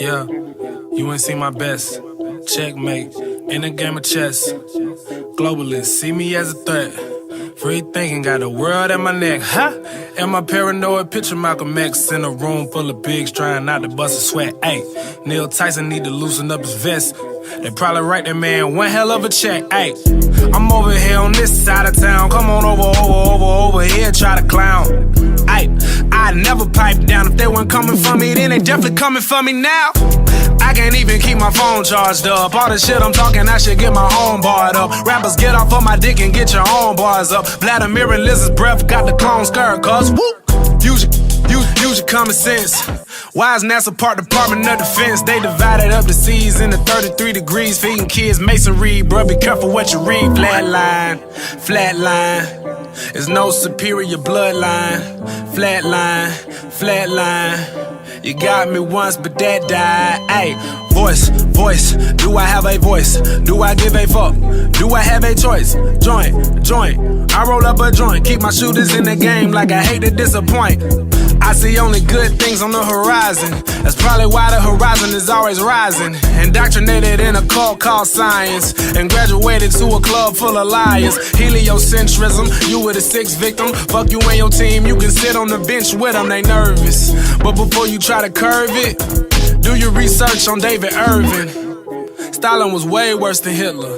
Yeah, you ain't seen my best. Checkmate, in a game of chess. Globalist, see me as a threat. Free thinking, got the world at my neck. Ha! Am I paranoid? Picture Malcolm X in a room full of pigs trying not to bust a sweat. Ayy, Neil Tyson need to loosen up his vest. They probably write that man one hell of a check. Ayy, I'm over here on this side of town. Come on over here, try to clown. Ayy, I'd never pipe down if they weren't coming for me. Then they definitely coming for me now. I can't even keep my phone charged up. All the shit I'm talking, I should get my own barred up. Rappers, get off of my dick and get your own bars up. Vladimir and Liz's breath got the clone skirt, cuz whoop. Use your common sense. Why is NASA part Department of Defense? They divided up the seas into 33 degrees, feeding kids masonry. Bruh, be careful what you read. Flatline. There's no superior bloodline. Flatline. You got me once, but that died. Ayy, voice. Do I have a voice? Do I give a fuck? Do I have a choice? Joint. I roll up a joint. Keep my shooters in the game like I hate to disappoint. I see only good things on the horizon. That's probably why the horizon is always rising. Indoctrinated in a cult called science, and graduated to a club full of liars. Heliocentrism, you were the sixth victim. Fuck you and your team, you can sit on the bench with them, they nervous. But before you try to curve it, do your research on David Irving. Stalin was way worse than Hitler.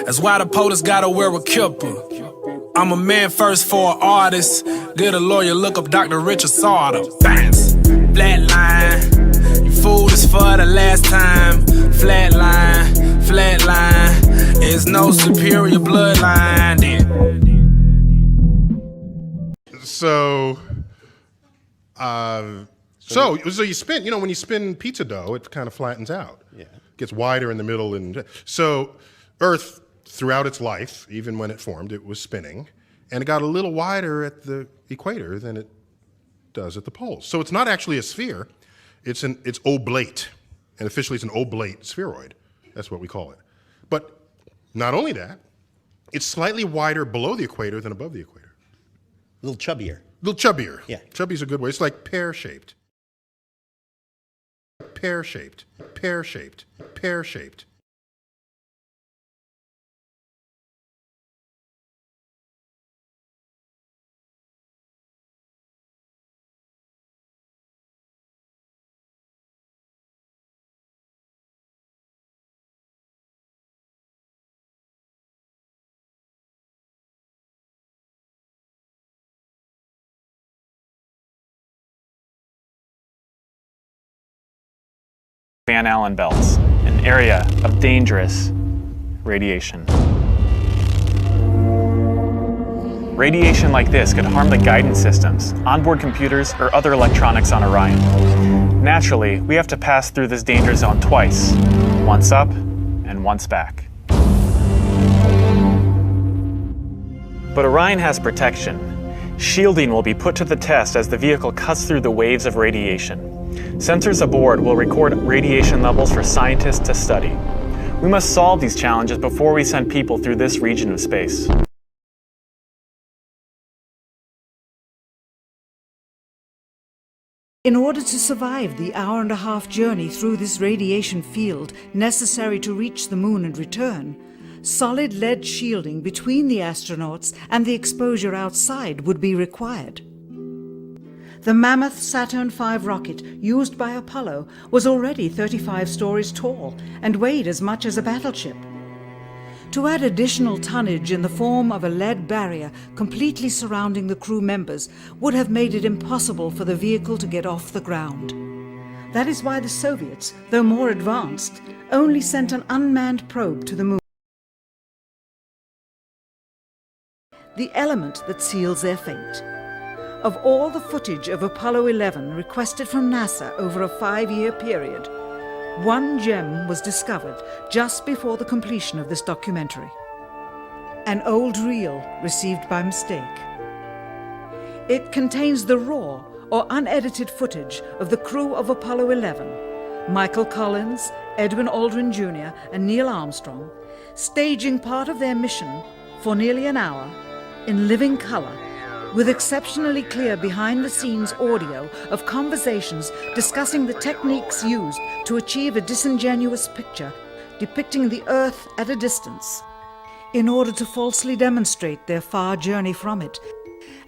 That's why the POTUS gotta wear a kipper. I'm a man first for an artist. Get a lawyer, look up Dr. Richard Sauter. Bounce. Flatline. You fooled us for the last time. Flatline. There's no superior bloodline there. So you spin, when you spin pizza dough, it kind of flattens out. Yeah. Gets wider in the middle. And so Earth, throughout its life, even when it formed, it was spinning, and it got a little wider at the equator than it does at the poles. So it's not actually a sphere, it's oblate, and officially it's an oblate spheroid. That's what we call it. But not only that, it's slightly wider below the equator than above the equator. A little chubbier. Yeah. Chubby's a good way. It's like pear-shaped. Pear-shaped. Van Allen belts, an area of dangerous radiation. Radiation like this could harm the guidance systems, onboard computers, or other electronics on Orion. Naturally, we have to pass through this danger zone twice, once up and once back. But Orion has protection. Shielding will be put to the test as the vehicle cuts through the waves of radiation. Sensors aboard will record radiation levels for scientists to study. We must solve these challenges before we send people through this region of space. In order to survive the hour-and-a-half journey through this radiation field necessary to reach the moon and return, solid lead shielding between the astronauts and the exposure outside would be required. The mammoth Saturn V rocket used by Apollo was already 35 stories tall and weighed as much as a battleship. To add additional tonnage in the form of a lead barrier completely surrounding the crew members would have made it impossible for the vehicle to get off the ground. That is why the Soviets, though more advanced, only sent an unmanned probe to the moon. The element that seals their fate. Of all the footage of Apollo 11 requested from NASA over a 5-year period, one gem was discovered just before the completion of this documentary. An old reel received by mistake. It contains the raw or unedited footage of the crew of Apollo 11, Michael Collins, Edwin Aldrin Jr. and Neil Armstrong, staging part of their mission for nearly an hour in living color with exceptionally clear behind-the-scenes audio of conversations discussing the techniques used to achieve a disingenuous picture depicting the Earth at a distance, in order to falsely demonstrate their far journey from it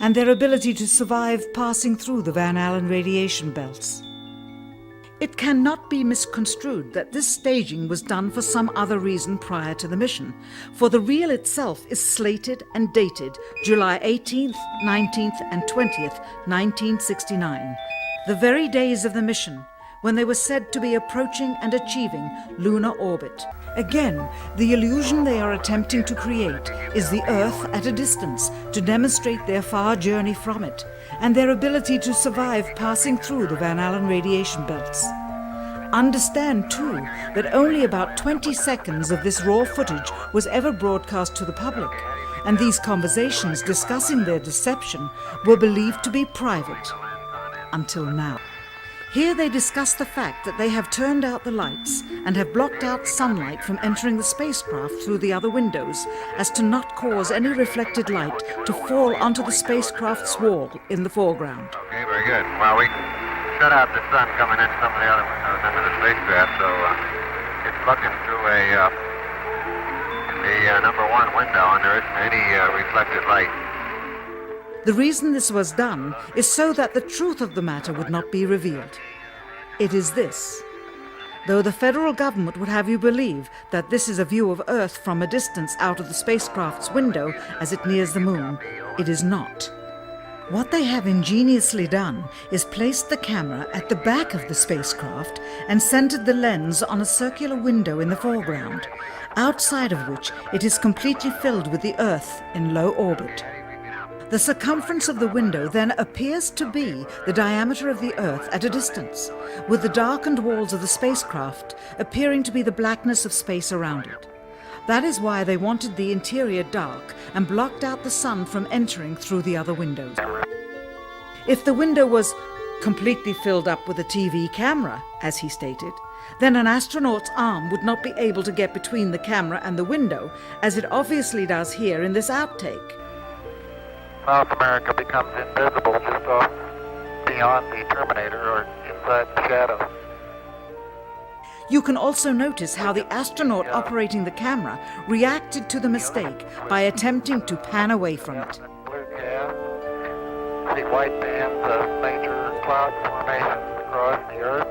and their ability to survive passing through the Van Allen radiation belts. It cannot be misconstrued that this staging was done for some other reason prior to the mission, for the reel itself is slated and dated July 18th, 19th and 20th, 1969, the very days of the mission when they were said to be approaching and achieving lunar orbit. Again, the illusion they are attempting to create is the Earth at a distance to demonstrate their far journey from it and their ability to survive passing through the Van Allen radiation belts. Understand, too, that only about 20 seconds of this raw footage was ever broadcast to the public, and these conversations discussing their deception were believed to be private, until now. Here they discuss the fact that they have turned out the lights and have blocked out sunlight from entering the spacecraft through the other windows as to not cause any reflected light to fall onto the spacecraft's wall in the foreground. Okay, very good. Well, we shut out the sun coming in some of the other windows into the spacecraft, so it's looking through the number one window, and there isn't any reflected light. The reason this was done is so that the truth of the matter would not be revealed. It is this. Though the federal government would have you believe that this is a view of Earth from a distance out of the spacecraft's window as it nears the moon, it is not. What they have ingeniously done is placed the camera at the back of the spacecraft and centered the lens on a circular window in the foreground, outside of which it is completely filled with the Earth in low orbit. The circumference of the window then appears to be the diameter of the Earth at a distance, with the darkened walls of the spacecraft appearing to be the blackness of space around it. That is why they wanted the interior dark and blocked out the sun from entering through the other windows. If the window was completely filled up with a TV camera, as he stated, then an astronaut's arm would not be able to get between the camera and the window, as it obviously does here in this outtake. South America becomes invisible just off beyond the terminator or inside the shadow. You can also notice how the astronaut operating the camera reacted to the mistake by attempting to pan away from it. Blue cast, see white bands of major cloud formations across the Earth.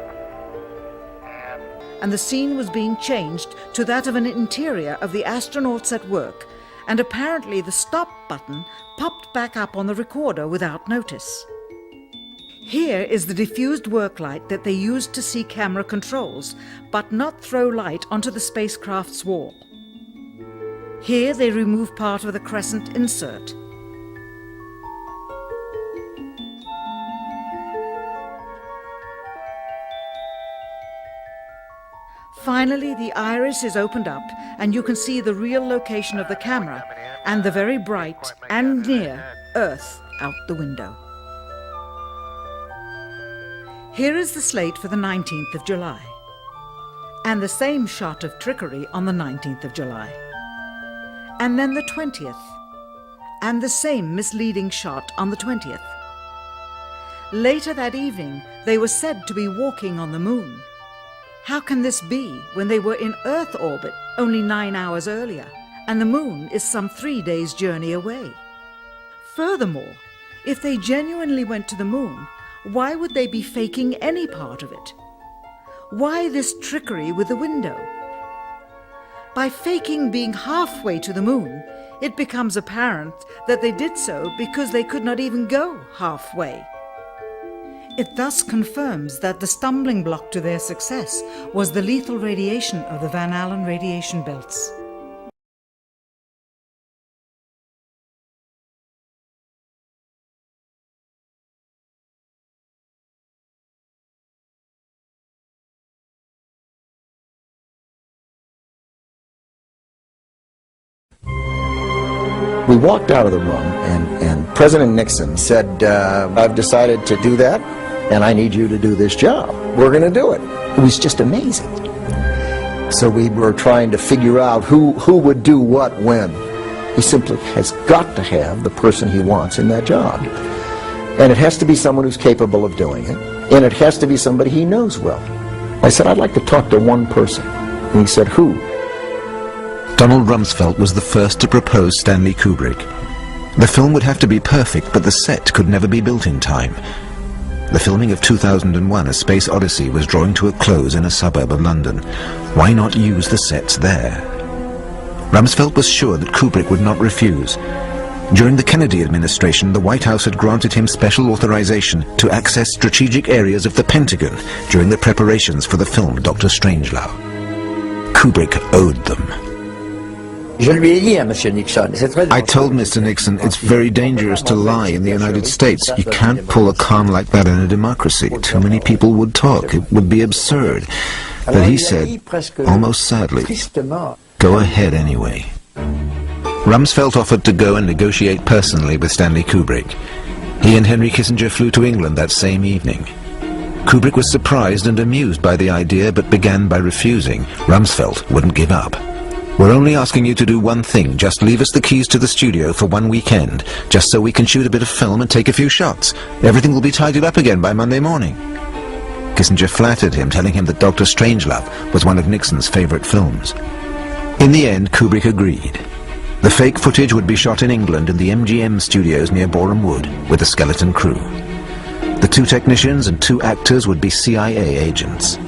And the scene was being changed to that of an interior of the astronauts at work, and apparently the stop button popped back up on the recorder without notice. Here is the diffused work light that they used to see camera controls, but not throw light onto the spacecraft's wall. Here they remove part of the crescent insert. Finally, the iris is opened up and you can see the real location of the camera and the very bright and near Earth out the window. Here is the slate for the 19th of July, and the same shot of trickery on the 19th of July, and then the 20th, and the same misleading shot on the 20th. Later that evening, they were said to be walking on the moon. How can this be when they were in Earth orbit only 9 hours earlier, and the moon is some 3 days' journey away? Furthermore, if they genuinely went to the moon, why would they be faking any part of it? Why this trickery with the window? By faking being halfway to the moon, it becomes apparent that they did so because they could not even go halfway. It thus confirms that the stumbling block to their success was the lethal radiation of the Van Allen radiation belts. We walked out of the room, and President Nixon said, I've decided to do that, and I need you to do this job. We're going to do it. It was just amazing. So we were trying to figure out who would do what when. He simply has got to have the person he wants in that job. And it has to be someone who's capable of doing it, and it has to be somebody he knows well. I said, I'd like to talk to one person. And he said, who? Donald Rumsfeld was the first to propose Stanley Kubrick. The film would have to be perfect, but the set could never be built in time. The filming of 2001: A Space Odyssey was drawing to a close in a suburb of London. Why not use the sets there? Rumsfeld was sure that Kubrick would not refuse. During the Kennedy administration, the White House had granted him special authorization to access strategic areas of the Pentagon during the preparations for the film Dr. Strangelove. Kubrick owed them. I told Mr. Nixon, it's very dangerous to lie in the United States. You can't pull a con like that in a democracy. Too many people would talk. It would be absurd. But he said, almost sadly, go ahead anyway. Rumsfeld offered to go and negotiate personally with Stanley Kubrick. He and Henry Kissinger flew to England that same evening. Kubrick was surprised and amused by the idea, but began by refusing. Rumsfeld wouldn't give up. We're only asking you to do one thing. Just leave us the keys to the studio for one weekend, just so we can shoot a bit of film and take a few shots. Everything will be tidied up again by Monday morning. Kissinger flattered him, telling him that Dr. Strangelove was one of Nixon's favorite films. In the end, Kubrick agreed. The fake footage would be shot in England in the MGM studios near Boreham Wood with a skeleton crew. The 2 technicians and 2 actors would be CIA agents.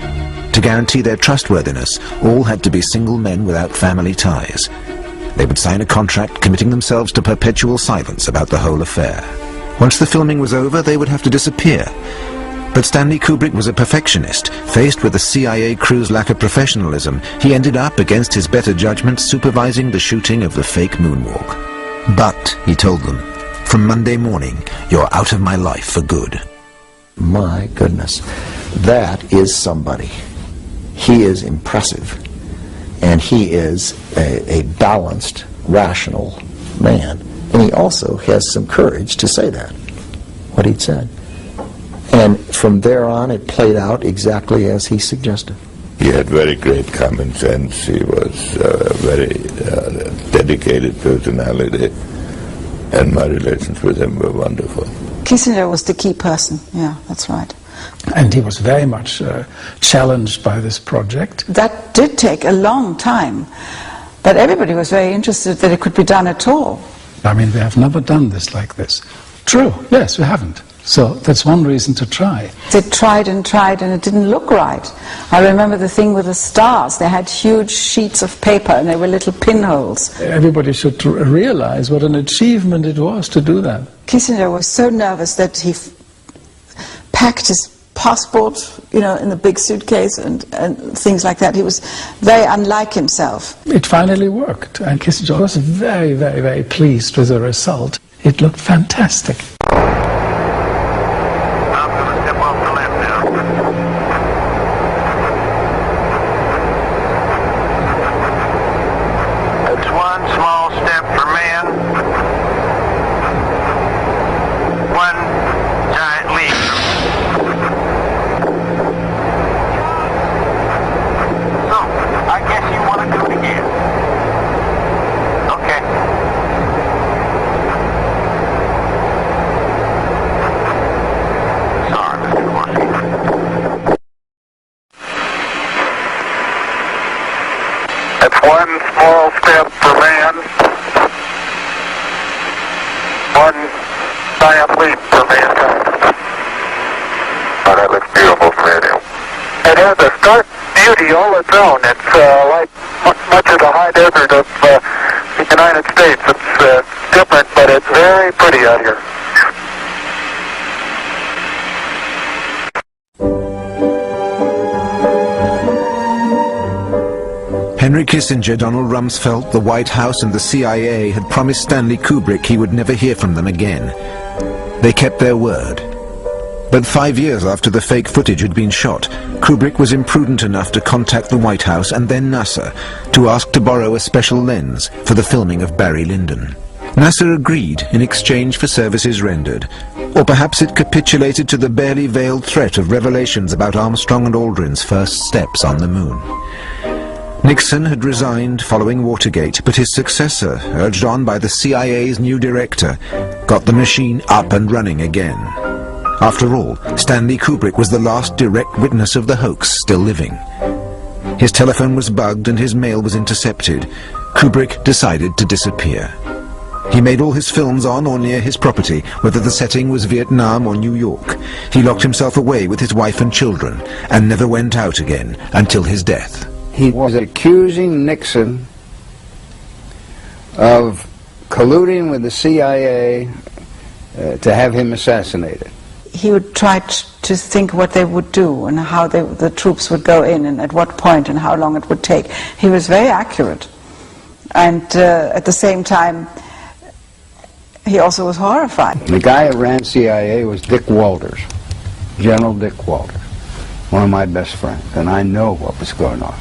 To guarantee their trustworthiness, all had to be single men without family ties. They would sign a contract committing themselves to perpetual silence about the whole affair. Once the filming was over, they would have to disappear. But Stanley Kubrick was a perfectionist. Faced with the CIA crew's lack of professionalism, he ended up, against his better judgment, supervising the shooting of the fake moonwalk. But, he told them, from Monday morning, you're out of my life for good. My goodness, that is somebody. He is impressive, and he is a balanced, rational man. And he also has some courage to say that, what he'd said. And from there on, it played out exactly as he suggested. He had very great common sense. He was a very dedicated personality, and my relations with him were wonderful. Kissinger was the key person, yeah, that's right. And he was very much challenged by this project. That did take a long time, but everybody was very interested that it could be done at all. I mean, we have never done this like this. True, yes, we haven't. So that's one reason to try. They tried and it didn't look right. I remember the thing with the stars. They had huge sheets of paper and they were little pinholes. Everybody should realize what an achievement it was to do that. Kissinger was so nervous that he packed his passport, you know, in a big suitcase and things like that. He was very unlike himself. It finally worked, and Kissinger was very, very, very pleased with the result. It looked fantastic. One small step for man, one giant leap for mankind. Oh, that looks beautiful from radio. It has a stark beauty all its own. It's like much of the high desert of the United States. It's different, but it's very pretty out here. Henry Kissinger, Donald Rumsfeld, the White House and the CIA had promised Stanley Kubrick he would never hear from them again. They kept their word. But 5 years after the fake footage had been shot, Kubrick was imprudent enough to contact the White House and then NASA to ask to borrow a special lens for the filming of Barry Lyndon. NASA agreed in exchange for services rendered, or perhaps it capitulated to the barely veiled threat of revelations about Armstrong and Aldrin's first steps on the moon. Nixon had resigned following Watergate, but his successor, urged on by the CIA's new director, got the machine up and running again. After all, Stanley Kubrick was the last direct witness of the hoax still living. His telephone was bugged and his mail was intercepted. Kubrick decided to disappear. He made all his films on or near his property, whether the setting was Vietnam or New York. He locked himself away with his wife and children, and never went out again until his death. He was accusing Nixon of colluding with the CIA to have him assassinated. He would try to think what they would do and how the troops would go in and at what point and how long it would take. He was very accurate. And at the same time, he also was horrified. The guy who ran CIA was Dick Walters, General Dick Walters, one of my best friends, and I know what was going on.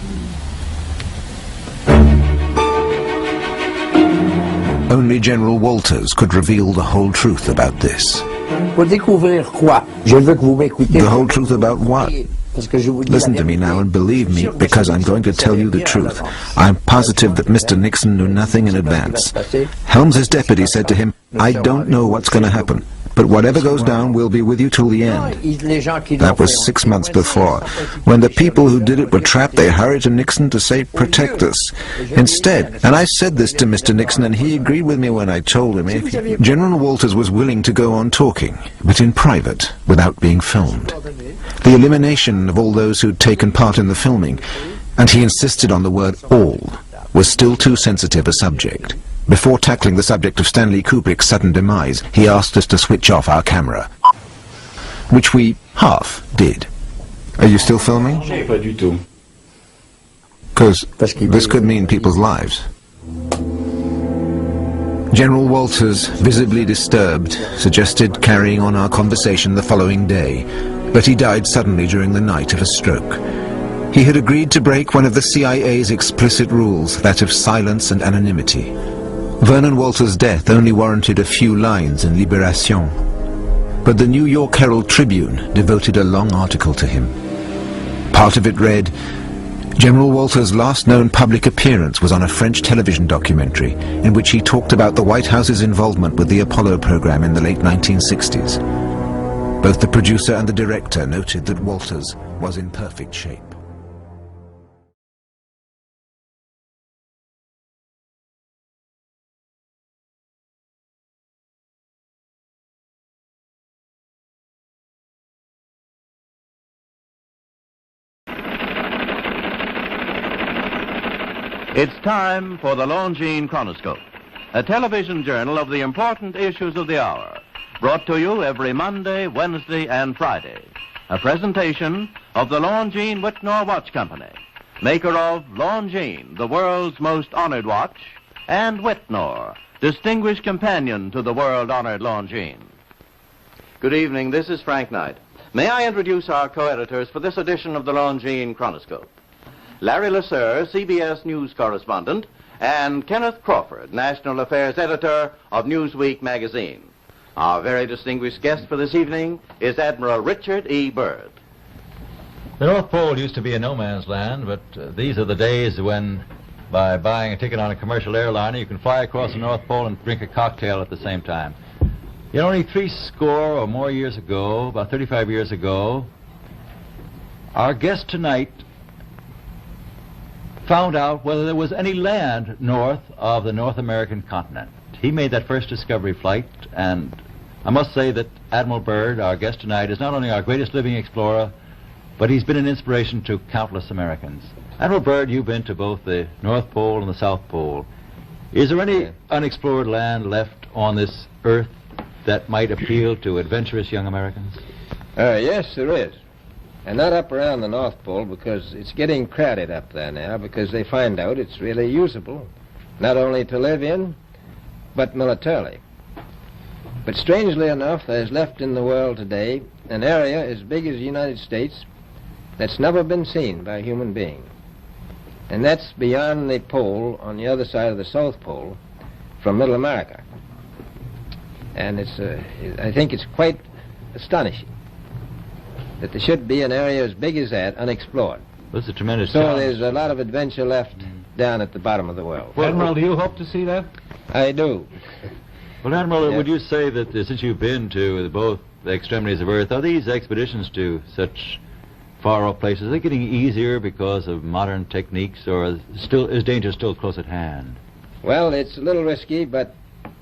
Only General Walters could reveal the whole truth about this. The whole truth about what? Listen to me now and believe me, because I'm going to tell you the truth. I'm positive that Mr. Nixon knew nothing in advance. Helms's deputy said to him, "I don't know what's going to happen, but whatever goes down will be with you till the end." That was 6 months before. When the people who did it were trapped, they hurried to Nixon to say, "Protect us." Instead, and I said this to Mr. Nixon, and he agreed with me when I told him, General Walters was willing to go on talking, but in private, without being filmed. The elimination of all those who'd taken part in the filming, and he insisted on the word all, was still too sensitive a subject. Before tackling the subject of Stanley Kubrick's sudden demise, he asked us to switch off our camera, which we half did. Are you still filming? Because this could mean people's lives. General Walters, visibly disturbed, suggested carrying on our conversation the following day, but he died suddenly during the night of a stroke. He had agreed to break one of the CIA's explicit rules, that of silence and anonymity. Vernon Walters' death only warranted a few lines in Libération, but the New York Herald Tribune devoted a long article to him. Part of it read, General Walters' last known public appearance was on a French television documentary in which he talked about the White House's involvement with the Apollo program in the late 1960s. Both the producer and the director noted that Walters was in perfect shape. It's time for the Longines Chronoscope, a television journal of the important issues of the hour, brought to you every Monday, Wednesday, and Friday. A presentation of the Longines Wittnauer Watch Company, maker of Longines, the world's most honored watch, and Wittnauer, distinguished companion to the world-honored Longines. Good evening, this is Frank Knight. May I introduce our co-editors for this edition of the Longines Chronoscope? Larry Lasser, CBS News correspondent, and Kenneth Crawford, National Affairs Editor of Newsweek magazine. Our very distinguished guest for this evening is Admiral Richard E. Byrd. The North Pole used to be a no-man's land, but these are the days when, by buying a ticket on a commercial airliner, you can fly across the North Pole and drink a cocktail at the same time. You know, only 70 or more years ago, about 35 years ago, our guest tonight found out whether there was any land north of the North American continent. He made that first discovery flight, and I must say that Admiral Byrd, our guest tonight, is not only our greatest living explorer, but he's been an inspiration to countless Americans. Admiral Byrd, you've been to both the North Pole and the South Pole. Is there any unexplored land left on this earth that might appeal to adventurous young Americans? Yes, there is. And not up around the North Pole, because it's getting crowded up there now, because they find out it's really usable, not only to live in, but militarily. But strangely enough, there's left in the world today an area as big as the United States that's never been seen by a human being. And that's beyond the pole, on the other side of the South Pole, from Middle America. And I think it's quite astonishing that there should be an area as big as that unexplored. That's a tremendous So challenge. there's a lot of adventure left down at the bottom of the world. Well, Admiral, do you hope to see that? I do. Well, Admiral, Yes. would you say that since you've been to both the extremities of Earth, are these expeditions to such far-off places, are they getting easier because of modern techniques, or is danger still close at hand? Well, it's a little risky, but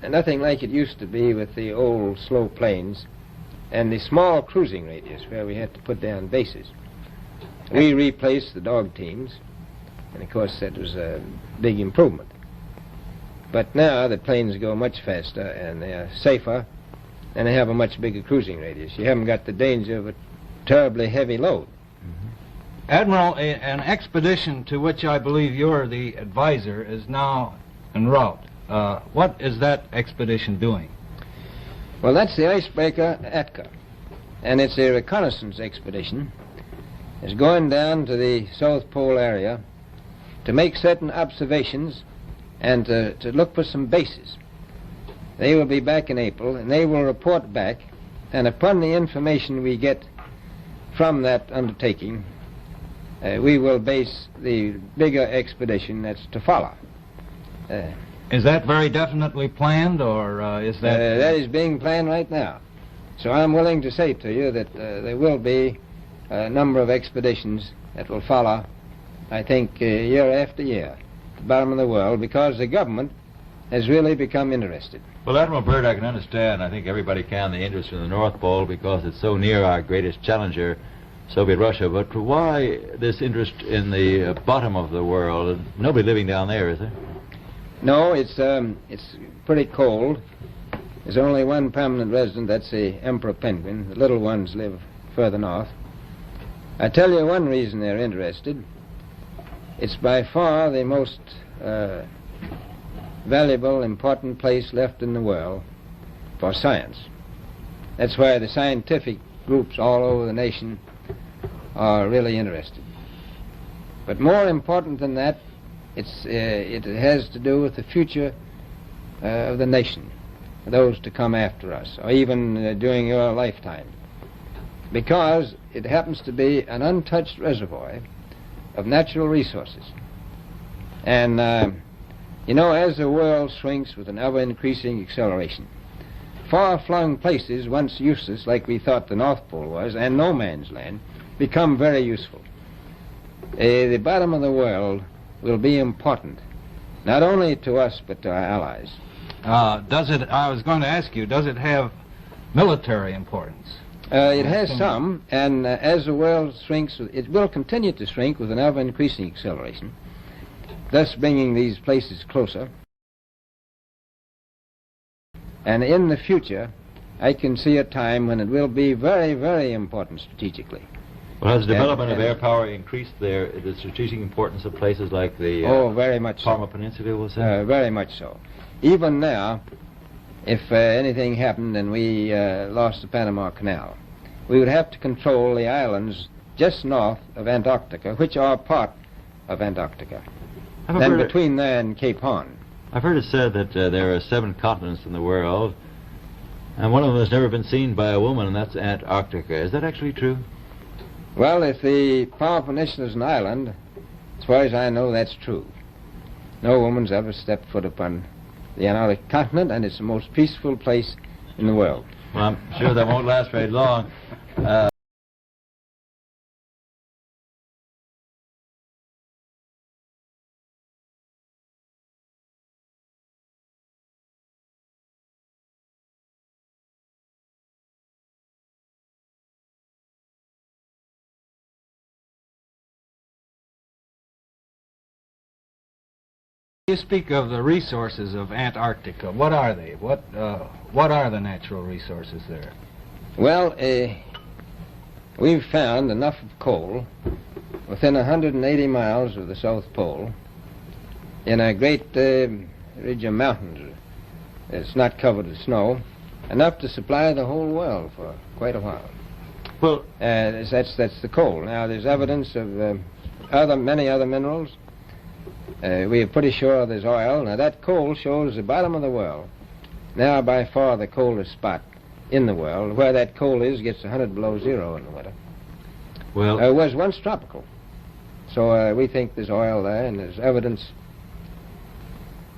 nothing like it used to be with the old slow planes and the small cruising radius where we had to put down bases. We replaced the dog teams, and of course that was a big improvement. But now the planes go much faster and they're safer and they have a much bigger cruising radius. You haven't got the danger of a terribly heavy load. Admiral, an expedition to which I believe you're the advisor is now en route. What is that expedition doing? Well, that's the icebreaker Atka, and it's a reconnaissance expedition. It's going down to the South Pole area to make certain observations and to look for some bases. They will be back in April, and they will report back, and upon the information we get from that undertaking, we will base the bigger expedition that's to follow. Is that very definitely planned, or is that... That is being planned right now. So I'm willing to say to you that there will be a number of expeditions that will follow, I think, year after year, at the bottom of the world, because the government has really become interested. Well, Admiral Byrd, I can understand, I think everybody can, the interest in the North Pole because it's so near our greatest challenger, Soviet Russia, but why this interest in the bottom of the world? Nobody living down there, is there? No, it's pretty cold. There's only one permanent resident, that's the emperor penguin. The little ones live further north. I tell you one reason they're interested. It's by far the most valuable, important place left in the world for science. That's why the scientific groups all over the nation are really interested. But more important than that, it has to do with the future of the nation, those to come after us, or even during your lifetime. Because it happens to be an untouched reservoir of natural resources. And, you know, as the world shrinks with an ever-increasing acceleration, far-flung places, once useless, like we thought the North Pole was, and no man's land, become very useful. The bottom of the world will be important, not only to us, but to our allies. I was going to ask you, does it have military importance? It has some, and as the world shrinks, it will continue to shrink with an ever-increasing acceleration, thus bringing these places closer. And in the future, I can see a time when it will be very, very important strategically. Well, has the development of air power increased the strategic importance of places like the very much Parma Peninsula, was it? Very much so. Even now, if anything happened and we lost the Panama Canal, we would have to control the islands just north of Antarctica, which are part of Antarctica, then between there and Cape Horn. I've heard it said that there are 7 continents in the world, and one of them has never been seen by a woman, and that's Antarctica. Is that actually true? Well, if the Parma Peninsula is an island, as far as I know, that's true. No woman's ever stepped foot upon the Antarctic continent, and it's the most peaceful place in the world. Well, I'm sure that won't last very long. You speak of the resources of Antarctica. What are they? What are the natural resources there? Well, we've found enough of coal within 180 miles of the South Pole in a great ridge of mountains. It's not covered with snow, enough to supply the whole world for quite a while. Well, that's the coal. Now, there's evidence of many other minerals. We are pretty sure there's oil. Now, that coal shows the bottom of the world. Now, by far, the coldest spot in the world. Where that coal is gets 100 below zero in the winter. Well, it was once tropical. So we think there's oil there, and there's evidence,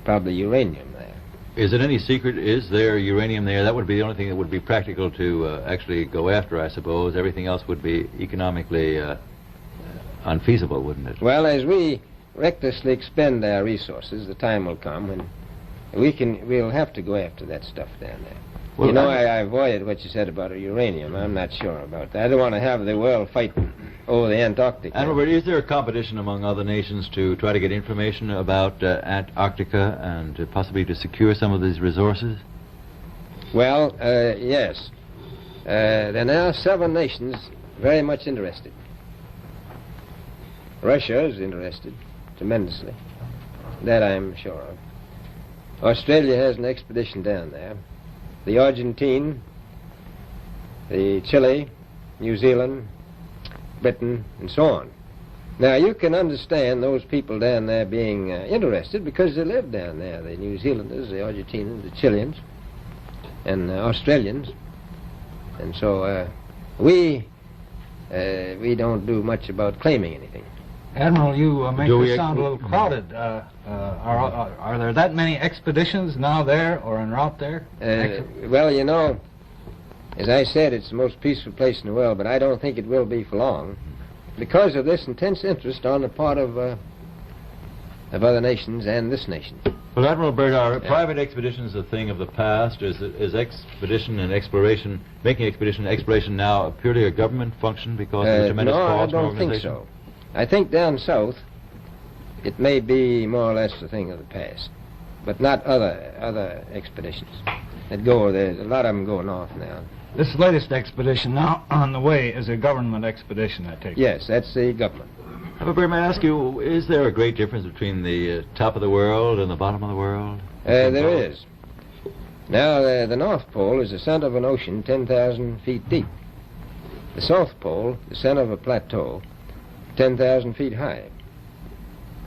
probably uranium there. Is it any secret? Is there uranium there? That would be the only thing that would be practical to actually go after, I suppose. Everything else would be economically unfeasible, wouldn't it? Well, as we recklessly expend our resources, the time will come when we'll have to go after that stuff down there. Well, you know, I avoided what you said about uranium. I'm not sure about that. I don't want to have the world fight over the Antarctic. And Robert, is there a competition among other nations to try to get information about Antarctica and possibly to secure some of these resources? Well, yes. There are now 7 nations very much interested. Russia is interested tremendously. That I'm sure of. Australia has an expedition down there. The Argentine, the Chile, New Zealand, Britain, and so on. Now, you can understand those people down there being interested because they live down there, the New Zealanders, the Argentinians, the Chileans, and Australians. And so we don't do much about claiming anything. Admiral, you make this sound a little crowded. Are there that many expeditions now there or en route there? Well, you know, as I said, it's the most peaceful place in the world, but I don't think it will be for long because of this intense interest on the part of other nations and this nation. Well, Admiral Byrd, are private expeditions a thing of the past? Is expedition and exploration, making expedition and exploration now purely a government function because of the tremendous cost and organization? No, I don't think so. I think down south it may be more or less a thing of the past, but not other expeditions that go there. A lot of them go north now. This latest expedition now on the way is a government expedition, I take it? Yes, that's the government. However, may I ask you, is there a great difference between the top of the world and the bottom of the world? There is. Now, the North Pole is the center of an ocean 10,000 feet deep. The South Pole, the center of a plateau, 10,000 feet high.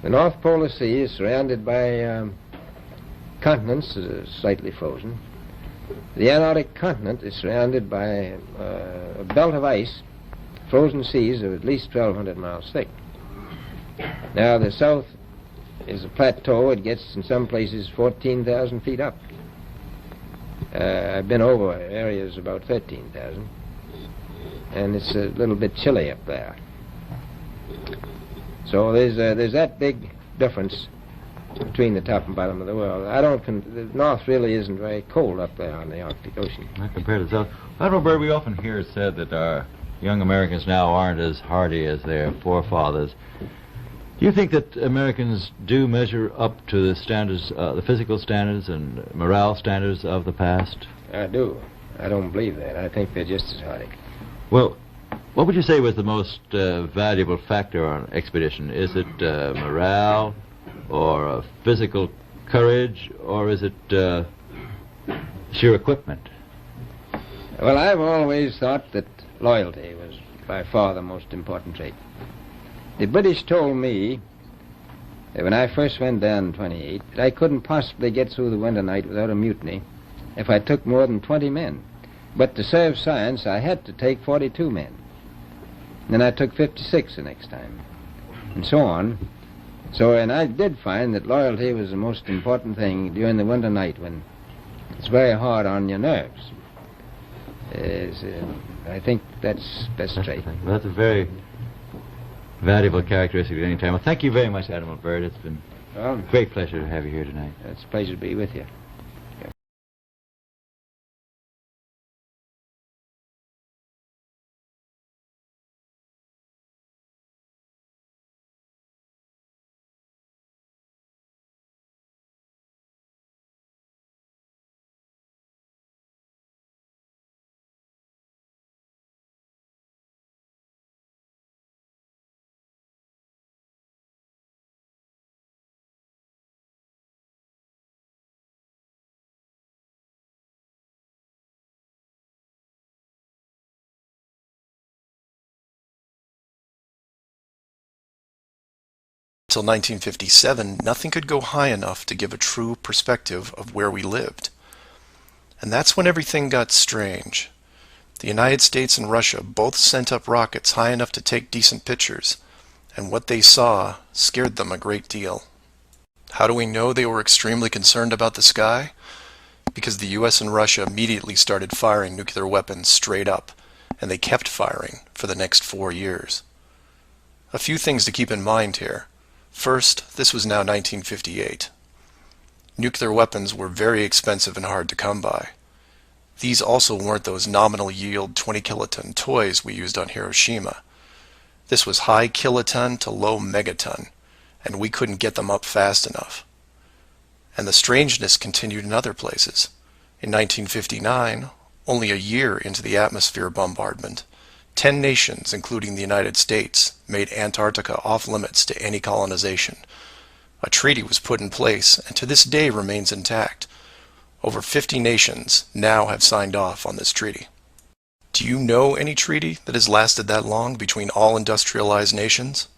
The North Polar Sea is surrounded by continents that are slightly frozen. The Antarctic continent is surrounded by a belt of ice, frozen seas of at least 1,200 miles thick. Now, the south is a plateau. It gets, in some places, 14,000 feet up. I've been over areas about 13,000. And it's a little bit chilly up there. So there's that big difference between the top and bottom of the world. The North really isn't very cold up there on the Arctic Ocean. Not compared to the South. Admiral Byrd, we often hear it said that our young Americans now aren't as hardy as their forefathers. Do you think that Americans do measure up to the standards, the physical standards and morale standards of the past? I do. I don't believe that. I think they're just as hardy. Well, what would you say was the most valuable factor on an expedition? Is it morale, or physical courage, or is it sheer equipment? Well, I've always thought that loyalty was by far the most important trait. The British told me that when I first went down in 28 that I couldn't possibly get through the winter night without a mutiny if I took more than 20 men. But to serve science, I had to take 42 men. Then I took 56 the next time, and so on. So, and I did find that loyalty was the most important thing during the winter night when it's very hard on your nerves. I think that's trait. Well, that's a very valuable characteristic at any time. Well, thank you very much, Admiral Byrd. It's been a great pleasure to have you here tonight. It's a pleasure to be with you. Until 1957, nothing could go high enough to give a true perspective of where we lived. And that's when everything got strange. The United States and Russia both sent up rockets high enough to take decent pictures, and what they saw scared them a great deal. How do we know they were extremely concerned about the sky? Because the US and Russia immediately started firing nuclear weapons straight up, and they kept firing for the next 4 years. A few things to keep in mind here. First, this was now 1958. Nuclear weapons were very expensive and hard to come by. These also weren't those nominal yield 20 kiloton toys we used on Hiroshima. This was high kiloton to low megaton, and we couldn't get them up fast enough. And the strangeness continued in other places. In 1959, only a year into the atmosphere bombardment, 10 nations, including the United States, made Antarctica off-limits to any colonization. A treaty was put in place, and to this day remains intact. Over 50 nations now have signed off on this treaty. Do you know any treaty that has lasted that long between all industrialized nations?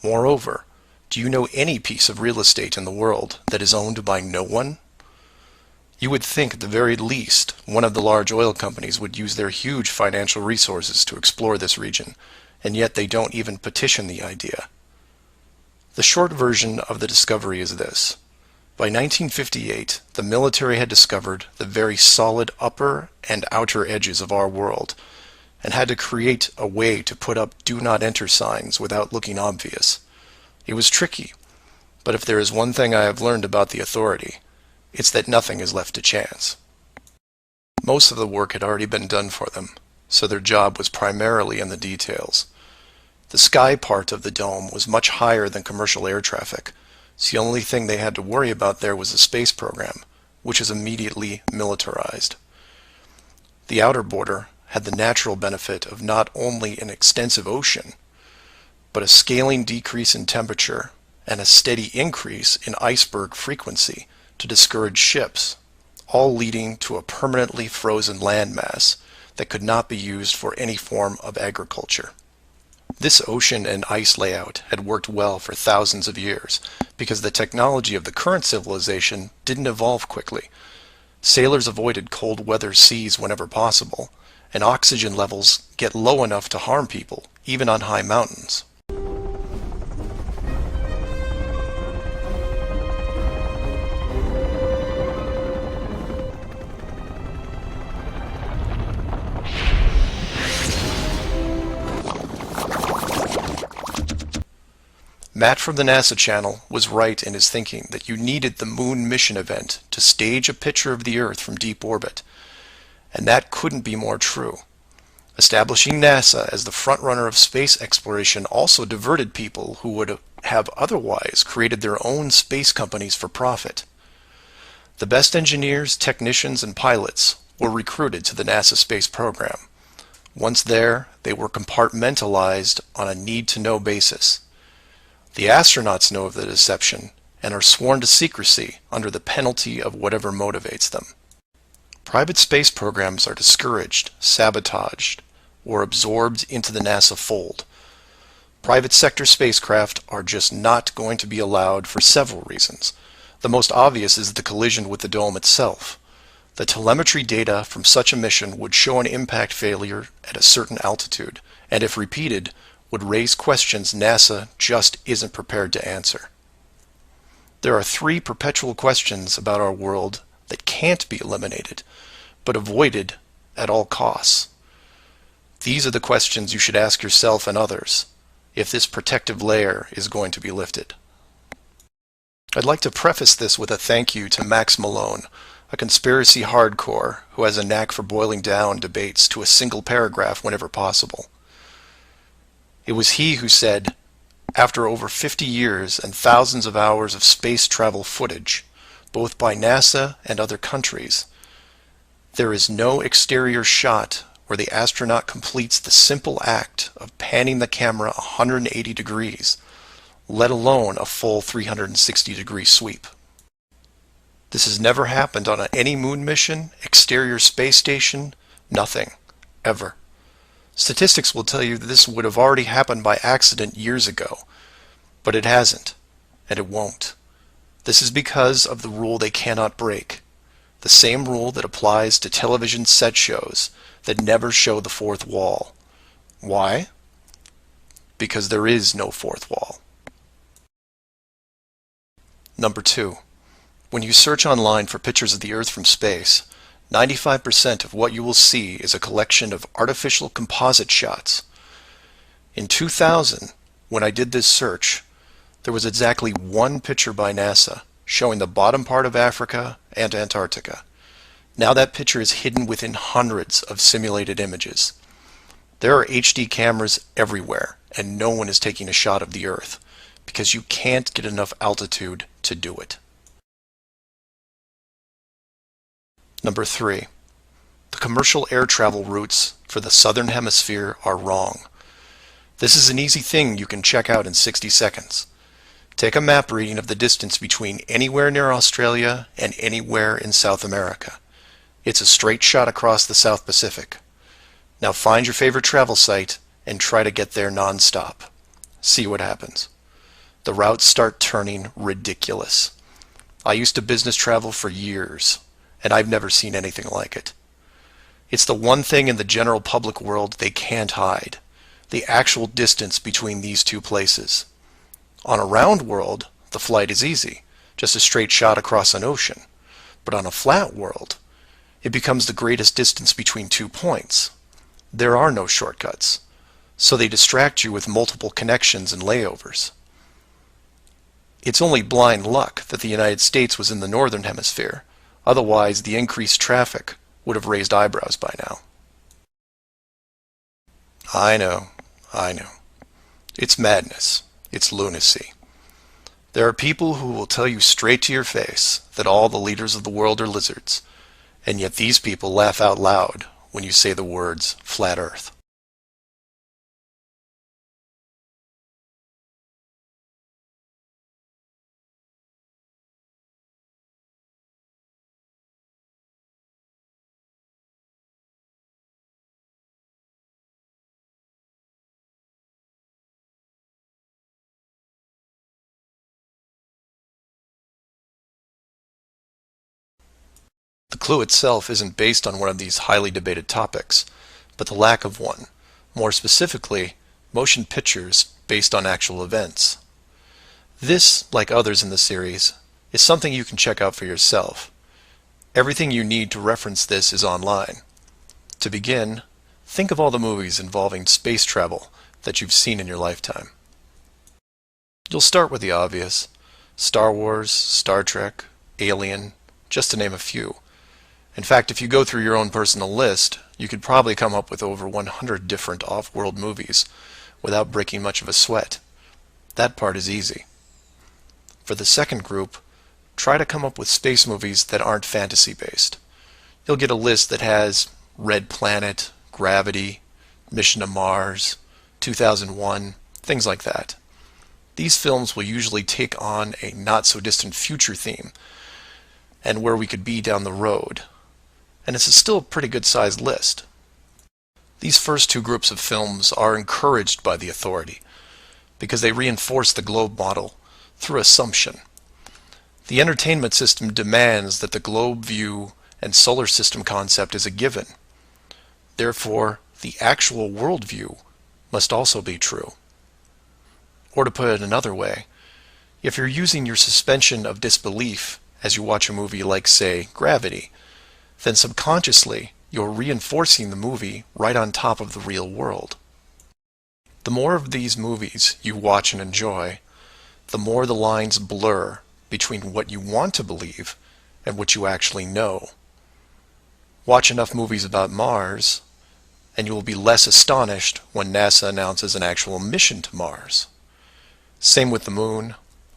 Moreover, do you know any piece of real estate in the world that is owned by no one? You would think at the very least one of the large oil companies would use their huge financial resources to explore this region, and yet they don't even petition the idea. The short version of the discovery is this. By 1958, the military had discovered the very solid upper and outer edges of our world, and had to create a way to put up do not enter signs without looking obvious. It was tricky, but if there is one thing I have learned about the authority, it's that nothing is left to chance. Most of the work had already been done for them, so their job was primarily in the details. The sky part of the dome was much higher than commercial air traffic, so the only thing they had to worry about there was the space program, which is immediately militarized. The outer border had the natural benefit of not only an extensive ocean, but a scaling decrease in temperature and a steady increase in iceberg frequency to discourage ships, all leading to a permanently frozen landmass that could not be used for any form of agriculture. This ocean and ice layout had worked well for thousands of years because the technology of the current civilization didn't evolve quickly. Sailors avoided cold weather seas whenever possible, and oxygen levels get low enough to harm people, even on high mountains. Matt from the NASA channel was right in his thinking that you needed the moon mission event to stage a picture of the Earth from deep orbit, and that couldn't be more true. Establishing NASA as the frontrunner of space exploration also diverted people who would have otherwise created their own space companies for profit. The best engineers, technicians, and pilots were recruited to the NASA space program. Once there, they were compartmentalized on a need-to-know basis. The astronauts know of the deception and are sworn to secrecy under the penalty of whatever motivates them. Private space programs are discouraged, sabotaged, or absorbed into the NASA fold. Private sector spacecraft are just not going to be allowed for several reasons. The most obvious is the collision with the dome itself. The telemetry data from such a mission would show an impact failure at a certain altitude, and if repeated, would raise questions NASA just isn't prepared to answer. There are 3 perpetual questions about our world that can't be eliminated, but avoided at all costs. These are the questions you should ask yourself and others if this protective layer is going to be lifted. I'd like to preface this with a thank you to Max Malone, a conspiracy hardcore who has a knack for boiling down debates to a single paragraph whenever possible. It was he who said, after over 50 years and thousands of hours of space travel footage, both by NASA and other countries, there is no exterior shot where the astronaut completes the simple act of panning the camera 180 degrees, let alone a full 360-degree sweep. This has never happened on any moon mission, exterior space station, nothing, ever. Statistics will tell you that this would have already happened by accident years ago, but it hasn't, and it won't. This is because of the rule they cannot break, the same rule that applies to television set shows that never show the fourth wall. Why? because there is no fourth wall. Number 2. When you search online for pictures of the Earth from space, 95% of what you will see is a collection of artificial composite shots. In 2000, when I did this search, there was exactly one picture by NASA showing the bottom part of Africa and Antarctica. Now that picture is hidden within hundreds of simulated images. There are HD cameras everywhere, and no one is taking a shot of the Earth, because you can't get enough altitude to do it. Number 3. The commercial air travel routes for the southern hemisphere are wrong. This is an easy thing you can check out in 60 seconds. Take a map reading of the distance between anywhere near Australia and anywhere in South America. It's a straight shot across the South Pacific. Now find your favorite travel site and try to get there non-stop. See what happens. The routes start turning ridiculous. I used to business travel for years, and I've never seen anything like it. It's the one thing in the general public world they can't hide, the actual distance between these two places. On a round world, the flight is easy, just a straight shot across an ocean. But on a flat world, it becomes the greatest distance between 2 points. There are no shortcuts, so they distract you with multiple connections and layovers. It's only blind luck that the United States was in the northern hemisphere. Otherwise, the increased traffic would have raised eyebrows by now. I know. It's madness. It's lunacy. There are people who will tell you straight to your face that all the leaders of the world are lizards, and yet these people laugh out loud when you say the words flat Earth. The clue itself isn't based on one of these highly debated topics, but the lack of one. More specifically, motion pictures based on actual events. This, like others in the series, is something you can check out for yourself. Everything you need to reference this is online. To begin, think of all the movies involving space travel that you've seen in your lifetime. You'll start with the obvious: Star Wars, Star Trek, Alien, just to name a few. In fact, if you go through your own personal list, you could probably come up with over 100 different off-world movies without breaking much of a sweat. That part is easy. For the second group, try to come up with space movies that aren't fantasy-based. You'll get a list that has Red Planet, Gravity, Mission to Mars, 2001, things like that. These films will usually take on a not-so-distant future theme, and where we could be down the road. And it's still a pretty good-sized list. These first two groups of films are encouraged by the authority because they reinforce the globe model through assumption. The entertainment system demands that the globe view and solar system concept is a given. Therefore, the actual worldview must also be true. Or to put it another way, if you're using your suspension of disbelief as you watch a movie like, say, Gravity, then subconsciously you're reinforcing the movie right on top of the real world. The more of these movies you watch and enjoy, the more the lines blur between what you want to believe and what you actually know. Watch enough movies about Mars, and you will be less astonished when NASA announces an actual mission to Mars. Same with the Moon,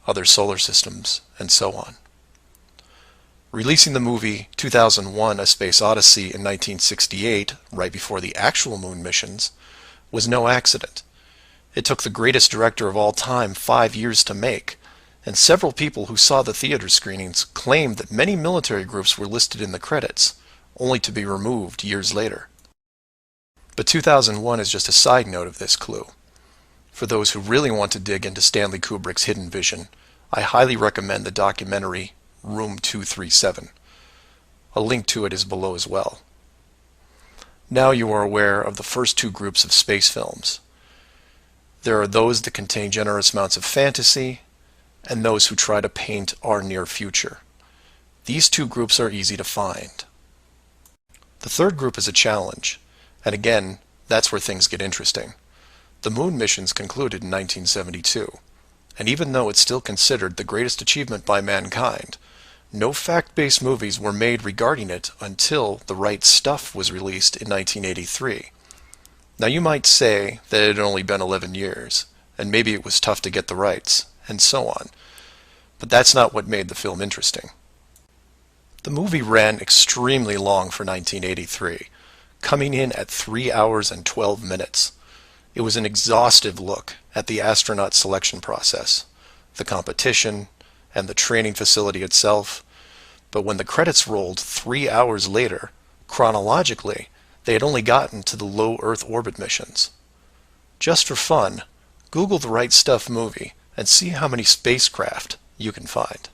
other solar systems, and so on. Releasing the movie 2001: A Space Odyssey in 1968, right before the actual moon missions, was no accident. It took the greatest director of all time 5 years to make, and several people who saw the theater screenings claimed that many military groups were listed in the credits, only to be removed years later. But 2001 is just a side note of this clue. For those who really want to dig into Stanley Kubrick's hidden vision, I highly recommend the documentary Room 237. A link to it is below as well. Now you are aware of the first two groups of space films. There are those that contain generous amounts of fantasy, and those who try to paint our near future. These two groups are easy to find. The third group is a challenge, and again, that's where things get interesting. The moon missions concluded in 1972, and even though it's still considered the greatest achievement by mankind, no fact-based movies were made regarding it until The Right Stuff was released in 1983. Now you might say that it had only been 11 years, and maybe it was tough to get the rights, and so on. But that's not what made the film interesting. The movie ran extremely long for 1983, coming in at 3 hours and 12 minutes. It was an exhaustive look at the astronaut selection process, the competition, and the training facility itself. But when the credits rolled 3 hours later, chronologically, they had only gotten to the low Earth orbit missions. Just for fun, Google The Right Stuff movie and see how many spacecraft you can find.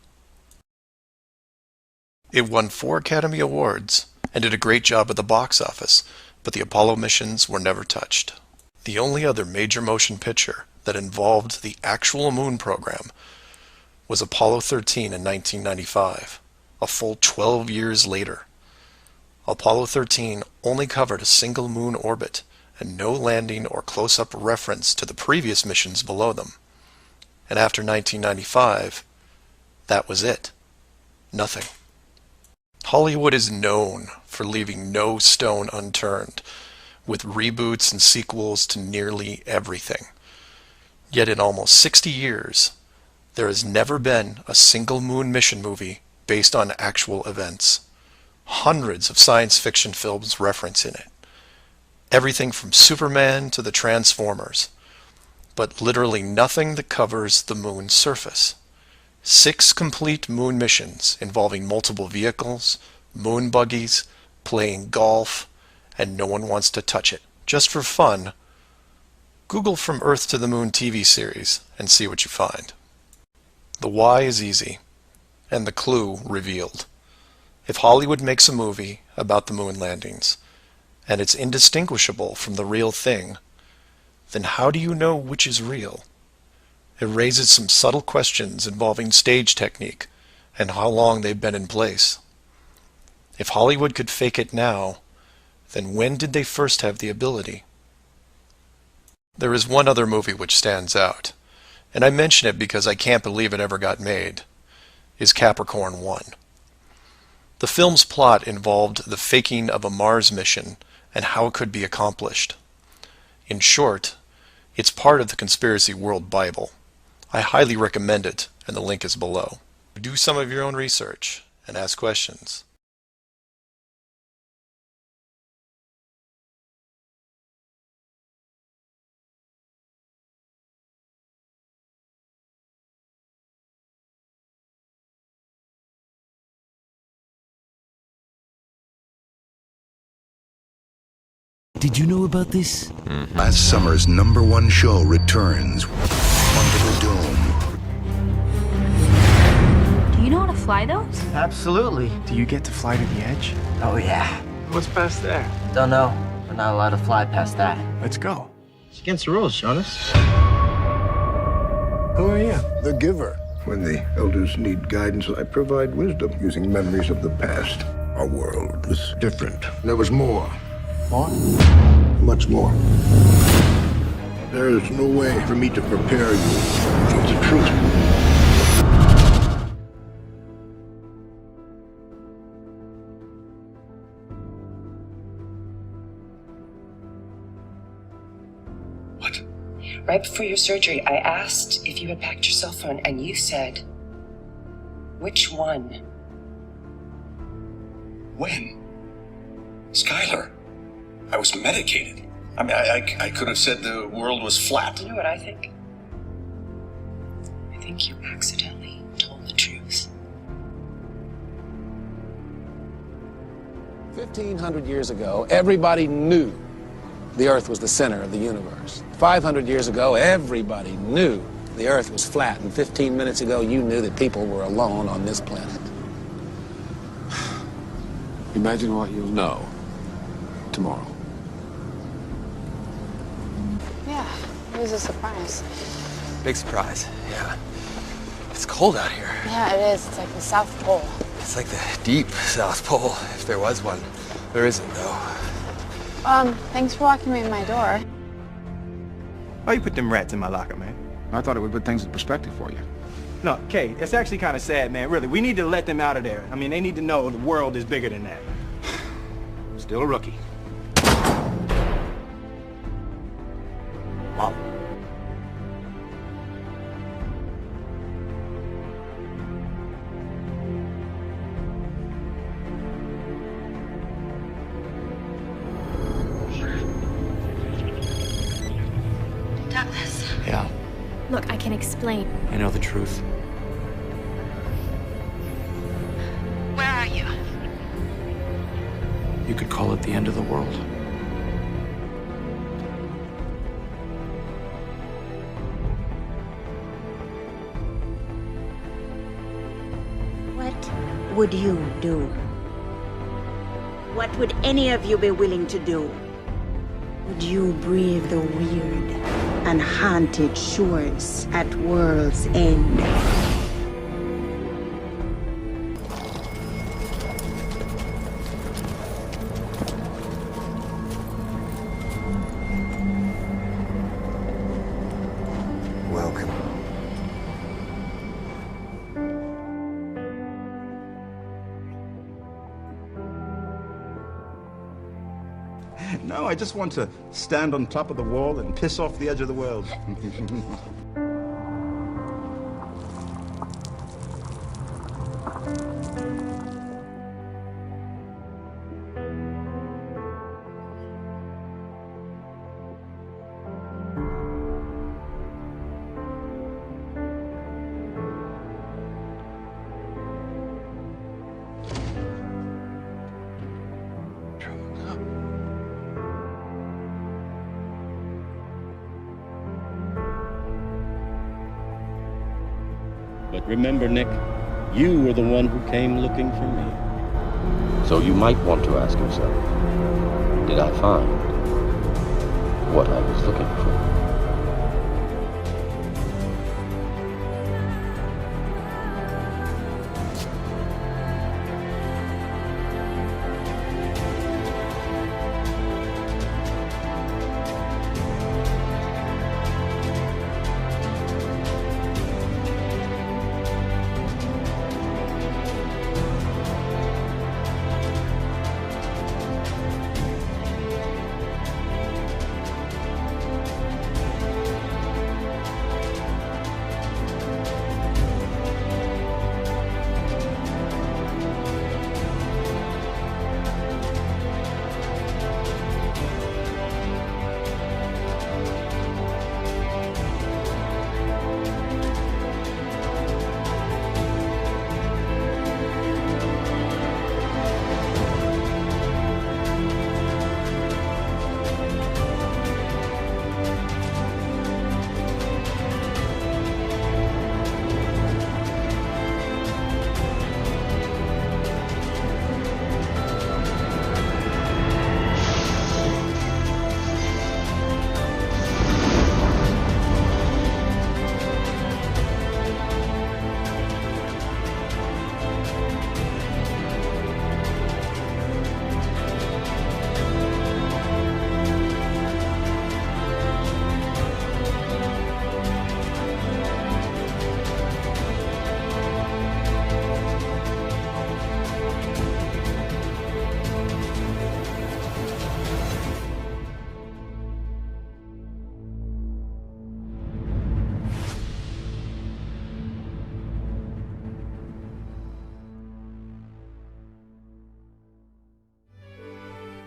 It won 4 Academy Awards and did a great job at the box office, but the Apollo missions were never touched. The only other major motion picture that involved the actual moon program was Apollo 13 in 1995, a full 12 years later. Apollo 13 only covered a single moon orbit and no landing or close-up reference to the previous missions below them. And after 1995, that was it. Nothing. Hollywood is known for leaving no stone unturned, with reboots and sequels to nearly everything. Yet in almost 60 years, there has never been a single moon mission movie based on actual events. Hundreds of science fiction films reference in it. Everything from Superman to the Transformers. But literally nothing that covers the moon's surface. 6 complete moon missions involving multiple vehicles, moon buggies, playing golf, and no one wants to touch it. Just for fun, Google From Earth to the Moon TV series and see what you find. The why is easy, and the clue revealed. If Hollywood makes a movie about the moon landings, and it's indistinguishable from the real thing, then how do you know which is real? It raises some subtle questions involving stage technique and how long they've been in place. If Hollywood could fake it now, then when did they first have the ability? There is one other movie which stands out, and I mention it because I can't believe it ever got made, is Pt.1. The film's plot involved the faking of a Mars mission and how it could be accomplished. In short, it's part of the Conspiracy World Bible. I highly recommend it, and the link is below. Do some of your own research and ask questions. Did you know about this? Last summer's #1 show returns onto the dome. Do you know how to fly those? Absolutely. Do you get to fly to the edge? Oh, yeah. What's past there? Don't know. We're not allowed to fly past that. Let's go. It's against the rules, Jonas. Who are you? The giver. When the elders need guidance, I provide wisdom using memories of the past. Our world was different. There was more. More? Much more. There is no way for me to prepare you for the truth. What? Right before your surgery, I asked if you had packed your cell phone, and you said, which one? When? Skylar, I was medicated. I mean, I could have said the world was flat. You know what I think? I think you accidentally told the truth. 1,500 years ago, everybody knew the Earth was the center of the universe. 500 years ago, everybody knew the Earth was flat. And 15 minutes ago, you knew that people were alone on this planet. Imagine what you'll know tomorrow. Yeah, it was a surprise. Big surprise, yeah. It's cold out here. Yeah, it is. It's like the South Pole. It's like the deep South Pole, if there was one. There isn't, though. Thanks for locking me in my door. Why you put them rats in my locker, man? I thought it would put things in perspective for you. No, Kay, it's actually kind of sad, man, really. We need to let them out of there. I mean, they need to know the world is bigger than that. Still a rookie. Wow. Douglas. Yeah, Look, I can explain. I know the truth. Where are you? You could call it the end of the world. What would you do? What would any of you be willing to do? Would you brave the weird and haunted shores at world's end? Welcome. No, I just want to stand on top of the wall and piss off the edge of the world. But remember, Nick, you were the one who came looking for me. So you might want to ask yourself, did I find what I was looking for?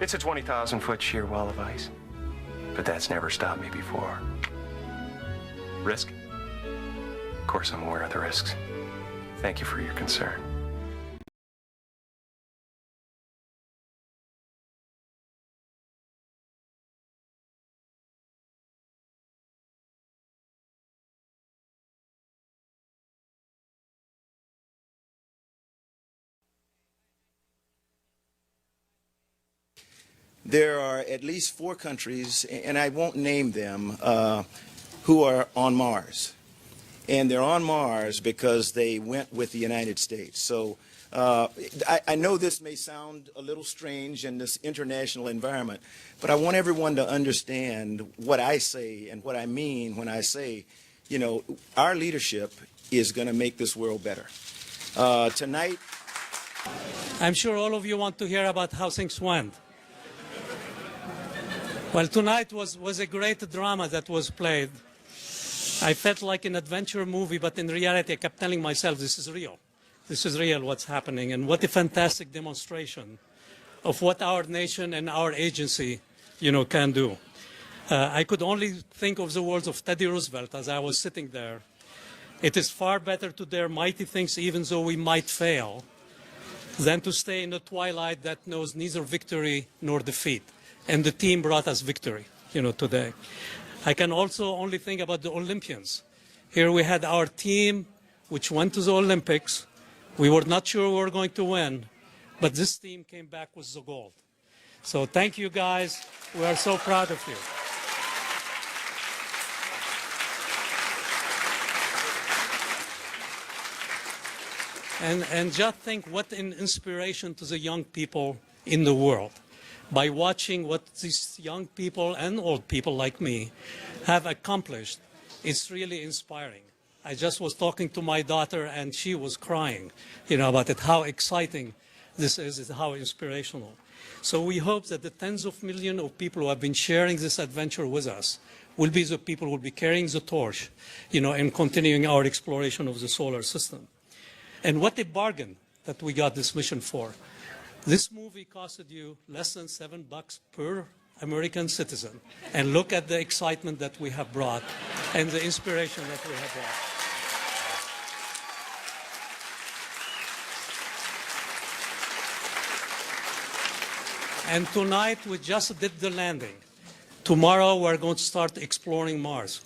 It's a 20,000-foot sheer wall of ice, but that's never stopped me before. Risk? Of course I'm aware of the risks. Thank you for your concern. There are at least 4 countries, and I won't name them, who are on Mars. And they're on Mars because they went with the United States. So I know this may sound a little strange in this international environment, but I want everyone to understand what I say and what I mean when I say, you know, our leadership is going to make this world better. Tonight, I'm sure all of you want to hear about how things went. Well, tonight was a great drama that was played. I felt like an adventure movie, but in reality, I kept telling myself, this is real. This is real, what's happening. And what a fantastic demonstration of what our nation and our agency, you know, can do. I could only think of the words of Teddy Roosevelt as I was sitting there. It is far better to dare mighty things, even though we might fail, than to stay in a twilight that knows neither victory nor defeat. And the team brought us victory, you know, today. I can also only think about the Olympians. Here we had our team, which went to the Olympics. We were not sure we were going to win, but this team came back with the gold. So thank you, guys. We are so proud of you. And just think what an inspiration to the young people in the world. By watching what these young people and old people like me have accomplished, it's really inspiring. I just was talking to my daughter and she was crying, you know, about it, how exciting this is how inspirational. So we hope that the tens of millions of people who have been sharing this adventure with us will be the people who will be carrying the torch, you know, and continuing our exploration of the solar system. And what a bargain that we got this mission for. This movie costed you less than $7 per American citizen. And look at the excitement that we have brought and the inspiration that we have brought. And tonight we just did the landing. Tomorrow we're going to start exploring Mars.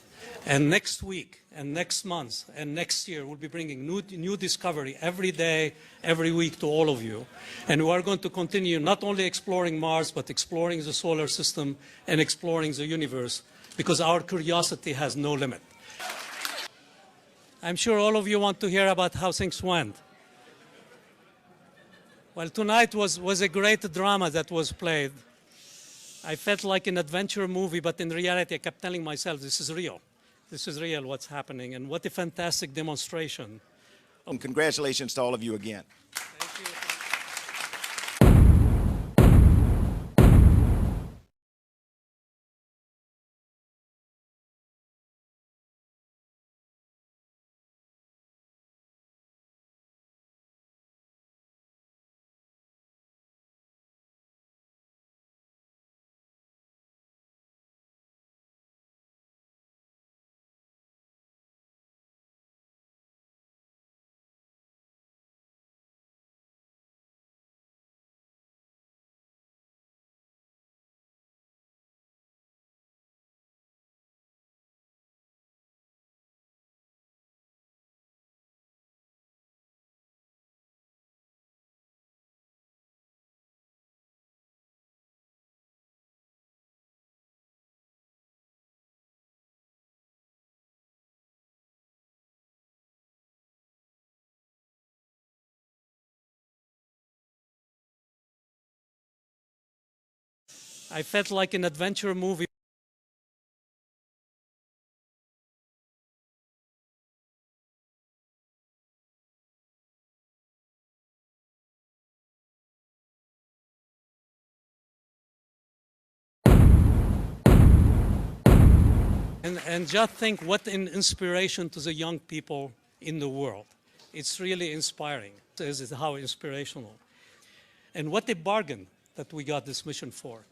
And next week, and next month, and next year, we'll be bringing new discovery every day, every week to all of you. And we are going to continue not only exploring Mars, but exploring the solar system and exploring the universe, because our curiosity has no limit. I'm sure all of you want to hear about how things went. Well, tonight was a great drama that was played. I felt like an adventure movie, but in reality, I kept telling myself, this is real. This is real, what's happening, and what a fantastic demonstration. And congratulations to all of you again. I felt like an adventure movie. And just think what an inspiration to the young people in the world. It's really inspiring. This is how inspirational. And what a bargain that we got this mission for.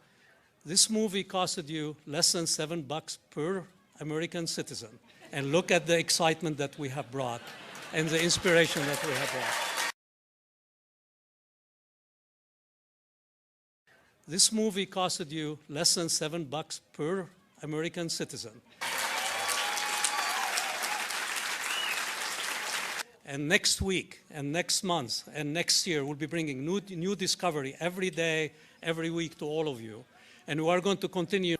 This movie costed you less than $7 per American citizen. And look at the excitement that we have brought and the inspiration that we have brought. This movie costed you less than $7 per American citizen. And next week, and next month, and next year, we'll be bringing new discovery every day, every week to all of you. And we are going to continue.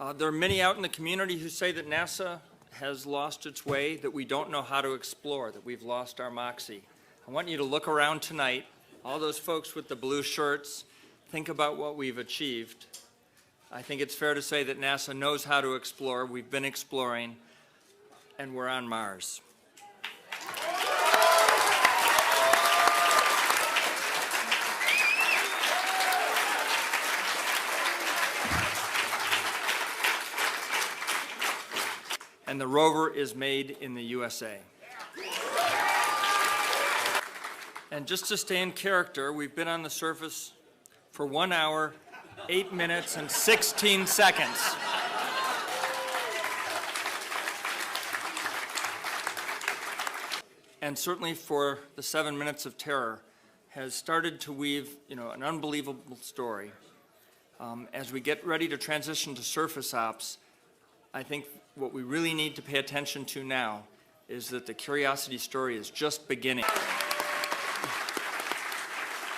There are many out in the community who say that NASA has lost its way, that we don't know how to explore, that we've lost our moxie. I want you to look around tonight, all those folks with the blue shirts, think about what we've achieved. I think it's fair to say that NASA knows how to explore, we've been exploring, and we're on Mars. And the rover is made in the USA. And just to stay in character, we've been on the surface for 1 hour, 8 minutes, and 16 seconds. And certainly for the 7 minutes of terror, has started to weave, an unbelievable story. As we get ready to transition to surface ops, I think what we really need to pay attention to now is that the Curiosity story is just beginning.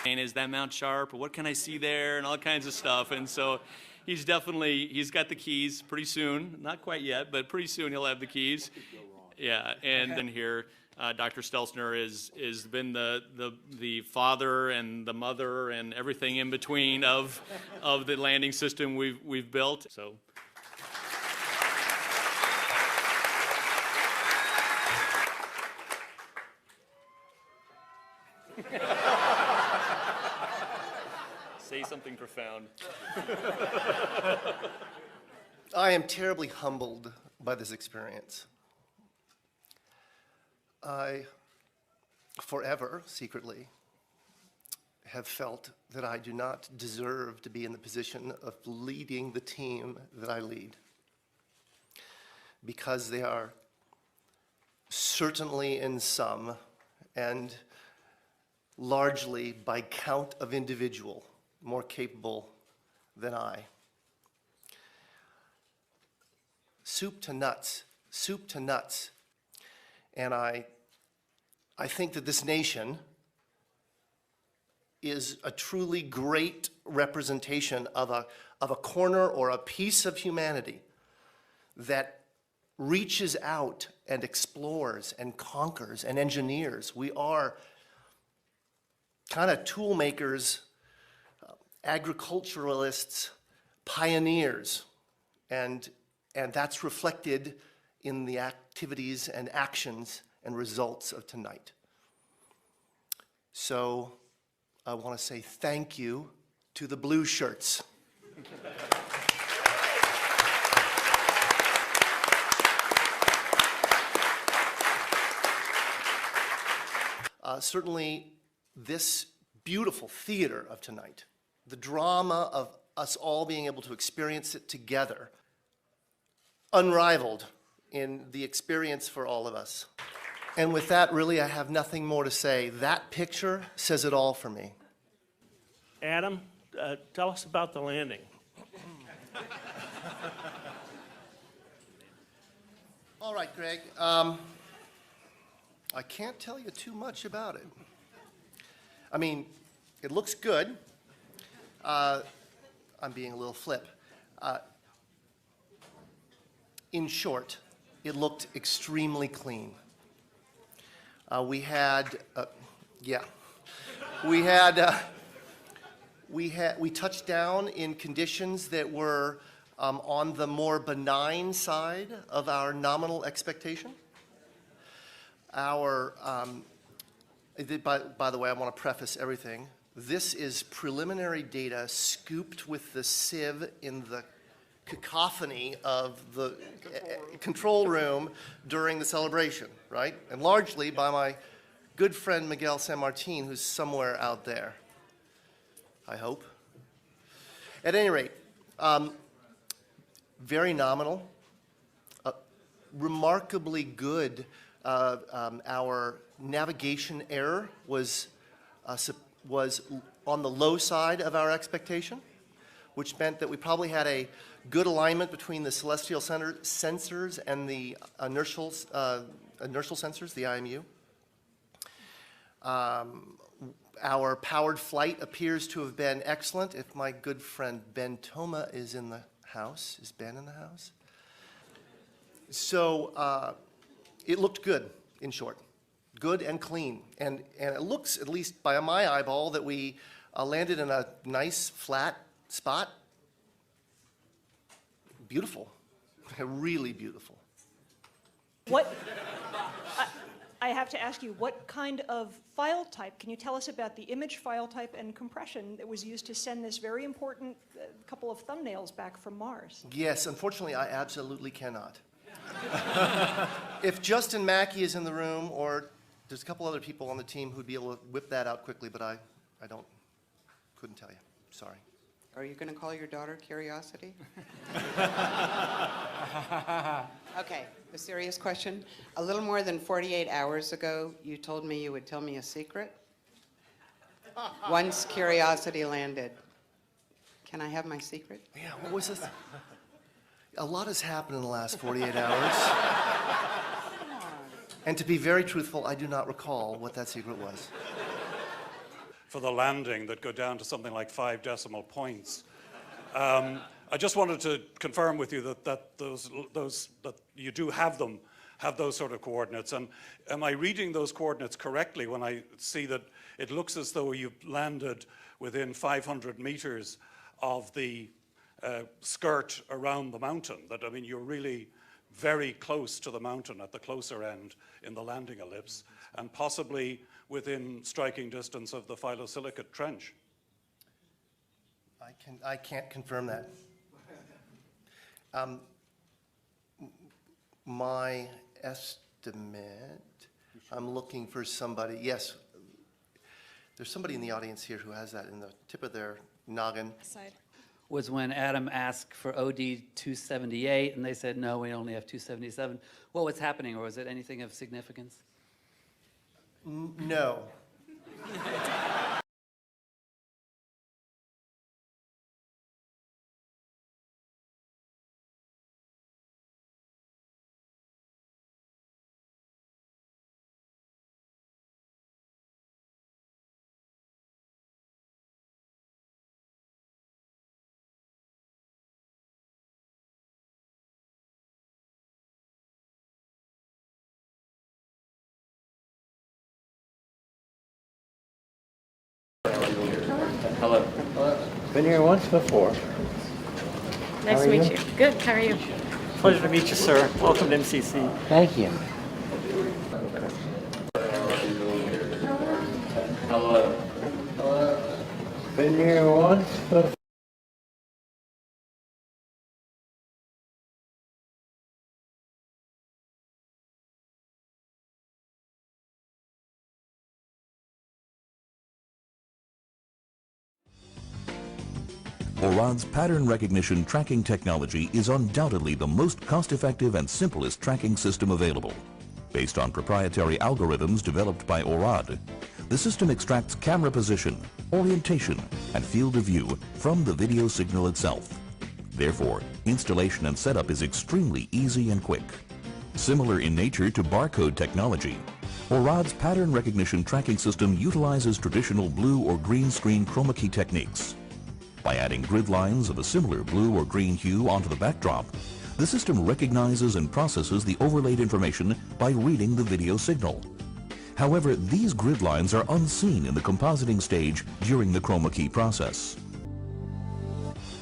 And is that Mount Sharp, or what can I see there, and all kinds of stuff. And so he's got the keys pretty soon. Not quite yet, but pretty soon he'll have the keys. Yeah, and then here, Dr. Stelzner is been the father and the mother and everything in between of the landing system we've built. So. Say something profound. I am terribly humbled by this experience. I, forever, secretly, have felt that I do not deserve to be in the position of leading the team that I lead, because they are certainly in sum and largely by count of individual more capable than I. Soup to nuts. And I think that this nation is a truly great representation of a corner or a piece of humanity that reaches out and explores and conquers and engineers. We are kind of tool makers, agriculturalists, pioneers, and that's reflected in the activities and actions and results of tonight. So I want to say thank you to the blue shirts. Certainly this beautiful theater of tonight, the drama of us all being able to experience it together, unrivaled in the experience for all of us. And with that, really, I have nothing more to say. That picture says it all for me. Adam, tell us about the landing. All right, Greg. I can't tell you too much about it. I mean, it looks good. I'm being a little flip. In short, it looked extremely clean. We touched down in conditions that were on the more benign side of our nominal expectation. By the way, I want to preface everything. This is preliminary data scooped with the sieve in the cacophony of the control room during the celebration, right? And largely by my good friend Miguel San Martin, who's somewhere out there, I hope. At any rate, very nominal, remarkably good. Our navigation error was on the low side of our expectation, which meant that we probably had a good alignment between the celestial sensors and the inertial sensors, the IMU. Our powered flight appears to have been excellent. If my good friend Ben Toma is in the house. Is Ben in the house? So it looked good, in short. Good and clean. And it looks, at least by my eyeball, that we landed in a nice, flat spot. Beautiful. Really beautiful. What, I have to ask you, what kind of file type, can you tell us about the image file type and compression that was used to send this very important couple of thumbnails back from Mars? Yes, unfortunately, I absolutely cannot. If Justin Mackey is in the room, or there's a couple other people on the team who'd be able to whip that out quickly, but I couldn't tell you. Sorry. Are you going to call your daughter Curiosity? Okay, a serious question. A little more than 48 hours ago, you told me you would tell me a secret. Once Curiosity landed. Can I have my secret? Yeah, what was this? A lot has happened in the last 48 hours. And to be very truthful, I do not recall what that secret was. For the landing that go down to something like 5 decimal points. I just wanted to confirm with you that that you do have those sort of coordinates. And am I reading those coordinates correctly when I see that it looks as though you've landed within 500 meters of the skirt around the mountain? That, I mean, you're really very close to the mountain at the closer end in the landing ellipse, and possibly within striking distance of the phyllosilicate trench. I can't confirm that. My estimate, I'm looking for somebody, yes, there's somebody in the audience here who has that in the tip of their noggin. Was when Adam asked for OD 278, and they said, no, we only have 277. What was happening, or was it anything of significance? No. Hello. Been here once before. Nice to meet you. Good. How are you? Pleasure to meet you, sir. Welcome to MCC. Thank you. Hello. Been here once before. ORAD's pattern recognition tracking technology is undoubtedly the most cost-effective and simplest tracking system available. Based on proprietary algorithms developed by ORAD, the system extracts camera position, orientation, and field of view from the video signal itself. Therefore, installation and setup is extremely easy and quick. Similar in nature to barcode technology, ORAD's pattern recognition tracking system utilizes traditional blue or green screen chroma key techniques. By adding grid lines of a similar blue or green hue onto the backdrop, the system recognizes and processes the overlaid information by reading the video signal. However, these grid lines are unseen in the compositing stage during the chroma key process.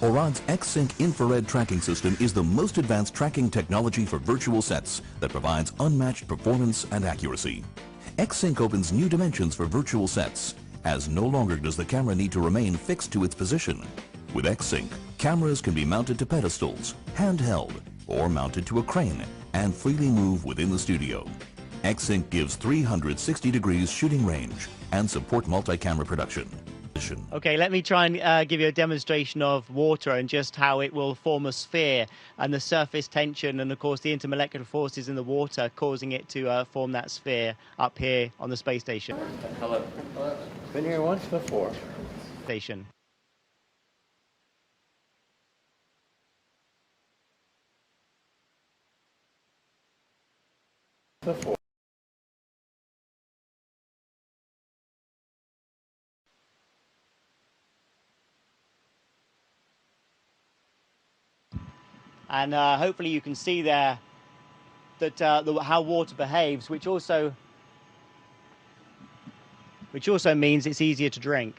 ORAD's X-Sync infrared tracking system is the most advanced tracking technology for virtual sets that provides unmatched performance and accuracy. X-Sync opens new dimensions for virtual sets, as no longer does the camera need to remain fixed to its position. With X-Sync, cameras can be mounted to pedestals, handheld, or mounted to a crane and freely move within the studio. X-Sync gives 360 degrees shooting range and support multi-camera production. Okay, let me try and give you a demonstration of water and just how it will form a sphere, and the surface tension and of course the intermolecular forces in the water causing it to form that sphere up here on the space station. Hello. Been here once before. Station. Before. And hopefully you can see there that how water behaves, which also means it's easier to drink.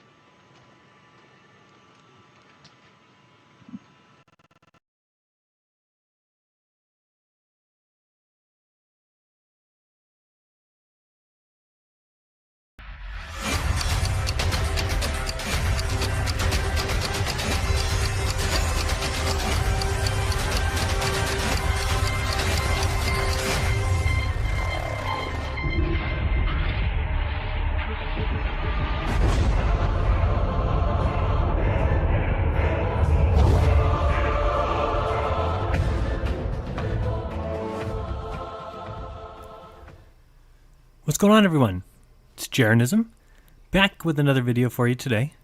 What's going on, everyone? It's Jaronism, back with another video for you today.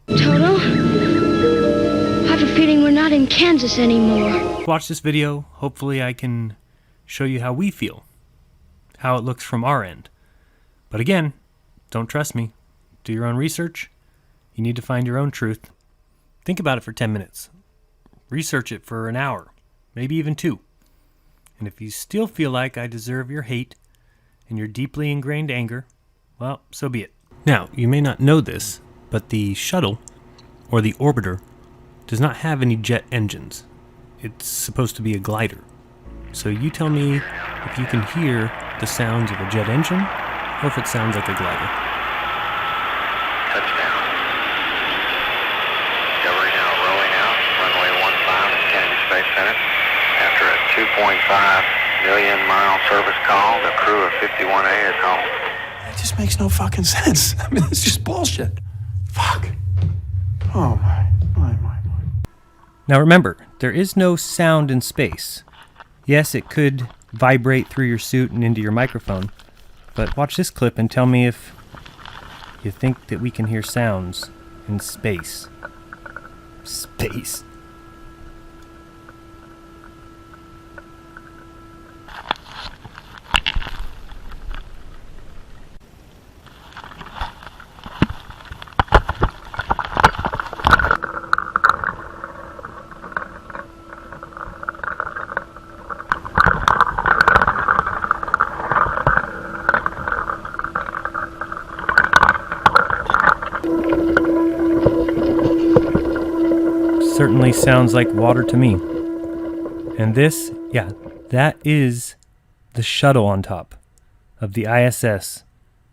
Toto, I have a feeling we're not in Kansas anymore. Watch this video. Hopefully I can show you how we feel, how it looks from our end. But again, don't trust me. Do your own research. You need to find your own truth. Think about it for 10 minutes. Research it for an hour, maybe even 2. And if you still feel like I deserve your hate and your deeply ingrained anger, well, so be it. Now, you may not know this, but the shuttle, or the orbiter, does not have any jet engines. It's supposed to be a glider. So you tell me if you can hear the sounds of a jet engine, or if it sounds like a glider. Touchdown. Discovery now rolling out, runway 15 at Kennedy Space Center. After a 2.5 million mile service call, the crew of 51A is home. It just makes no fucking sense. I mean, it's just bullshit. Fuck. Oh my. Now remember, there is no sound in space. Yes, it could vibrate through your suit and into your microphone, but watch this clip and tell me if you think that we can hear sounds in space. Space. Certainly sounds like water to me. And this, yeah, that is the shuttle on top of the ISS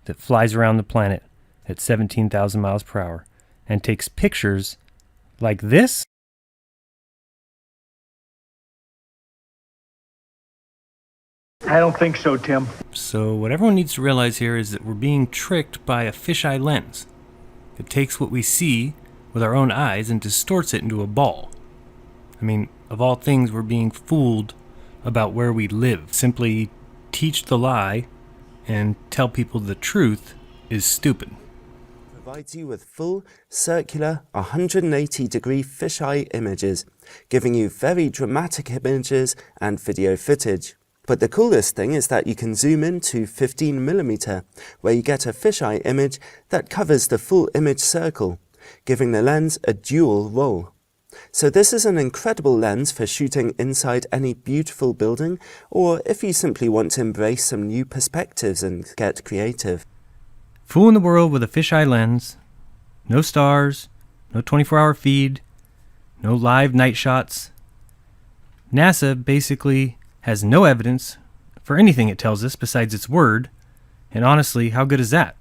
that flies around the planet at 17,000 miles per hour and takes pictures like this. I don't think so, Tim. So what everyone needs to realize here is that we're being tricked by a fisheye lens. It takes what we see with our own eyes and distorts it into a ball. I mean, of all things, we're being fooled about where we live. Simply teach the lie and tell people the truth is stupid. Provides you with full, circular, 180-degree fisheye images, giving you very dramatic images and video footage. But the coolest thing is that you can zoom in to 15mm, where you get a fisheye image that covers the full image circle, giving the lens a dual role. So this is an incredible lens for shooting inside any beautiful building, or if you simply want to embrace some new perspectives and get creative. Fooling the world with a fisheye lens, no stars, no 24-hour feed, no live night shots. NASA basically has no evidence for anything it tells us besides its word, and honestly, how good is that?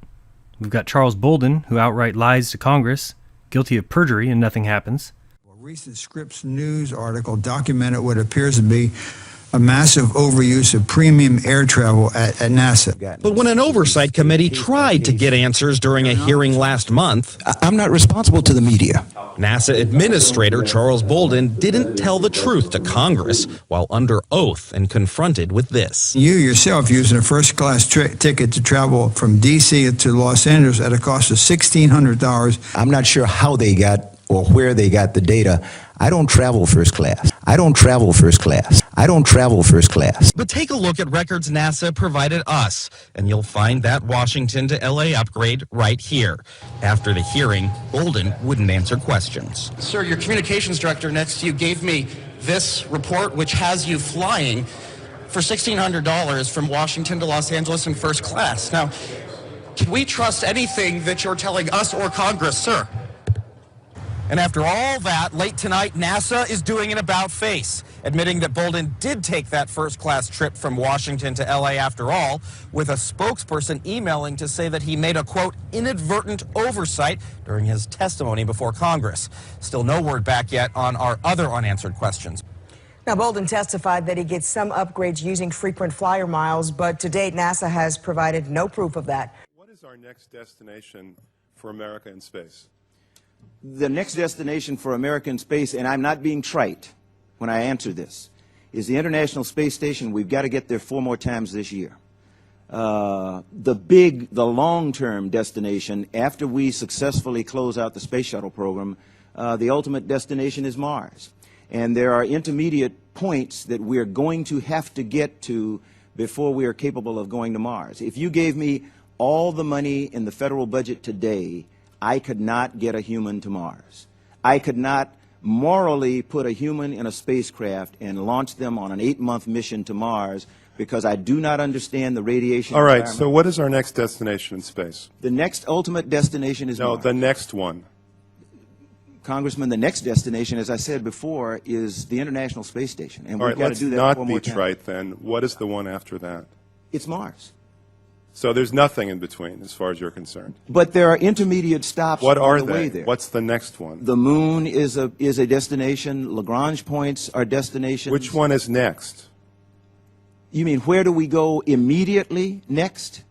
We've got Charles Bolden, who outright lies to Congress, guilty of perjury, and nothing happens. A recent Scripps News article documented what appears to be a massive overuse of premium air travel at NASA. But when an oversight committee tried to get answers during a hearing last month, I'm not responsible to the media. NASA Administrator Charles Bolden didn't tell the truth to Congress while under oath and confronted with this. You yourself using a first-class ticket to travel from D.C. to Los Angeles at a cost of $1,600. I'm not sure how they got or where they got the data. I don't travel first class. I don't travel first class. I don't travel first class. But take a look at records NASA provided us, and you'll find that Washington to LA upgrade right here. After the hearing, Bolden wouldn't answer questions. Sir, your communications director next to you gave me this report, which has you flying for $1,600 from Washington to Los Angeles in first class. Now, can we trust anything that you're telling us or Congress, sir? And after all that, late tonight, NASA is doing an about-face, admitting that Bolden did take that first-class trip from Washington to L.A. after all, with a spokesperson emailing to say that he made a, quote, inadvertent oversight during his testimony before Congress. Still no word back yet on our other unanswered questions. Now, Bolden testified that he gets some upgrades using frequent flyer miles, but to date, NASA has provided no proof of that. What is our next destination for America in space? The next destination for America in space, and I'm not being trite when I answer this, is the International Space Station. We've got to get there 4 more times this year. The long-term destination, after we successfully close out the space shuttle program, the ultimate destination is Mars. And there are intermediate points that we're going to have to get to before we are capable of going to Mars. If you gave me all the money in the federal budget today, I could not get a human to Mars. I could not morally put a human in a spacecraft and launch them on an 8-month mission to Mars because I do not understand the radiation All right, environment. so what is our next destination in space? The next ultimate destination is Mars. The next one. Congressman, the next destination, as I said before, is the International Space Station. And All we've right, got let's to do that not 4 be more times. trite then. What is the one after that? It's Mars. So there's nothing in between as far as you're concerned. But there are intermediate stops What on are the way they? there. What's the next one? The moon is a destination. Lagrange points are destinations. Which one is next? You mean where do we go immediately next?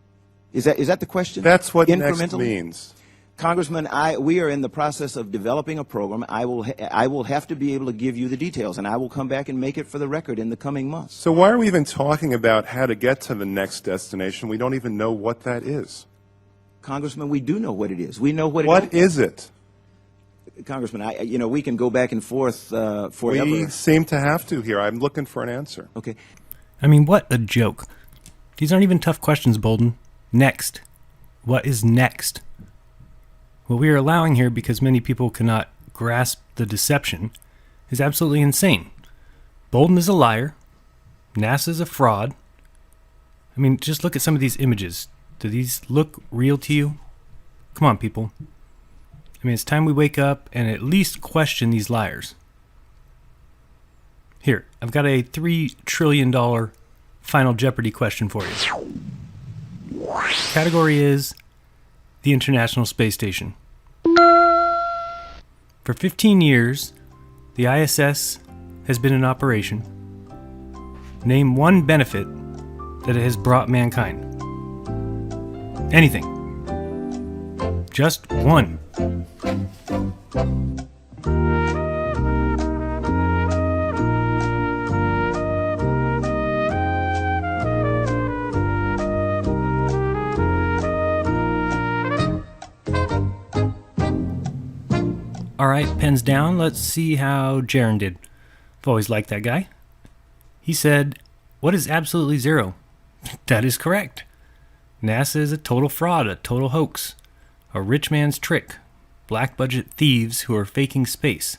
Is that the question? That's what next Incrementally? means. Congressman, we are in the process of developing a program. I will have to be able to give you the details, and I will come back and make it for the record in the coming months. So why are we even talking about how to get to the next destination? We don't even know what that is. Congressman, we do know what it is. We know what it is. What is it? Congressman, we can go back and forth forever. We seem to have to here. I'm looking for an answer. Okay. I mean, what a joke. These aren't even tough questions, Bolden. Next. What is next? What we are allowing here, because many people cannot grasp the deception, is absolutely insane. Bolden is a liar. NASA is a fraud. I mean, just look at some of these images. Do these look real to you? Come on, people. I mean, it's time we wake up and at least question these liars. Here, I've got a $3 trillion Final Jeopardy question for you. Category is the International Space Station. For 15 years, the ISS has been in operation. Name one benefit that it has brought mankind. Anything. Just one. All right, pens down. Let's see how Jaron did. I've always liked that guy. He said, what is absolutely zero? That is correct. NASA is a total fraud, a total hoax, a rich man's trick, black budget thieves who are faking space.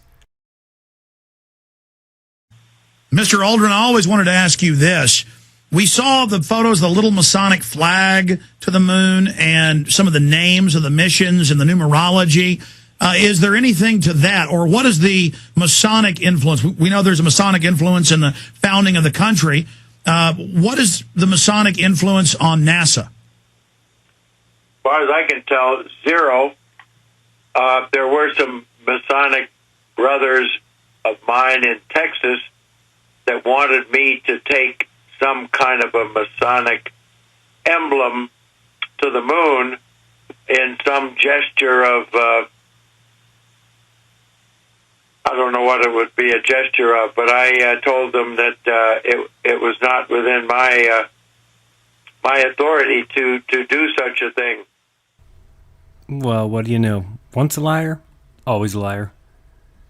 Mr. Aldrin, I always wanted to ask you this. We saw the photos, the little Masonic flag to the moon and some of the names of the missions and the numerology. Is there anything to that, or what is the Masonic influence? We know there's a Masonic influence in the founding of the country. What is the Masonic influence on NASA? As far as I can tell, zero. There were some Masonic brothers of mine in Texas that wanted me to take some kind of a Masonic emblem to the moon in some gesture of I don't know what it would be a gesture of, but I told them that it was not within my my authority to do such a thing. Well, what do you know? Once a liar, always a liar.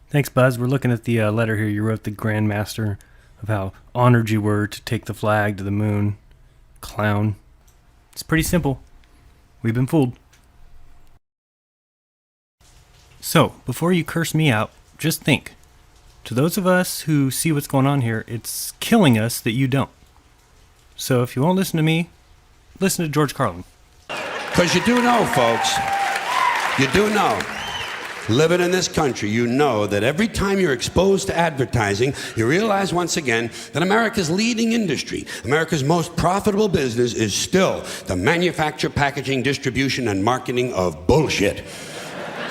Thanks, Buzz. We're looking at the letter here you wrote the Grand Master of how honored you were to take the flag to the moon. Clown. It's pretty simple. We've been fooled. So, before you curse me out, just think. To those of us who see what's going on here, it's killing us that you don't. So if you won't listen to me, listen to George Carlin. Because you do know, folks, you do know, living in this country, you know that every time you're exposed to advertising, you realize once again that America's leading industry, America's most profitable business is still the manufacture, packaging, distribution, and marketing of bullshit.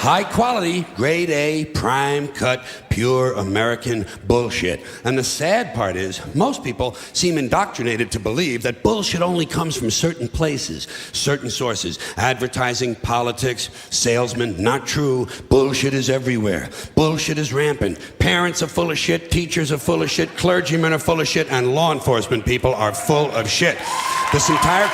High quality, grade A, prime cut, pure American bullshit. And the sad part is, most people seem indoctrinated to believe that bullshit only comes from certain places, certain sources. Advertising, politics, salesmen, not true. Bullshit is everywhere. Bullshit is rampant. Parents are full of shit, teachers are full of shit, clergymen are full of shit, and law enforcement people are full of shit. This entire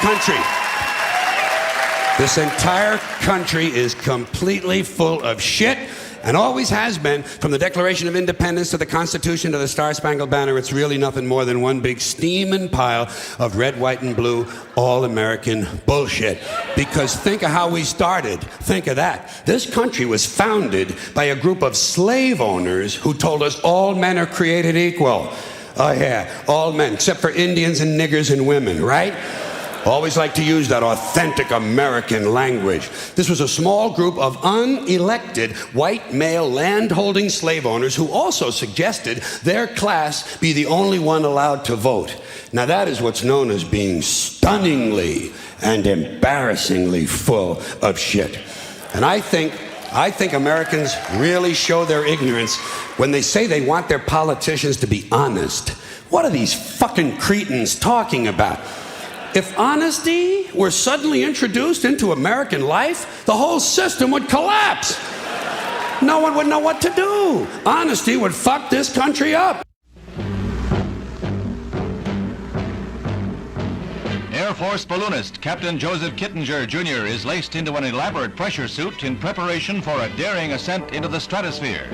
country is completely full of shit, and always has been. From the Declaration of Independence to the Constitution to the Star-Spangled Banner, it's really nothing more than one big steaming pile of red, white, and blue all-American bullshit. Because think of how we started. Think of that. This country was founded by a group of slave owners who told us all men are created equal. Oh yeah, all men, except for Indians and niggers and women, right? Always like to use that authentic American language. This was a small group of unelected white male land-holding slave owners who also suggested their class be the only one allowed to vote. Now that is what's known as being stunningly and embarrassingly full of shit. And I think Americans really show their ignorance when they say they want their politicians to be honest. What are these fucking cretins talking about? If honesty were suddenly introduced into American life, the whole system would collapse. No one would know what to do. Honesty would fuck this country up. Air Force balloonist Captain Joseph Kittinger, Jr. is laced into an elaborate pressure suit in preparation for a daring ascent into the stratosphere.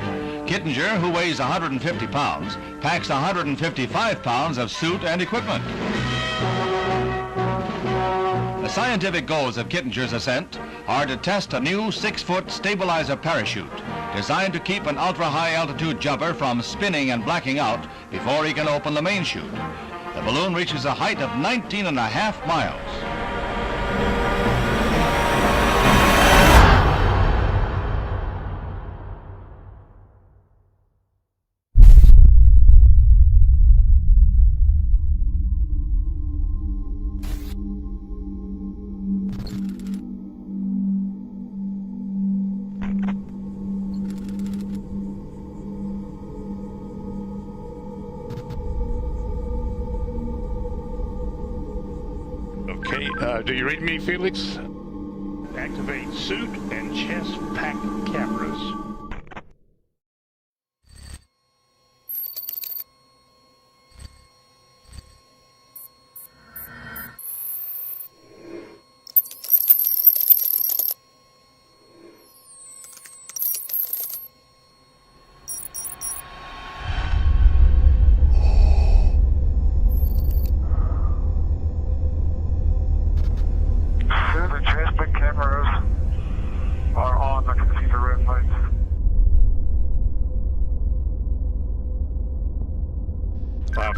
Kittinger, who weighs 150 pounds, packs 155 pounds of suit and equipment. The scientific goals of Kittinger's ascent are to test a new 6-foot stabilizer parachute designed to keep an ultra-high altitude jumper from spinning and blacking out before he can open the main chute. The balloon reaches a height of 19.5 miles. Okay, do you read me, Felix? Activate suit and chest pack cameras.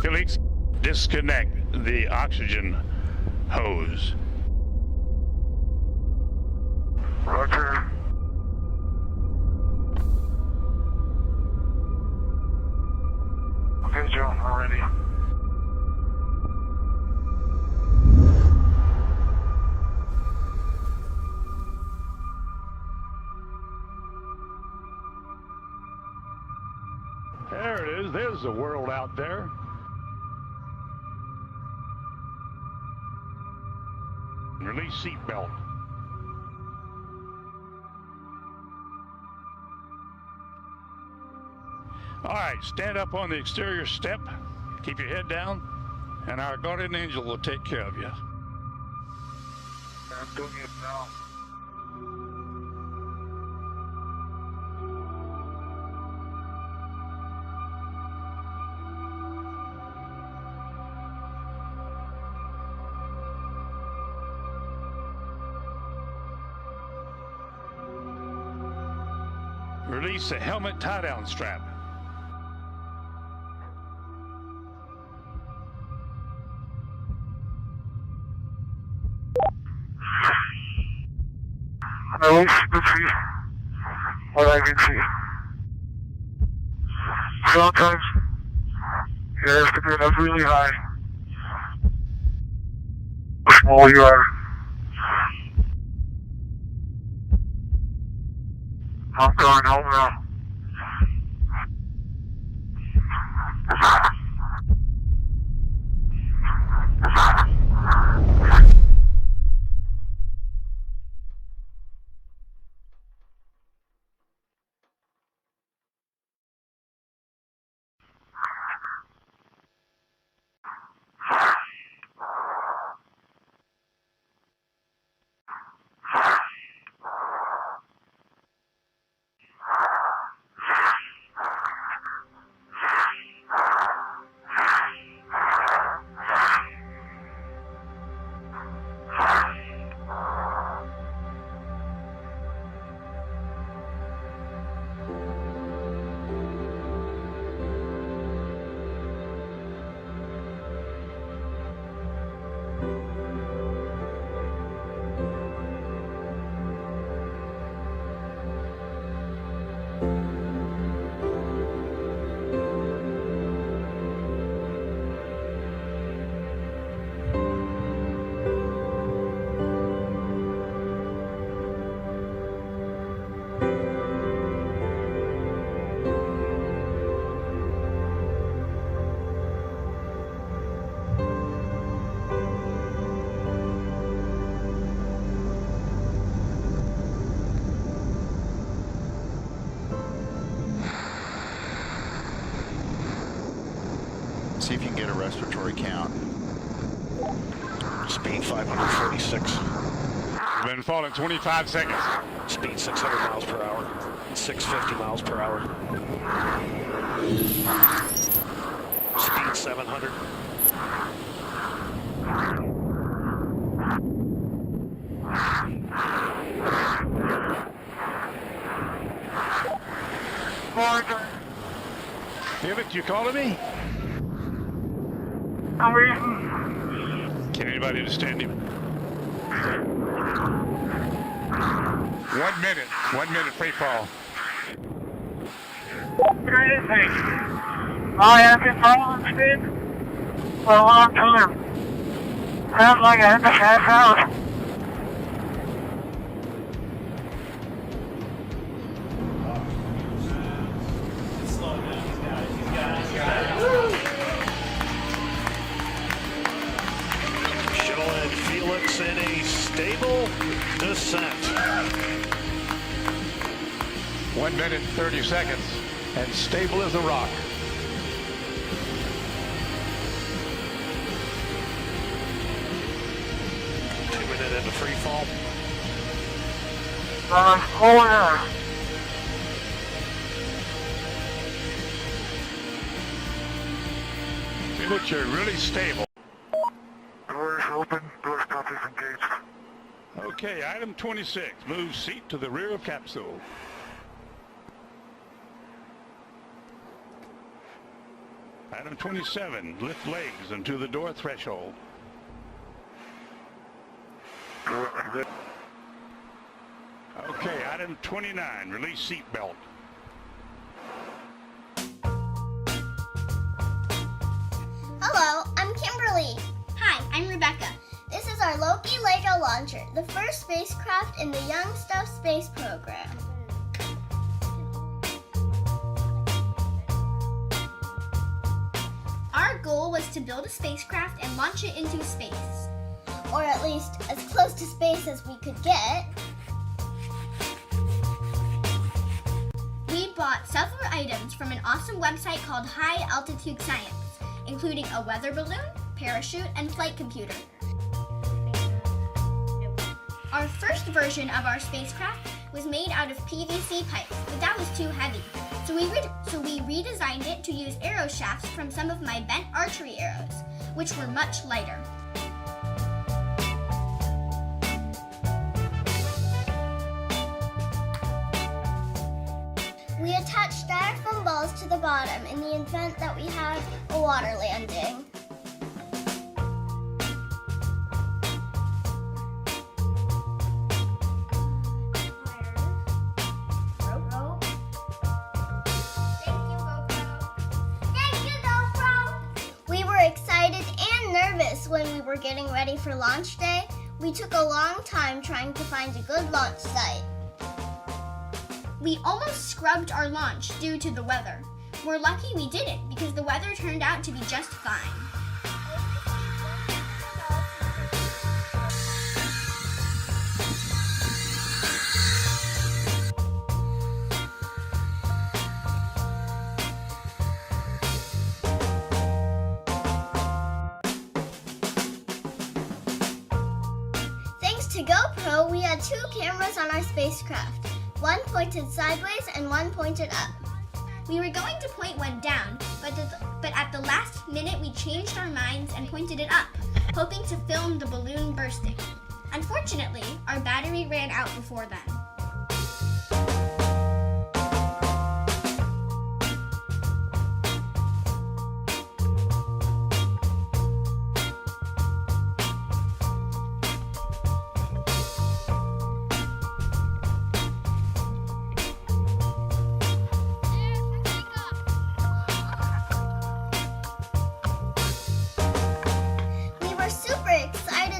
Felix, disconnect the oxygen hose. Roger. Okay, Joe, I'm ready. There it is. There's the world out there. Release seatbelt. All right, stand up on the exterior step. Keep your head down, and our guardian angel will take care of you. I'm doing it now. Release the helmet tie-down strap. let's see what I can see. Sometimes you have to get up really high. The smaller you are. I'm going home now. See if you can get a respiratory count. Speed 546. We've been falling 25 seconds. Speed 600 miles per hour. 650 miles per hour. Speed 700. David, you calling me? Can anybody understand him? 1 minute. 1 minute free fall. Crazy. I have been following speed for a long time. Sounds like I had to pass out. Showing Felix in a stable descent. 1 minute, 30 seconds, and stable as a rock. Into free fall. Oh yeah. Felix, you're really stable. Doors open, door stop is engaged. Okay, item 26, move seat to the rear of capsule. Item 27, lift legs into the door threshold. Okay, item 29, release seat belt. Hello, I'm Kimberly. Hi, I'm Rebecca. This is our Loki Lego launcher, the first spacecraft in the Young Stuff space program. Our goal was to build a spacecraft and launch it into space. Or at least as close to space as we could get. We bought several items from an awesome website called High Altitude Science, including a weather balloon, parachute, and flight computer. Our first version of our spacecraft was made out of PVC pipes, but that was too heavy. So we redesigned it to use arrow shafts from some of my bent archery arrows, which were much lighter. We attached styrofoam balls to the bottom in the event that we have a water landing. space when we were getting ready for launch day, we took a long time trying to find a good launch site. We almost scrubbed our launch due to the weather. We're lucky we didn't because the weather turned out to be just fine. Thanks to GoPro, we had 2 cameras on our spacecraft. One pointed sideways and one pointed up. We were going to point one down, but at the last minute we changed our minds and pointed it up, hoping to film the balloon bursting. Unfortunately, our battery ran out before then.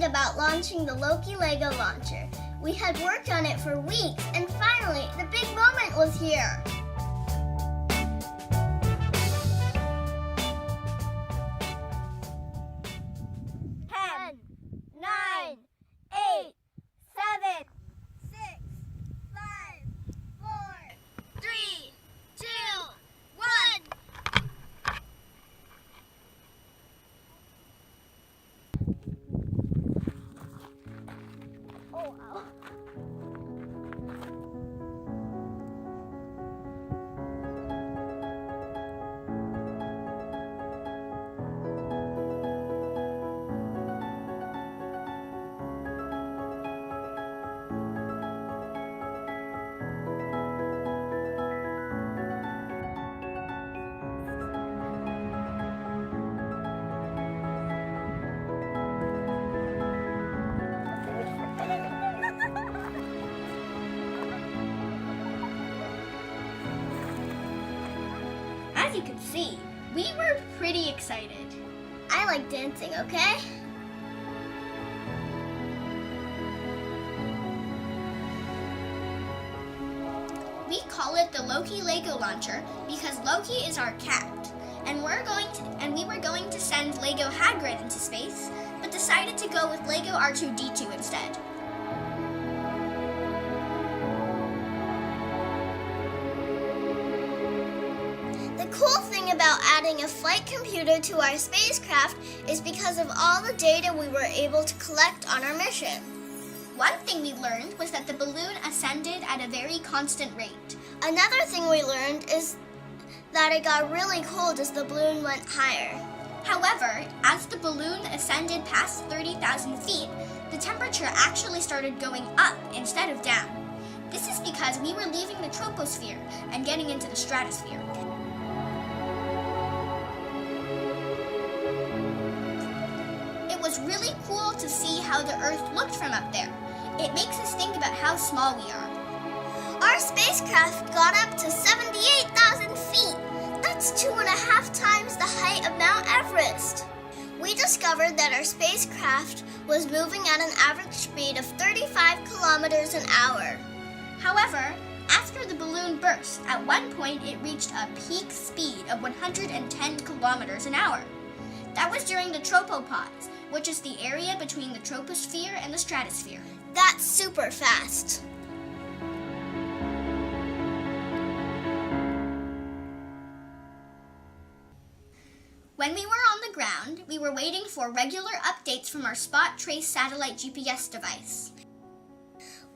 About launching the Loki Lego launcher. We had worked on it for weeks, and finally, the big moment was here. 10, 9, 8, 7, 6, 5, 4, 3, 2, 1. Oh, wow. As you can see, we were pretty excited. I like dancing, okay? We call it the Loki Lego launcher because Loki is our cat, and we were going to send Lego Hagrid into space, but decided to go with Lego R2-D2 instead. The cool thing about adding a flight computer to our spacecraft is because of all the data we were able to collect on our mission. One thing we learned was that the balloon ascended at a very constant rate. Another thing we learned is that it got really cold as the balloon went higher. However, as the balloon ascended past 30,000 feet, the temperature actually started going up instead of down. This is because we were leaving the troposphere and getting into the stratosphere. It was really cool to see how the Earth looked from up there. It makes us think about how small we are. Our spacecraft got up to 78,000 feet. That's 2.5 times the height of Mount Everest. We discovered that our spacecraft was moving at an average speed of 35 kilometers an hour. However, after the balloon burst, at one point it reached a peak speed of 110 kilometers an hour. That was during the tropopause, which is the area between the troposphere and the stratosphere. That's super fast. When we were on the ground, we were waiting for regular updates from our Spot Trace satellite GPS device.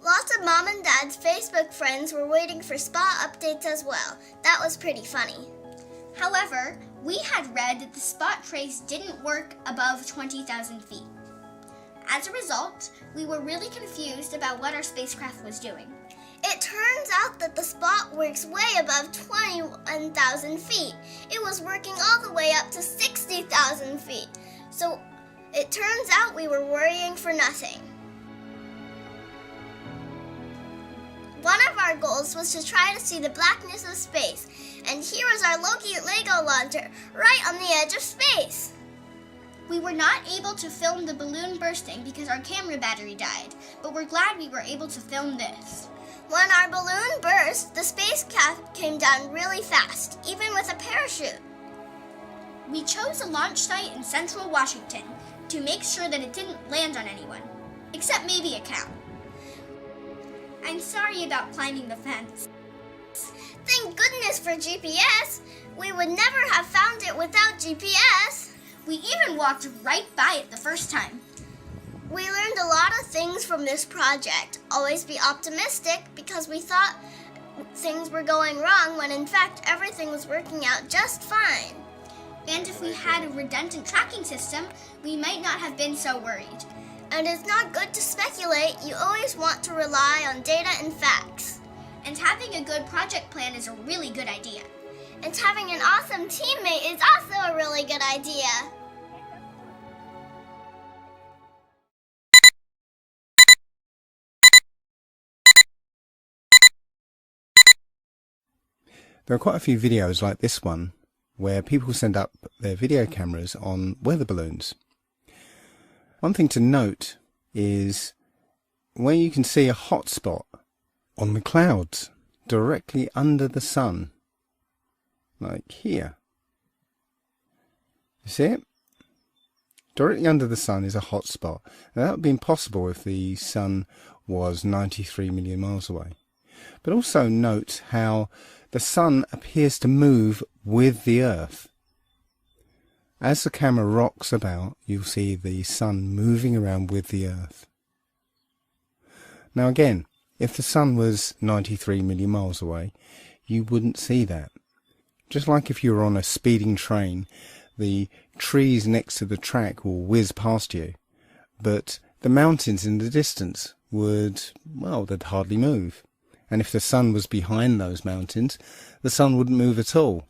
Lots of Mom and Dad's Facebook friends were waiting for Spot updates as well. That was pretty funny. However, we had read that the Spot Trace didn't work above 20,000 feet. As a result, we were really confused about what our spacecraft was doing. It turns out that the Spot works way above 21,000 feet. It was working all the way up to 60,000 feet. So it turns out we were worrying for nothing. One of our goals was to try to see the blackness of space, and here is our Loki Lego launcher, right on the edge of space. We were not able to film the balloon bursting because our camera battery died, but we're glad we were able to film this. When our balloon burst, the spacecraft came down really fast, even with a parachute. We chose a launch site in central Washington to make sure that it didn't land on anyone, except maybe a cow. I'm sorry about climbing the fence. Thank goodness for GPS. We would never have found it without GPS. We even walked right by it the first time. We learned a lot of things from this project. Always be optimistic, because we thought things were going wrong when in fact everything was working out just fine. And if we had a redundant tracking system, we might not have been so worried. And it's not good to speculate. You always want to rely on data and facts. And having a good project plan is a really good idea. And having an awesome teammate is also a really good idea. There are quite a few videos like this one where people send up their video cameras on weather balloons. One thing to note is where you can see a hot spot on the clouds directly under the sun, like here. You see it? Directly under the sun is a hot spot. Now, that would be impossible if the sun was 93 million miles away. But also note how the sun appears to move with the Earth. As the camera rocks about, you'll see the sun moving around with the Earth. Now again, if the sun was 93 million miles away, you wouldn't see that. Just like if you were on a speeding train, the trees next to the track will whiz past you, but the mountains in the distance would, well, they'd hardly move. And if the sun was behind those mountains, the sun wouldn't move at all.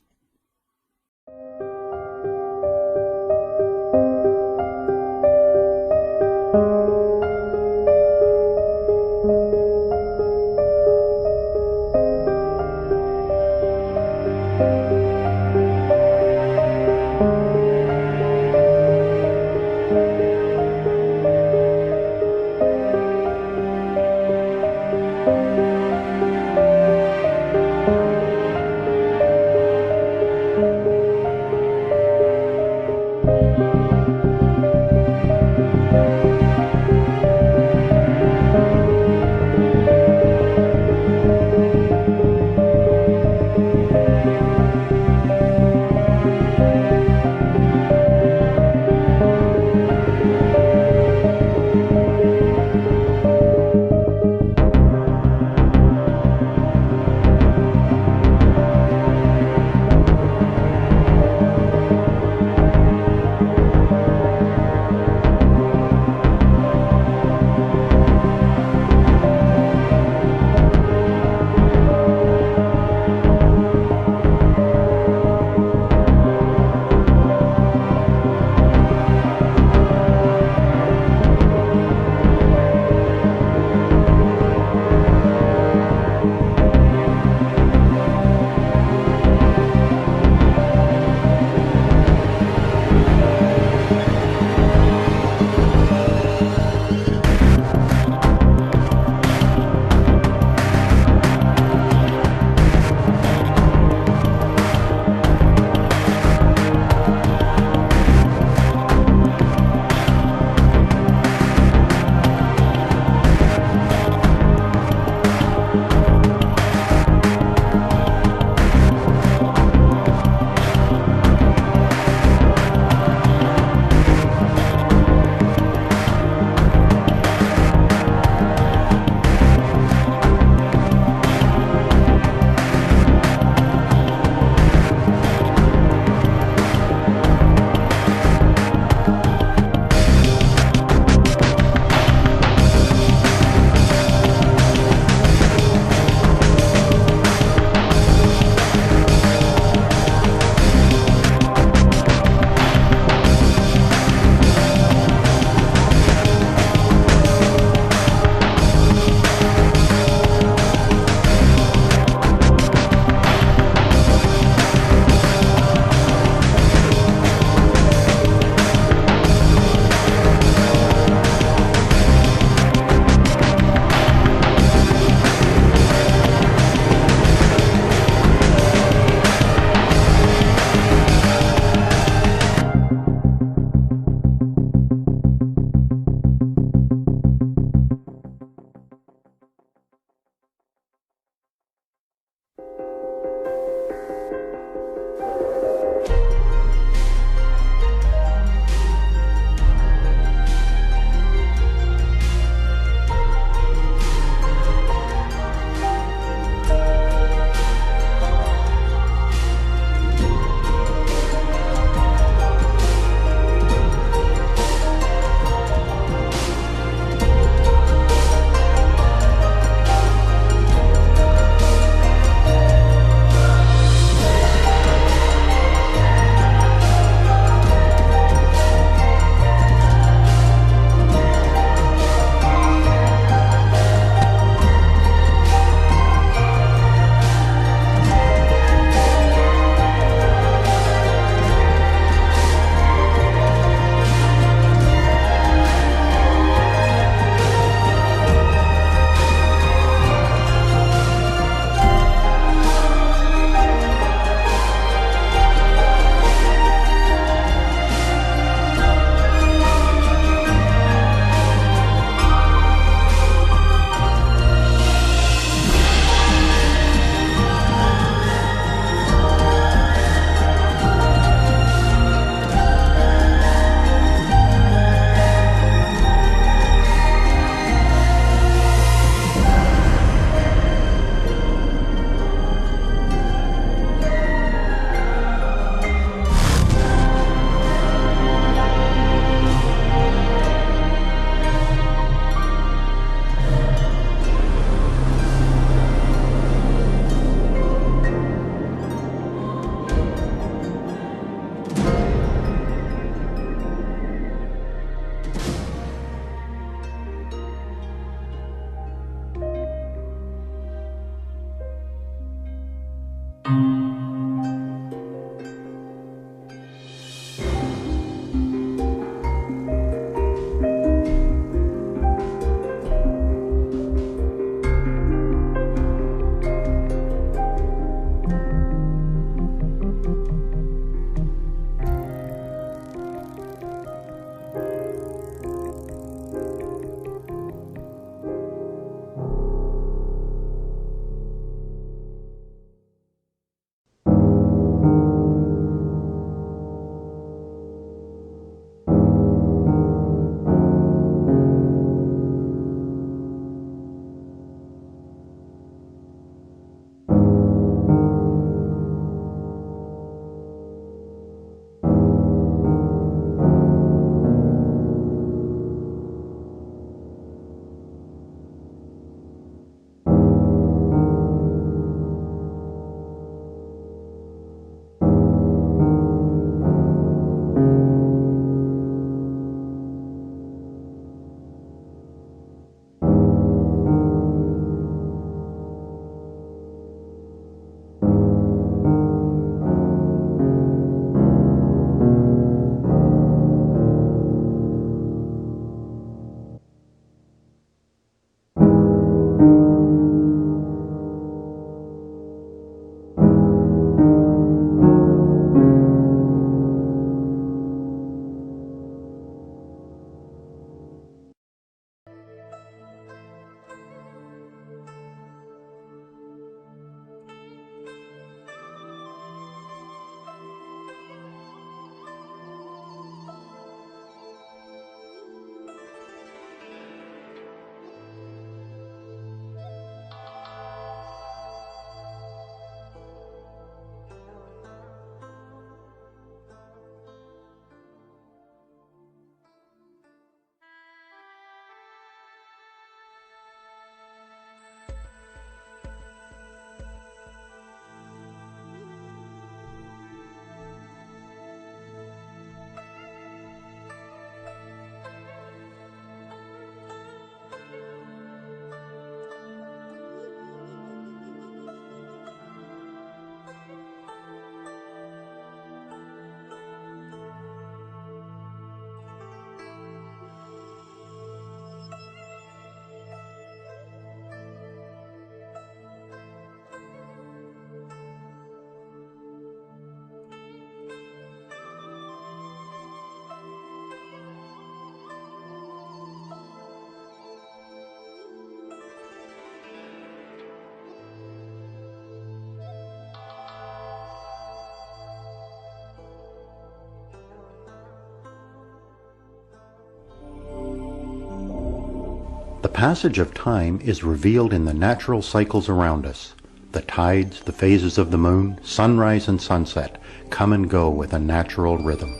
The passage of time is revealed in the natural cycles around us. The tides, the phases of the moon, sunrise and sunset come and go with a natural rhythm.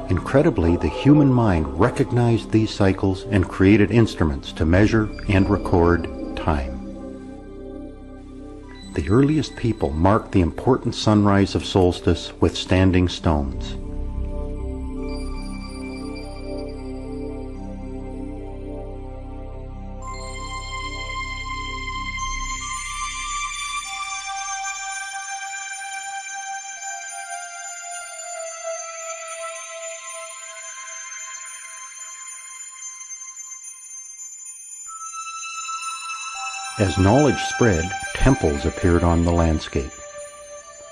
Incredibly, the human mind recognized these cycles and created instruments to measure and record time. The earliest people marked the important sunrise of solstice with standing stones. As knowledge spread, temples appeared on the landscape.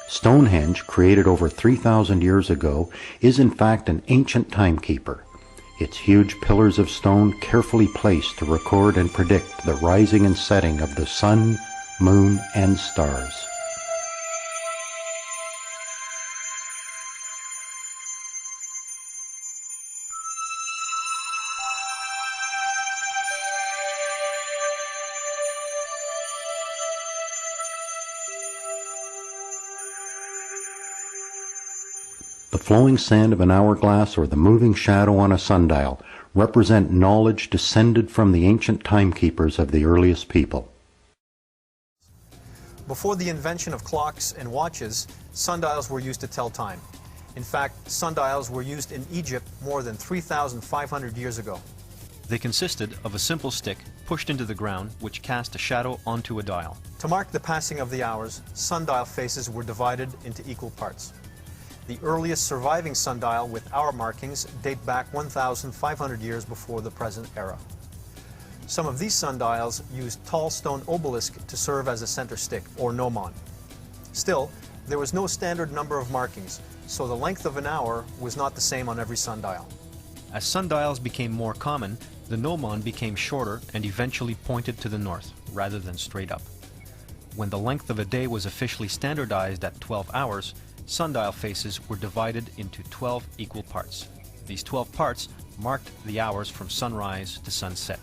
Stonehenge, created over 3,000 years ago, is in fact an ancient timekeeper. Its huge pillars of stone carefully placed to record and predict the rising and setting of the sun, moon, and stars. The flowing sand of an hourglass or the moving shadow on a sundial represent knowledge descended from the ancient timekeepers of the earliest people. Before the invention of clocks and watches, sundials were used to tell time. In fact, sundials were used in Egypt more than 3,500 years ago. They consisted of a simple stick pushed into the ground, which cast a shadow onto a dial. To mark the passing of the hours, sundial faces were divided into equal parts. The earliest surviving sundial with hour markings date back 1,500 years before the present era. Some of these sundials used tall stone obelisk to serve as a center stick, or gnomon. Still, there was no standard number of markings, so the length of an hour was not the same on every sundial. As sundials became more common, the gnomon became shorter and eventually pointed to the north, rather than straight up. When the length of a day was officially standardized at 12 hours, sundial faces were divided into 12 equal parts. These 12 parts marked the hours from sunrise to sunset.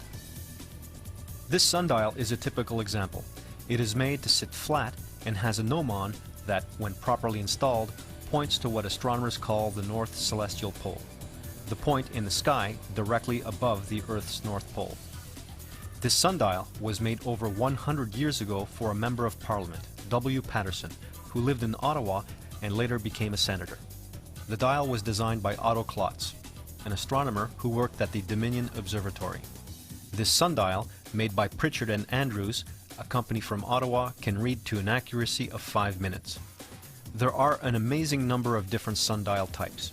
This sundial is a typical example. It is made to sit flat and has a gnomon that, when properly installed, points to what astronomers call the North Celestial Pole, the point in the sky directly above the Earth's North Pole. This sundial was made over 100 years ago for a Member of Parliament, W. Patterson, who lived in Ottawa and later became a senator. The dial was designed by Otto Klotz, an astronomer who worked at the Dominion Observatory. This sundial, made by Pritchard and Andrews, a company from Ottawa, can read to an accuracy of 5 minutes. There are an amazing number of different sundial types.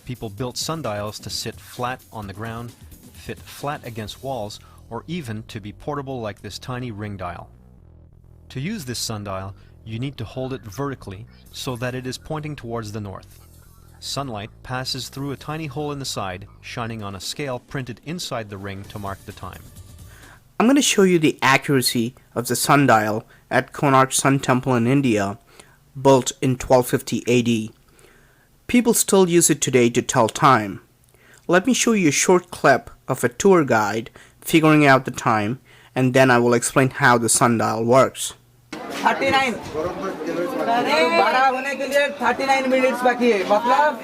People built sundials to sit flat on the ground, fit flat against walls, or even to be portable like this tiny ring dial. To use this sundial, you need to hold it vertically so that it is pointing towards the north. Sunlight passes through a tiny hole in the side, shining on a scale printed inside the ring to mark the time. I'm going to show you the accuracy of the sundial at Konark Sun Temple in India, built in 1250 AD. People still use it today to tell time. Let me show you a short clip of a tour guide figuring out the time, and then I will explain how the sundial works. 39 12 होने के लिए 39 minutes बाकी है, मतलब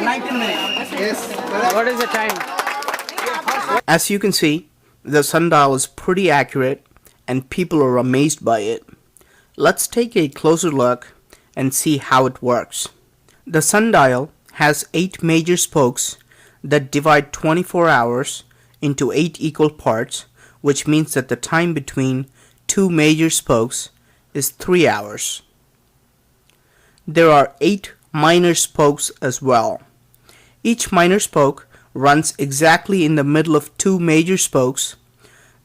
19 minutes. Yes. What is the time? As you can see, the sundial is pretty accurate and people are amazed by it. Let's take a closer look and see how it works. The sundial has 8 major spokes that divide 24 hours into 8 equal parts, which means that the time between 2 major spokes is 3 hours. There are 8 minor spokes as well. Each minor spoke runs exactly in the middle of 2 major spokes.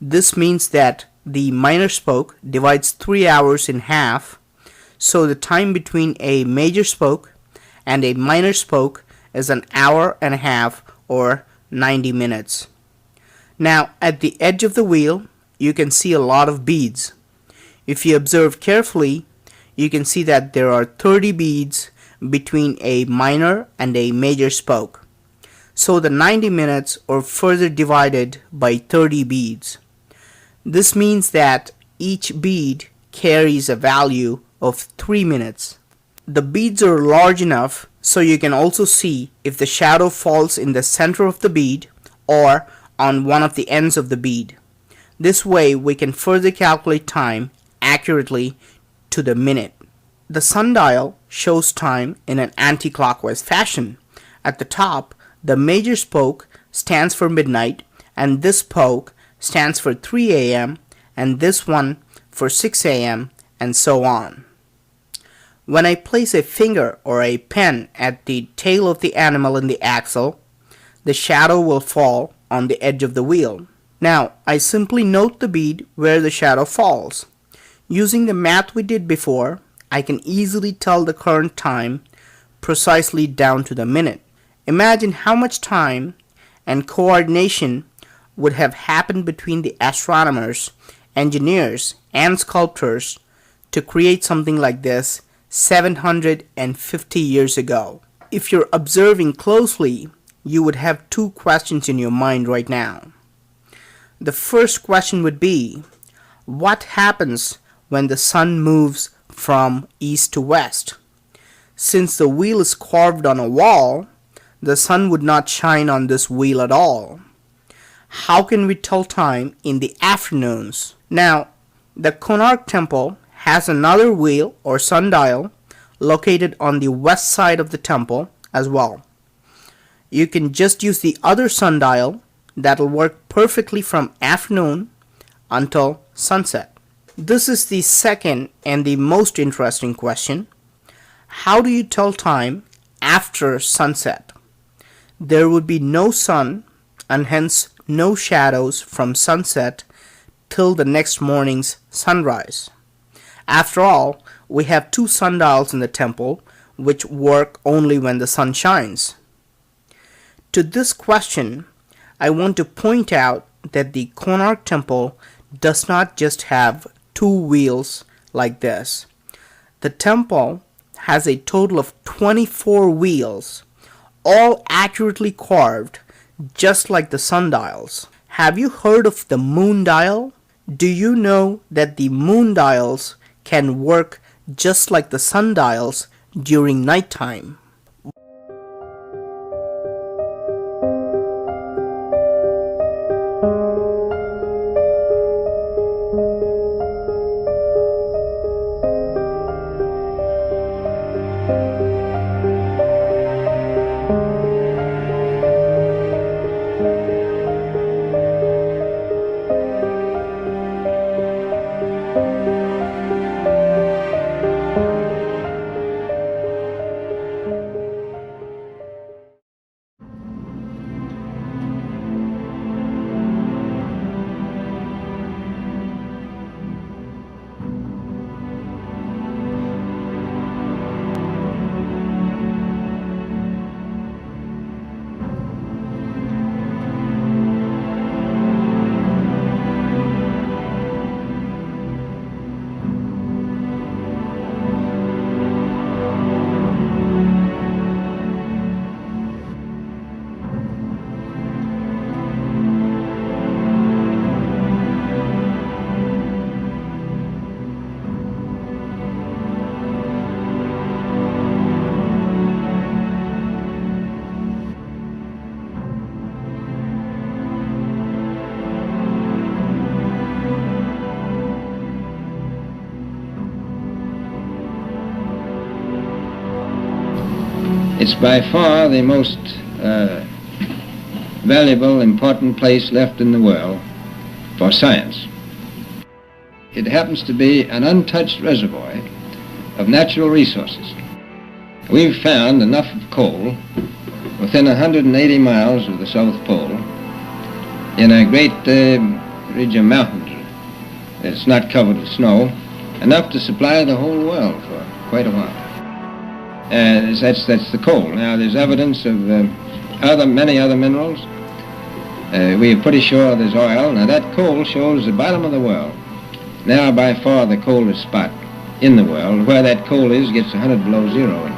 This means that the minor spoke divides 3 hours in half, so the time between a major spoke and a minor spoke is an hour and a half, or 90 minutes. Now, at the edge of the wheel, you can see a lot of beads. If you observe carefully, you can see that there are 30 beads between a minor and a major spoke. So the 90 minutes are further divided by 30 beads. This means that each bead carries a value of 3 minutes. The beads are large enough so you can also see if the shadow falls in the center of the bead or on one of the ends of the bead. This way we can further calculate time accurately to the minute. The sundial shows time in an anti-clockwise fashion. At the top, the major spoke stands for midnight, and this spoke stands for 3 a.m., and this one for 6 a.m., and so on. When I place a finger or a pen at the tail of the animal in the axle, the shadow will fall on the edge of the wheel. Now, I simply note the bead where the shadow falls. Using the math we did before, I can easily tell the current time precisely down to the minute. Imagine how much time and coordination would have happened between the astronomers, engineers, and sculptors to create something like this 750 years ago. If you're observing closely, you would have 2 questions in your mind right now. The first question would be, what happens when the sun moves from east to west? Since the wheel is carved on a wall, the sun would not shine on this wheel at all. How can we tell time in the afternoons? Now, the Konark Temple has another wheel or sundial located on the west side of the temple as well. You can just use the other sundial that'll work perfectly from afternoon until sunset. This is the second and the most interesting question. How do you tell time after sunset? There would be no sun and hence no shadows from sunset till the next morning's sunrise. After all, we have 2 sundials in the temple which work only when the sun shines. To this question, I want to point out that the Konark temple does not just have 2 wheels like this. The temple has a total of 24 wheels, all accurately carved, just like the sundials. Have you heard of the moon dial? Do you know that the moon dials can work just like the sundials during nighttime? It's by far the most valuable, important place left in the world for science. It happens to be an untouched reservoir of natural resources. We've found enough of coal within 180 miles of the South Pole in a great ridge of mountains. It's not covered with snow, enough to supply the whole world for quite a while. That's the coal. Now there's evidence of many other minerals. We're pretty sure there's oil. Now that coal shows the bottom of the world. Now by far the coldest spot in the world. Where that coal is gets 100 below zero in the winter.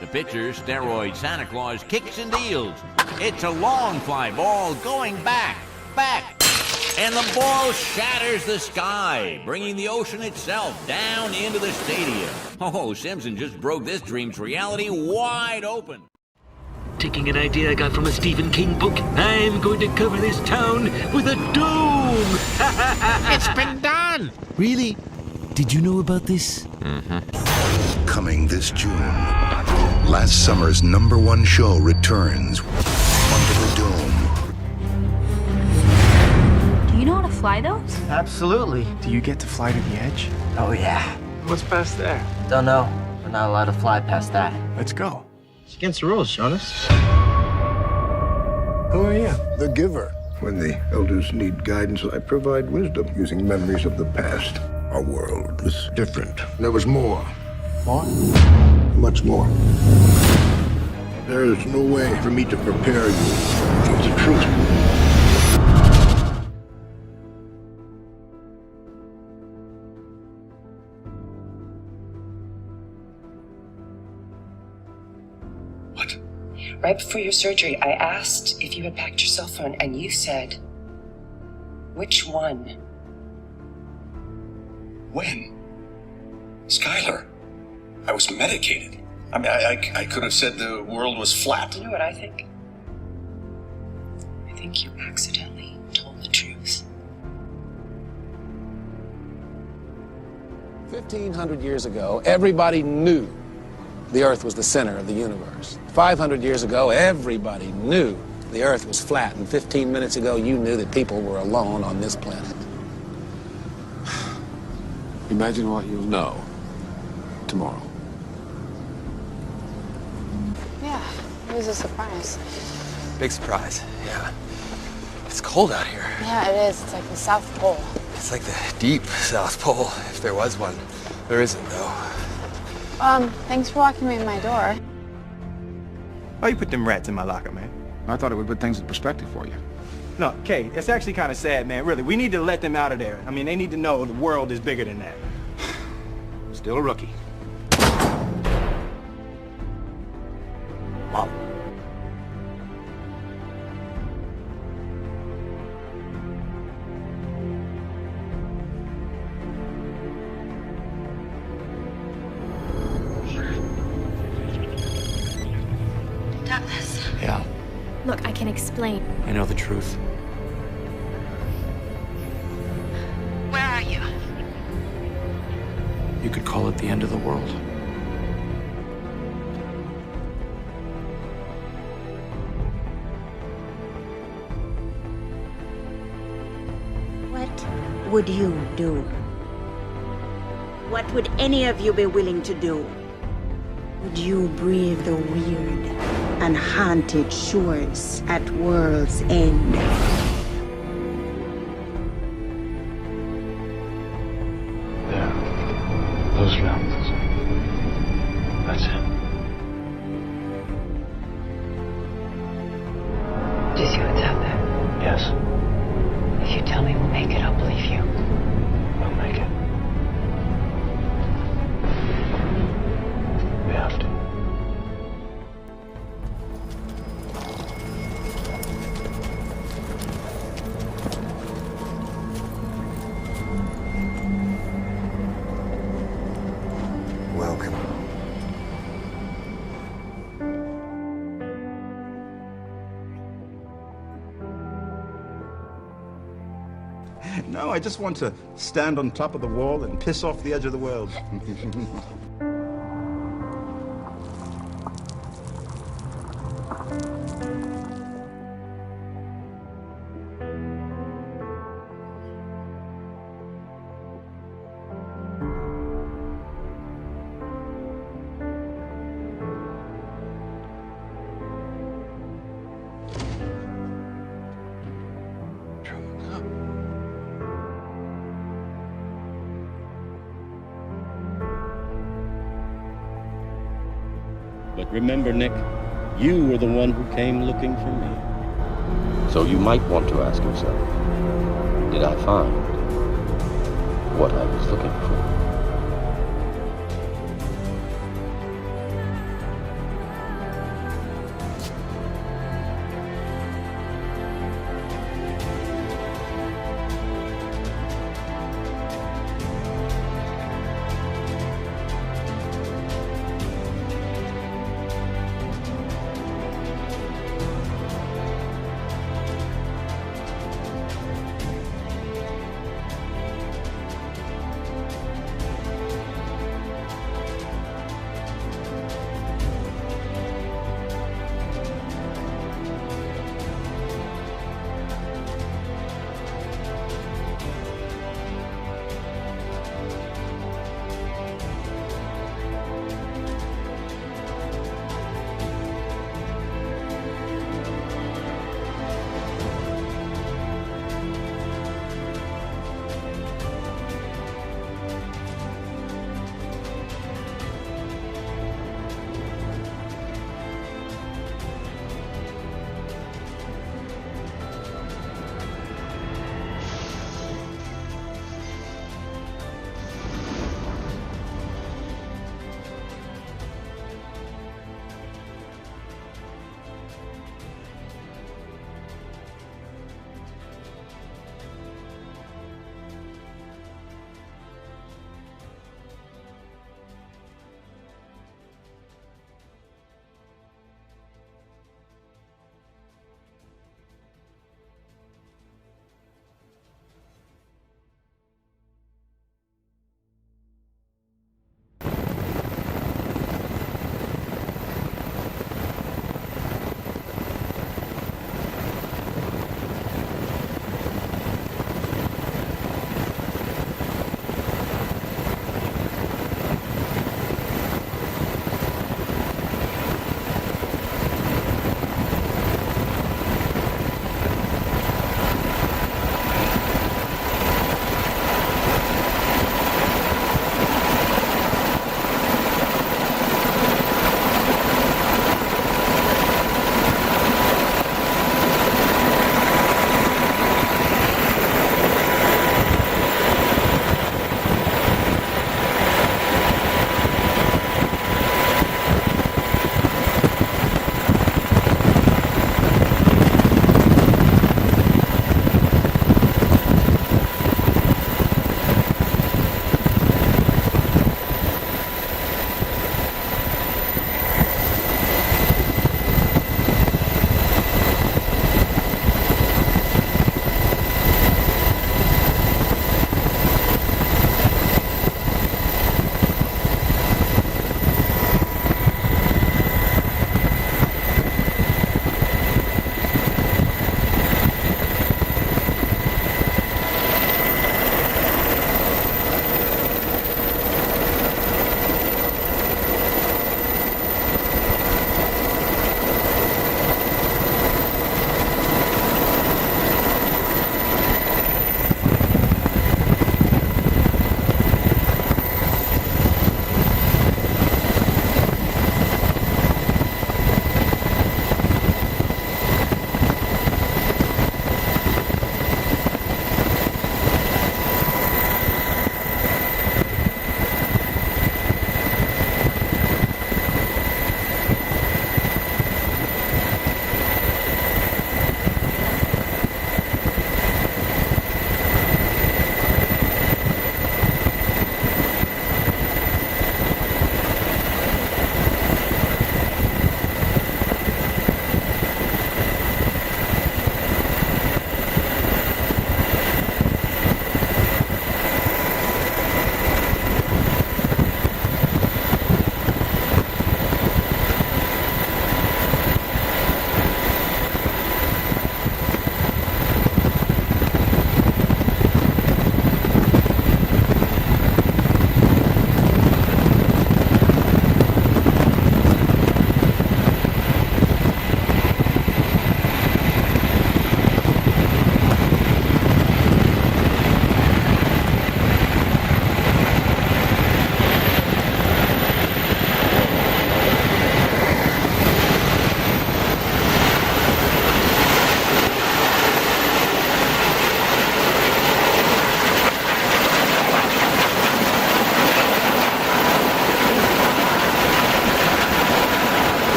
The pitcher, steroid Santa Claus, kicks and deals. It's a long fly ball going back, and the ball shatters the sky, bringing the ocean itself down into the stadium. Oh, Simpson just broke this dream's reality wide open. Taking an idea I got from a Stephen King book, I'm going to cover this town with a dome! It's been done! Really? Did you know about this? Coming this June, last summer's #1 show returns Under the Dome. Do you know how to fly those? Absolutely. Do you get to fly to the edge? Oh, yeah. What's past there? Don't know. We're not allowed to fly past that. Let's go. It's against the rules, Jonas. Who are you? The giver. When the elders need guidance, I provide wisdom using memories of the past. Our world was different. There was more. More? Much more. There is no way for me to prepare you for the truth. Right before your surgery, I asked if you had packed your cell phone, and you said, which one? When? Skylar, I was medicated. I mean, I could have said the world was flat. You know what I think? I think you accidentally told the truth. 1,500 years ago, everybody knew the Earth was the center of the universe. 500 years ago, everybody knew the Earth was flat. And 15 minutes ago, you knew that people were alone on this planet. Imagine what you'll know tomorrow. Yeah, it was a surprise. Big surprise, yeah. It's cold out here. Yeah, it is. It's like the South Pole. It's like the deep South Pole, if there was one. There isn't, though. Thanks for walking me in my door. Why you put them rats in my locker, man? I thought it would put things in perspective for you. No, Kay, it's actually kind of sad, man, really. We need to let them out of there. I mean, they need to know the world is bigger than that. Still a rookie. Mom. Douglas. Yeah, Look, I can explain. I know the truth. Where are you? You could call it the end of the world. What would you do? What would any of you be willing to do? Would you brave the weird and haunted shores at world's end? Those mountains. That's it. Do you see what's out there? Yes, If you tell me we'll make it, I'll believe you. we'll make it. We have to. Welcome. No, I just want to stand on top of the wall and piss off the edge of the world. But remember, Nick, you were the one who came looking for me. So you might want to ask yourself, did I find what I was looking for?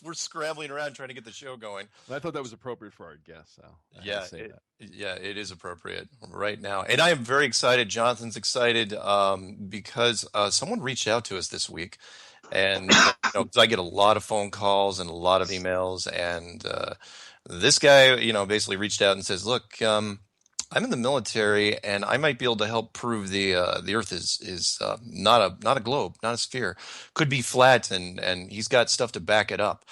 we're scrambling around trying to get the show going. And I thought that was appropriate for our guests, Al. I had Yeah, to say that. yeah, it is appropriate right now, and I am very excited. Jonathan's excited because someone reached out to us this week, and 'cause I get a lot of phone calls and a lot of emails, and this guy, basically reached out and says, "Look, I'm in the military, and I might be able to help prove the Earth is not a globe, not a sphere, could be flat, and he's got stuff to back it up."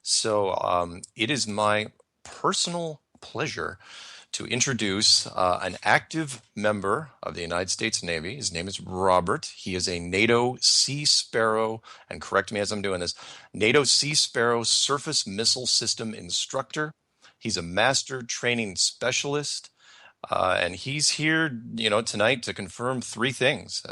So it is my personal pleasure to introduce an active member of the United States Navy. His name is Robert. He is a NATO Sea Sparrow, and correct me as I'm doing this, NATO Sea Sparrow Surface Missile System instructor. He's a master training specialist. And he's here, tonight to confirm three things,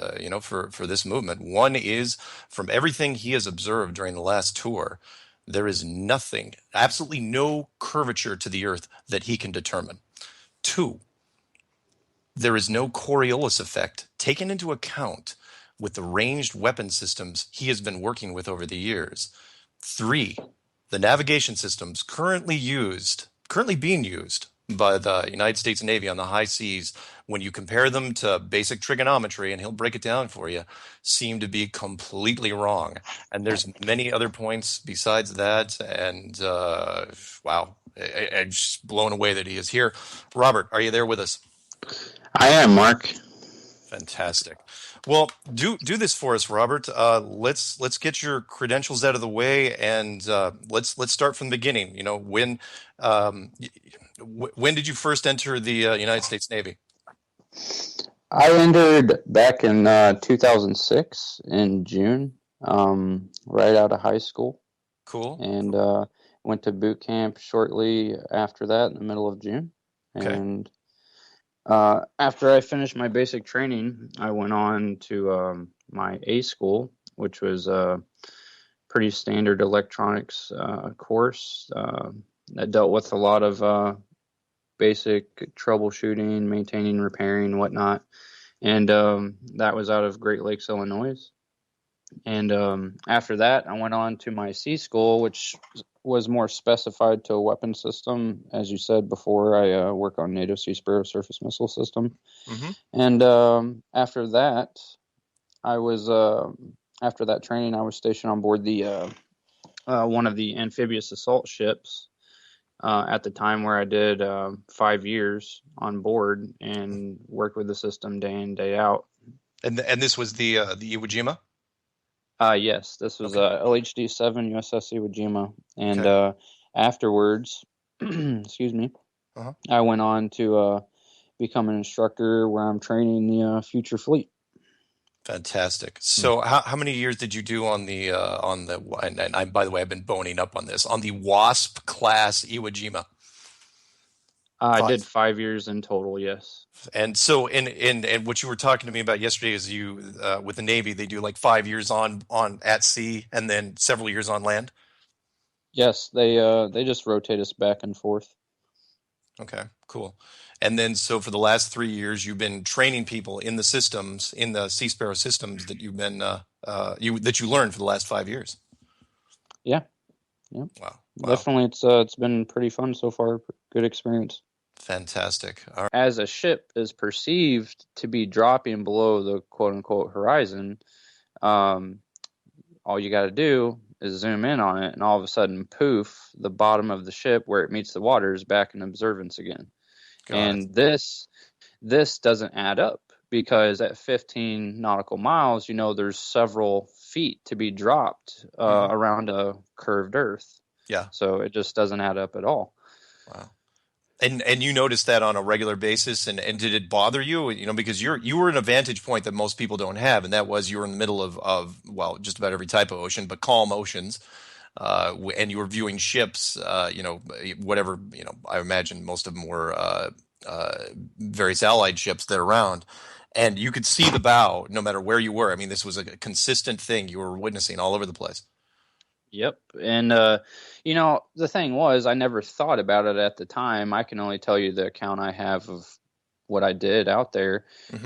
for this movement. One is, from everything he has observed during the last tour, there is nothing, absolutely no curvature to the Earth that he can determine. Two, there is no Coriolis effect taken into account with the ranged weapon systems he has been working with over the years. Three, the navigation systems currently being used by the United States Navy on the high seas, when you compare them to basic trigonometry, and he'll break it down for you, seem to be completely wrong. And there's many other points besides that. And wow, I'm just blown away that he is here. Robert, are you there with us? I am, Mark. Fantastic. Well, do this for us, Robert. Let's get your credentials out of the way, and let's start from the beginning. When did you first enter the United States Navy? I entered back in 2006 in June, right out of high school. Cool. And went to boot camp shortly after that in the middle of June. Okay. And after I finished my basic training, I went on to my A school, which was a pretty standard electronics course that dealt with a lot of basic troubleshooting, maintaining, repairing, whatnot. And that was out of Great Lakes, Illinois. And after that, I went on to my C school, which was more specified to a weapon system. As you said before, I work on NATO Sea Sparrow surface missile system. Mm-hmm. And after that, after that training, I was stationed on board the one of the amphibious assault ships at the time, where I did 5 years on board and worked with the system day in, day out. And this was the Iwo Jima? Yes, this was LHD-7 USS Iwo Jima. And afterwards, excuse me, I went on to become an instructor where I'm training the future fleet. Fantastic. So how many years did you do on the and I, by the way, I've been boning up on this, on the WASP class Iwo Jima? I did 5 years in total, yes. And so and what you were talking to me about yesterday is you with the Navy, they do like 5 years on at sea and then several years on land? Yes, they just rotate us back and forth. Okay, cool. And then so for the last 3 years, you've been training people in the systems, in the Sea Sparrow systems that you've been that you learned for the last 5 years. Yeah. Wow. Definitely, it's been pretty fun so far. Good experience. Fantastic. All right. As a ship is perceived to be dropping below the quote-unquote horizon, all you got to do is zoom in on it, and all of a sudden, poof, the bottom of the ship where it meets the water is back in observance again. This doesn't add up, because at 15 nautical miles, there's several feet to be dropped around a curved Earth. Yeah. So it just doesn't add up at all. Wow. And you noticed that on a regular basis, and did it bother you? Because you were in a vantage point that most people don't have, and that was you were in the middle of just about every type of ocean, but calm oceans, and you were viewing ships, whatever, I imagine most of them were various allied ships that are around, and you could see the bow no matter where you were. I mean, this was a consistent thing you were witnessing all over the place. Yep. And, the thing was, I never thought about it at the time. I can only tell you the account I have of what I did out there.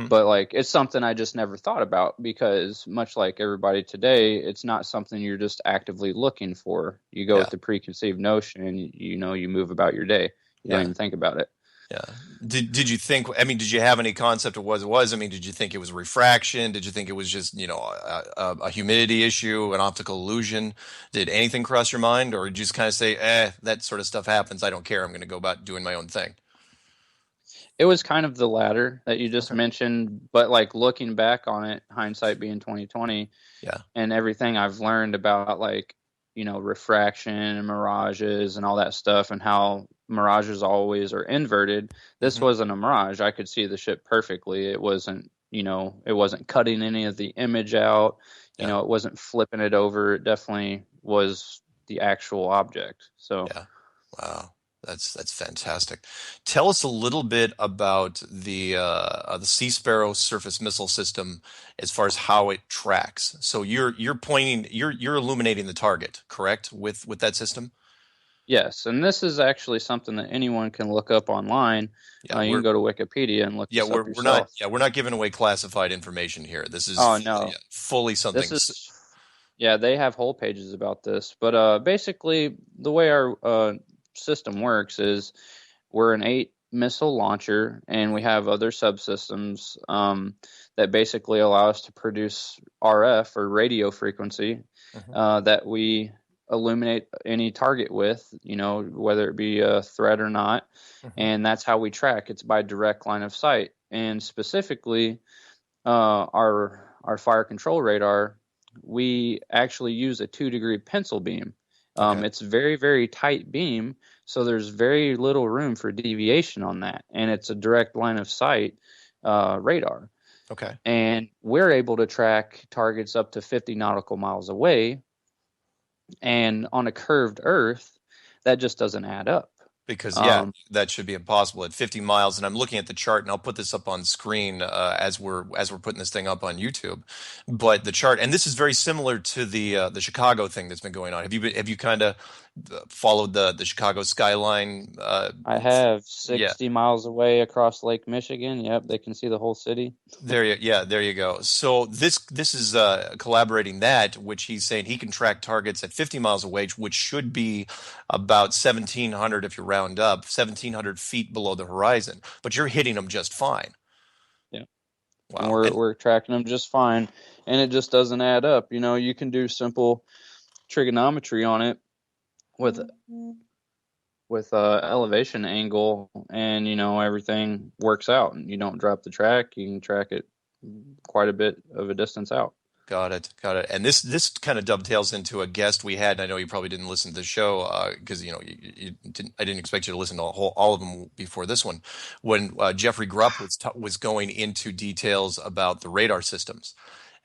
But like, it's something I just never thought about, because much like everybody today, it's not something you're just actively looking for. You go with the preconceived notion and you move about your day. You don't even think about it. Yeah. Did you think, I mean, did you have any concept of what it was? I mean, did you think it was refraction? Did you think it was just, a humidity issue, an optical illusion? Did anything cross your mind, or did you just kind of say, that sort of stuff happens, I don't care, I'm going to go about doing my own thing? It was kind of the latter that you just mentioned, but like looking back on it, hindsight being 2020, and everything I've learned about like, refraction and mirages and all that stuff, and how mirages always are inverted. This wasn't a mirage. I could see the ship perfectly. It wasn't, it wasn't cutting any of the image out. It wasn't flipping it over. It definitely was the actual object. So Wow. That's fantastic. Tell us a little bit about the Sea Sparrow surface missile system as far as how it tracks. So you're pointing, you're illuminating the target, correct? With that system? Yes, and this is actually something that anyone can look up online. You can go to Wikipedia and look this up yourself. We're not giving away classified information here. This is fully something. This is, they have whole pages about this. But basically, the way our system works is we're an 8 missile launcher, and we have other subsystems that basically allow us to produce RF, or radio frequency, that we illuminate any target with, whether it be a threat or not. And that's how we track. It's by direct line of sight. And specifically, our fire control radar, we actually use a 2-degree pencil beam. It's very, very tight beam, so there's very little room for deviation on that, and it's a direct line of sight radar. Okay. And we're able to track targets up to 50 nautical miles away, and on a curved Earth, that just doesn't add up. Because that should be impossible at 50 miles. And I'm looking at the chart, and I'll put this up on screen as we're putting this thing up on YouTube. But the chart, and this is very similar to the Chicago thing that's been going on. Have you kind of followed the Chicago skyline? I have 60 miles away across Lake Michigan. Yep, they can see the whole city. There you go. So this is collaborating that, which he's saying he can track targets at 50 miles away, which should be about 1,700 if you round up, 1,700 feet below the horizon. But you're hitting them just fine. Yeah. Wow. And we're tracking them just fine, and it just doesn't add up. You can do simple trigonometry on it with elevation angle, and everything works out, and you don't drop the track. You can track it quite a bit of a distance out. Got it. And this kind of dovetails into a guest we had. And I know you probably didn't listen to the show because I didn't expect you to listen to all of them before this one. When Jeffrey Grupp was going into details about the radar systems,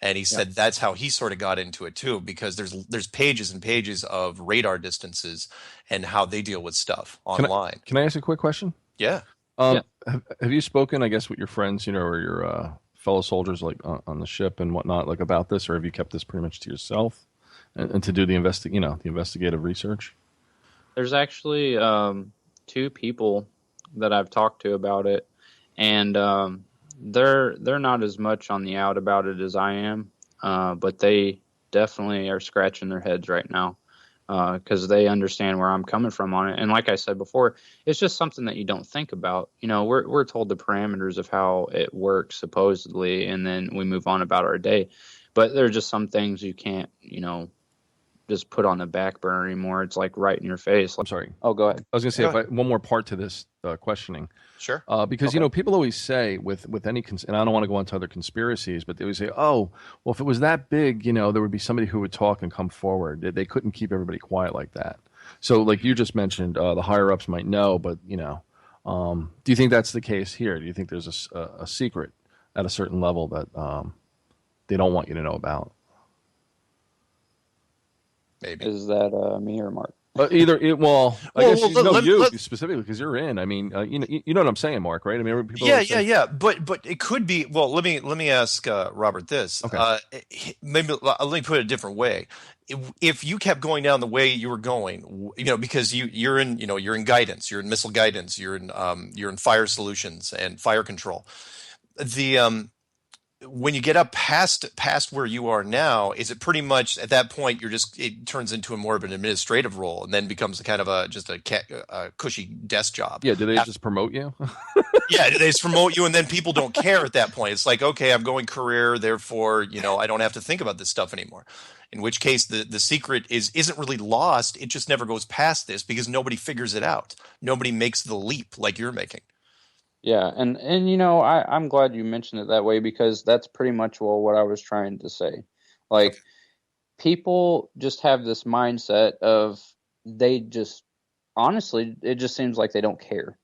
and he said that's how he sort of got into it too, because there's pages and pages of radar distances and how they deal with stuff online. Can I ask a quick question? Yeah. Have you spoken, I guess, with your friends, or your fellow soldiers, like on the ship and whatnot, like about this, or have you kept this pretty much to yourself and to do the investigative research? There's actually 2 people that I've talked to about it, and they're not as much on the out about it as I am, but they definitely are scratching their heads right now because they understand where I'm coming from on it. And like I said before, it's just something that you don't think about. We're told the parameters of how it works supposedly, and then we move on about our day. But there are just some things you can't, just put on the back burner anymore. It's like right in your face. I'm sorry. Oh, go ahead. I was going to say one more part to this questioning. Sure. Because people always say with any and I don't want to go into other conspiracies, but they always say, oh, well, if it was that big, there would be somebody who would talk and come forward. They couldn't keep everybody quiet like that. So, like you just mentioned, the higher ups might know, but do you think that's the case here? Do you think there's a secret at a certain level that they don't want you to know about? Maybe. Is that me or Mark? Well, I Well, guess you know you let, specifically because you're in. I mean, you know what I'm saying, Mark, right? I mean, people yeah, always yeah, say, yeah. But it could be. Well, let me ask Robert this. okay, Maybe let me put it a different way. If you kept going down the way you were going, because you're in, you're in guidance, you're in missile guidance, you're in fire solutions and fire control. The When you get up past where you are now, is it pretty much at that point it turns into a more of an administrative role and then becomes a kind of a cushy desk job? yeah, do they just promote you? Yeah, they just promote you, and then people don't care at that point. It's like, okay, I'm going career, therefore, I don't have to think about this stuff anymore. In which case, the secret isn't really lost. It just never goes past this because nobody figures it out. Nobody makes the leap like you're making. Yeah, and I'm glad you mentioned it that way because that's pretty much what I was trying to say. Like, people just have this mindset of they just honestly, it just seems like they don't care.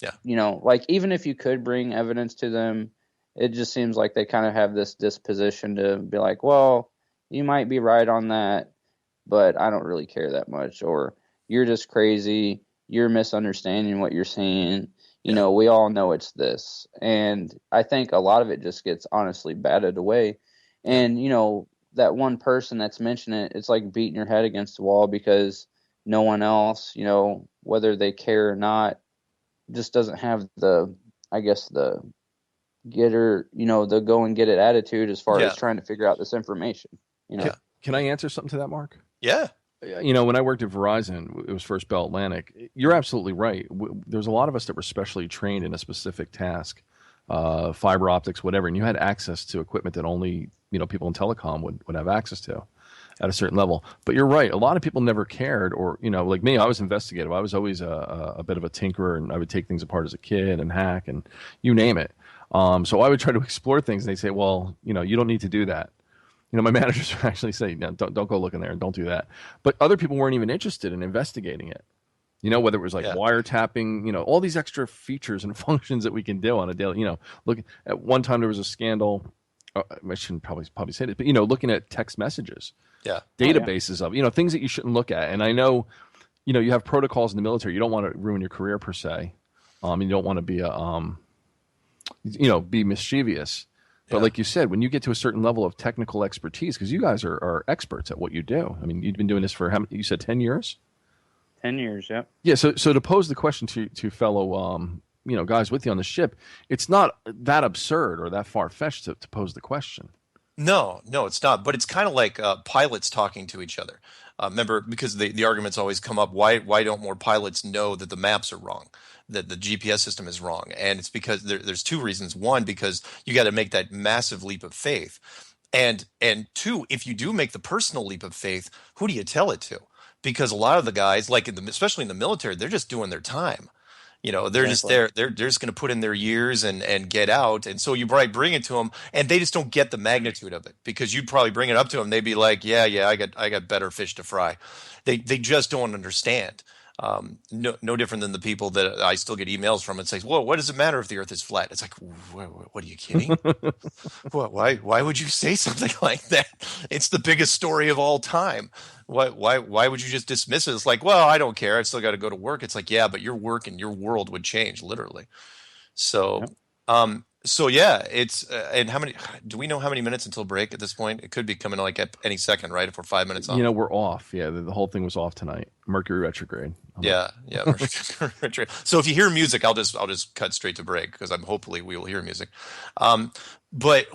Yeah. Like, even if you could bring evidence to them, it just seems like they kind of have this disposition to be like, well, you might be right on that, but I don't really care that much, or you're just crazy, you're misunderstanding what you're saying. We all know it's this. And I think a lot of it just gets honestly batted away. And, that one person that's mentioning it, it's like beating your head against the wall because no one else, whether they care or not, just doesn't have the getter, the go and get it attitude as far as trying to figure out this information. Can I answer something to that, Mark? Yeah. When I worked at Verizon, it was First Bell Atlantic. You're absolutely right. There's a lot of us that were specially trained in a specific task, fiber optics, whatever, and you had access to equipment that only people in telecom would have access to at a certain level. But you're right. A lot of people never cared, or like me, I was investigative. I was always a bit of a tinkerer, and I would take things apart as a kid and hack and you name it. So I would try to explore things, and they say, well, you don't need to do that. My managers would actually say, no, don't go look in there and don't do that. But other people weren't even interested in investigating it. Whether it was like wiretapping, all these extra features and functions that we can do on a daily, look, at one time there was a scandal. I shouldn't probably say this, but, looking at text messages, databases of, things that you shouldn't look at. And I know, you have protocols in the military. You don't want to ruin your career per se. You don't want to be be mischievous. But like you said, when you get to a certain level of technical expertise, because you guys are experts at what you do. I mean, you've been doing this for, how many, you said 10 years? 10 years, yeah. Yeah, so to pose the question to fellow, guys with you on the ship, it's not that absurd or that far-fetched to pose the question. No, it's not. But it's kind of like pilots talking to each other. Remember, because the arguments always come up, why don't more pilots know that the maps are wrong, that the GPS system is wrong? And it's because there's two reasons. One, because you got to make that massive leap of faith. And two, if you do make the personal leap of faith, who do you tell it to? Because a lot of the guys, like especially in the military, they're just doing their time. They're just there. They're just going to put in their years and get out. And so you probably bring it to them, and they just don't get the magnitude of it because you'd probably bring it up to them. They'd be like, "Yeah, I got better fish to fry." They just don't understand. No different than the people that I still get emails from and say, "Well, what does it matter if the Earth is flat?" It's like, what are you kidding? Why would you say something like that? It's the biggest story of all time. Why would you just dismiss it? It's like, well, I don't care. I still got to go to work. It's like, yeah, but your work and your world would change literally. So, so yeah, it's and how many? Do we know how many minutes until break at this point? It could be coming like at any second, right? If we're 5 minutes off. We're off. Yeah, the whole thing was off tonight. Mercury retrograde. Yeah. Mercury retrograde. So if you hear music, I'll just cut straight to break because hopefully we will hear music. But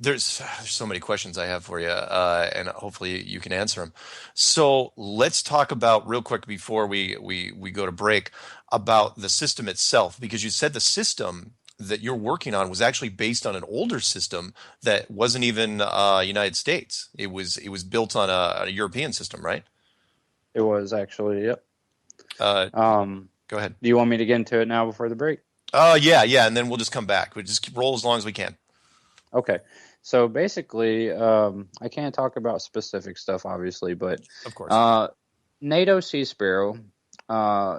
there's so many questions I have for you, and hopefully you can answer them. So let's talk about real quick before we go to break about the system itself, because you said the system that you're working on was actually based on an older system that wasn't even United States. It was built on a European system, right? It was actually, yep. Go ahead. Do you want me to get into it now before the break? Yeah, and then we'll just come back. We'll just roll as long as we can. Okay. So basically, I can't talk about specific stuff, obviously, but of course, NATO Sea Sparrow,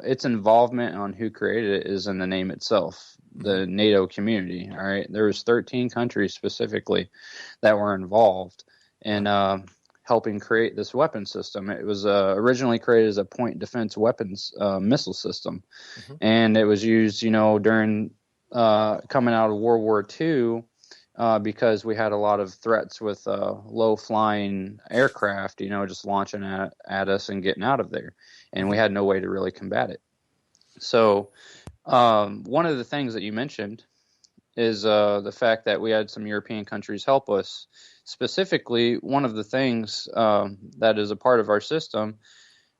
its involvement on who created it is in the name itself, the NATO community. All right. There was 13 countries specifically that were involved. And helping create this weapon system. It was originally created as a point defense weapons missile system, and it was used, during coming out of World War II. Because we had a lot of threats with low-flying aircraft, just launching at us and getting out of there. And we had no way to really combat it. So one of the things that you mentioned is the fact that we had some European countries help us. Specifically, one of the things that is a part of our system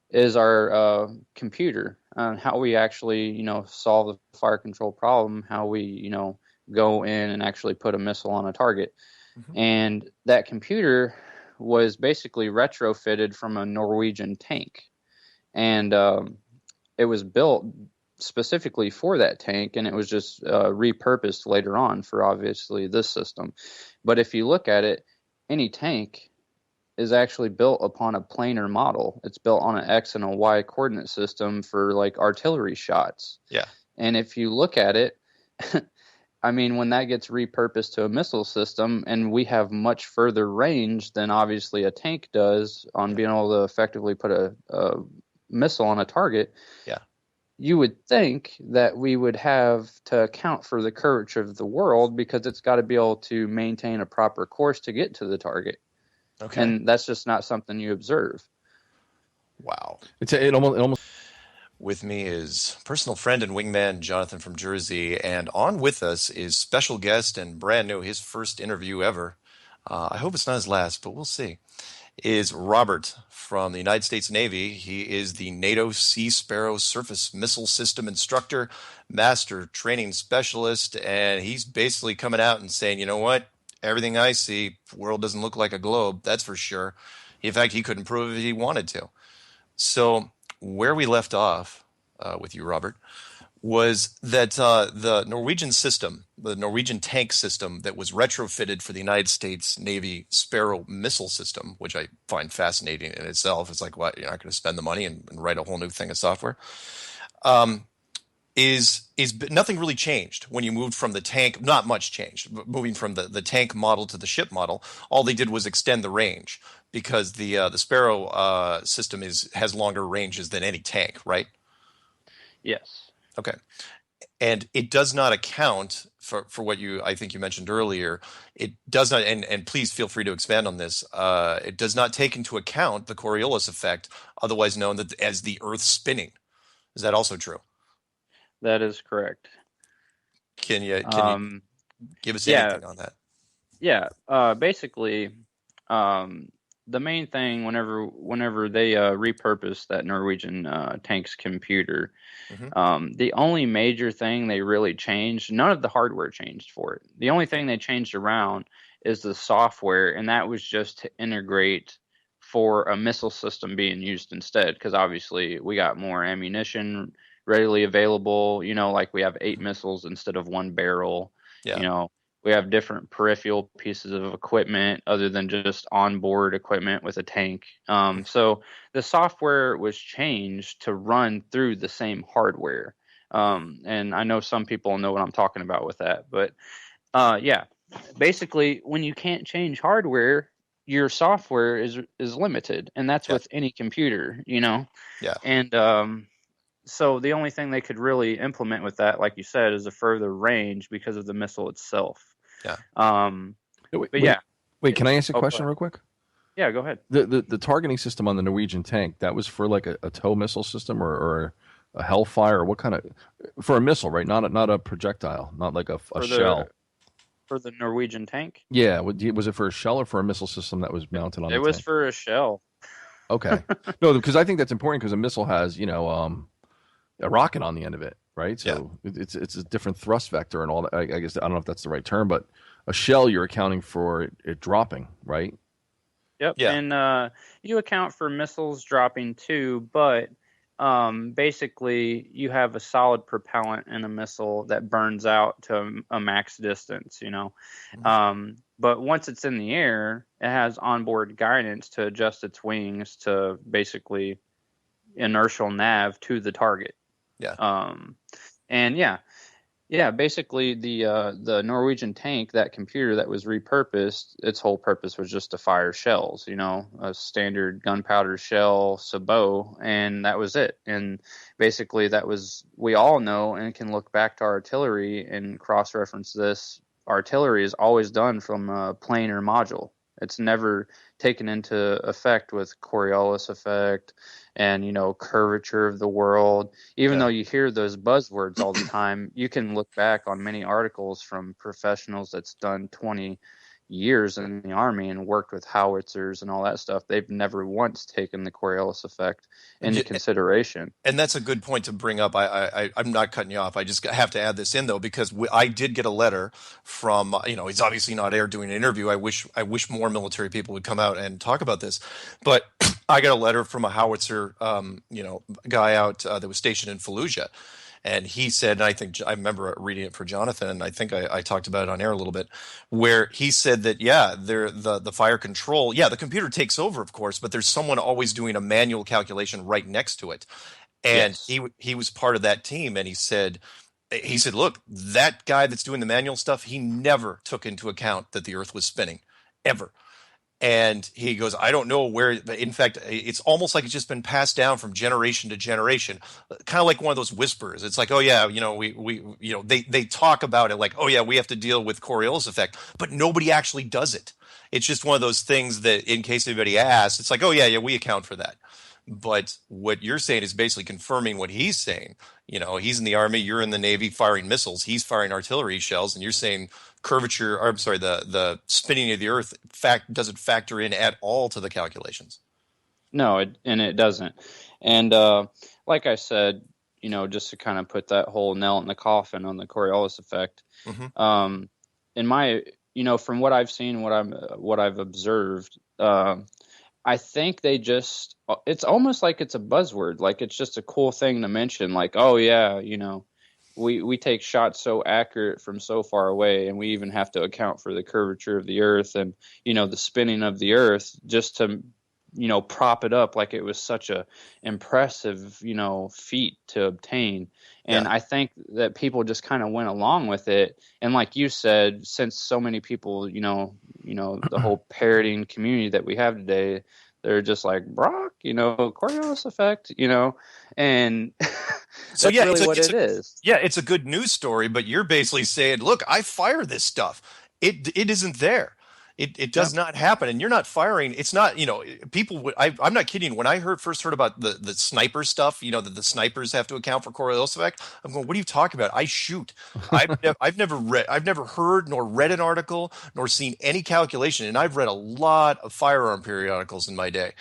is our computer, and how we actually, solve the fire control problem, how we, go in and actually put a missile on a target. And that computer was basically retrofitted from a Norwegian tank. And it was built specifically for that tank, and it was just repurposed later on for obviously this system. But if you look at it, any tank is actually built upon a planar model. It's built on an X and a Y coordinate system for like artillery shots. Yeah. And if you look at it, I mean, when that gets repurposed to a missile system, and we have much further range than obviously a tank does on being able to effectively put a missile on a target, you would think that we would have to account for the curvature of the world, because it's got to be able to maintain a proper course to get to the target. Okay. And that's just not something you observe. Wow. It almost. With me is personal friend and wingman Jonathan from Jersey, and on with us is special guest and brand new, his first interview ever. I hope it's not his last, but we'll see. Is Robert from the United States Navy. He is the NATO Sea Sparrow Surface Missile System Instructor, Master Training Specialist, and he's basically coming out and saying, you know what? Everything I see, the world doesn't look like a globe, that's for sure. In fact, he couldn't prove it if he wanted to. So where we left off with you, Robert, was that the Norwegian system, the Norwegian tank system that was retrofitted for the United States Navy Sparrow missile system, which I find fascinating in itself. It's like, what, you're not going to spend the money and write a whole new thing of software? Is nothing really changed when you moved from the tank? Not much changed. Moving from the tank model to the ship model, all they did was extend the range, because the Sparrow system has longer ranges than any tank, right? Yes. Okay. And it does not account for what I think you mentioned earlier. It does not, and please feel free to expand on this. It does not take into account the Coriolis effect, otherwise known as the Earth spinning. Is that also true? That is correct. Can you give us anything on that? Yeah. Basically, the main thing whenever they repurposed that Norwegian tank's computer, the only major thing they really changed, none of the hardware changed for it. The only thing they changed around is the software, and that was just to integrate for a missile system being used instead, because obviously we got more ammunition readily available, like we have 8 missiles instead of 1 barrel. We have different peripheral pieces of equipment other than just onboard equipment with a tank. So the software was changed to run through the same hardware. And I know some people know what I'm talking about with that. But basically, when you can't change hardware, your software is limited. And that's with any computer, Yeah. And so the only thing they could really implement with that, like you said, is a further range because of the missile itself. Yeah. Wait, can I ask a question real quick? Yeah, go ahead. The targeting system on the Norwegian tank, that was for like a tow missile system or a Hellfire, or what kind of, for a missile, right? Not a projectile, not like a shell. For the Norwegian tank? Yeah. Was it for a shell or for a missile system that was mounted on the tank? It was for a shell. Okay. No, because I think that's important, because a missile has, a rocket on the end of it, right? So it's a different thrust vector and all that. I guess, I don't know if that's the right term, but a shell, you're accounting for it dropping, right? Yep. Yeah. And you account for missiles dropping too, but basically you have a solid propellant in a missile that burns out to a max distance, but once it's in the air, it has onboard guidance to adjust its wings to basically inertial nav to the target. Yeah. Yeah, basically the Norwegian tank, that computer that was repurposed, its whole purpose was just to fire shells, a standard gunpowder shell, sabot, and that was it. And basically we all know and can look back to artillery and cross-reference this. Artillery is always done from a plane or module. It's never taken into effect with Coriolis effect and, curvature of the world. Even though you hear those buzzwords all the time, you can look back on many articles from professionals that's done 20 years in the Army and worked with howitzers and all that stuff. They've never once taken the Coriolis effect into consideration. And that's a good point to bring up. I'm not cutting you off. I just have to add this in though, because I did get a letter from, he's obviously not there doing an interview. I wish more military people would come out and talk about this, but I got a letter from a howitzer, guy out that was stationed in Fallujah. And he said, and I remember reading it for Jonathan, and I think I talked about it on air a little bit, where he said that, the fire control, the computer takes over, of course, but there's someone always doing a manual calculation right next to it. And he was part of that team, and he said, look, that guy that's doing the manual stuff, he never took into account that the Earth was spinning, ever. And he goes, I don't know where, in fact, it's almost like it's just been passed down from generation to generation, kind of like one of those whispers. It's like, oh yeah, they talk about it like, oh yeah, we have to deal with Coriolis effect, but nobody actually does it. It's just one of those things that, in case anybody asks, it's like, oh yeah, we account for that. But what you're saying is basically confirming what he's saying. He's in the Army, you're in the Navy firing missiles, he's firing artillery shells, and you're saying curvature, or I'm sorry, the spinning of the Earth doesn't factor in at all to the calculations. No, it doesn't. And like I said, just to kind of put that whole nail in the coffin on the Coriolis effect, in my, from what I've seen, what I've observed, I think it's almost like it's a buzzword, like it's just a cool thing to mention, like, oh yeah, we take shots so accurate from so far away, and we even have to account for the curvature of the Earth and, the spinning of the Earth just to, prop it up like it was such a impressive, feat to obtain. And I think that people just kind of went along with it. And like you said, since so many people, the whole parroting community that we have today, they're just like, Brock, Coriolis effect, and so that's really what it is. Yeah, it's a good news story, but you're basically saying, look, I fire this stuff. It isn't there. It does not happen, and you're not firing. It's not, people would. I'm not kidding. When I first heard about the sniper stuff, that the snipers have to account for Coriolis effect, I'm going, what are you talking about? I shoot. I've never heard nor read an article nor seen any calculation, and I've read a lot of firearm periodicals in my day.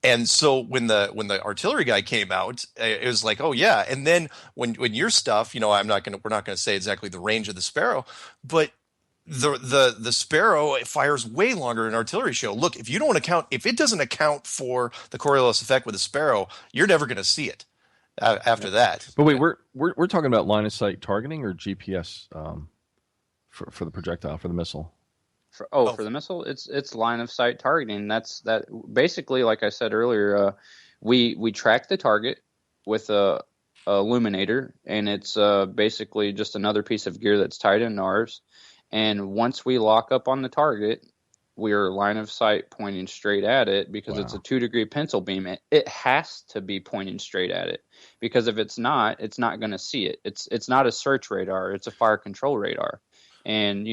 And so when the artillery guy came out, it was like, oh yeah. And then when your stuff, we're not gonna say exactly the range of the Sparrow, but the Sparrow fires way longer than an artillery shell. Look, if it doesn't account for the Coriolis effect with the Sparrow, you're never going to see it after that. But wait, we're talking about line of sight targeting or GPS for the projectile, for the missile. For the missile, it's line of sight targeting. That basically, like I said earlier, we track the target with a illuminator, and it's basically just another piece of gear that's tied into ours. And once we lock up on the target, we're line of sight pointing straight at it, because it's a 2-degree pencil beam. It has to be pointing straight at it, because if it's not going to see it. It's not a search radar. It's a fire control radar. And,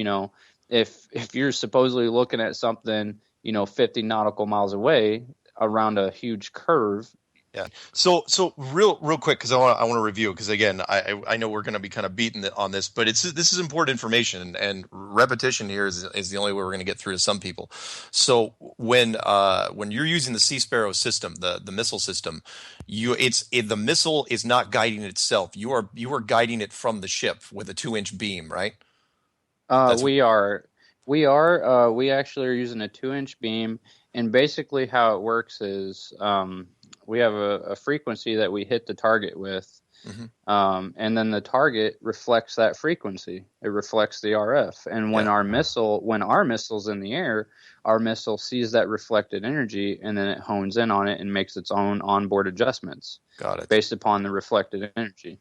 if you're supposedly looking at something, 50 nautical miles away around a huge curve. Yeah. So real quick, because I want to review it, because again, I know we're going to be kind of beaten on this, but this is important information, and repetition here is the only way we're going to get through to some people. So when you're using the Sea Sparrow system, the missile system, the missile is not guiding itself. You are guiding it from the ship with a 2-inch beam, right? We actually are using a 2-inch beam, and basically how it works is we have a frequency that we hit the target with, and then the target reflects that frequency. It reflects the RF, and when our missile's in the air, our missile sees that reflected energy, and then it hones in on it and makes its own onboard adjustments. Got it. Based upon the reflected energy.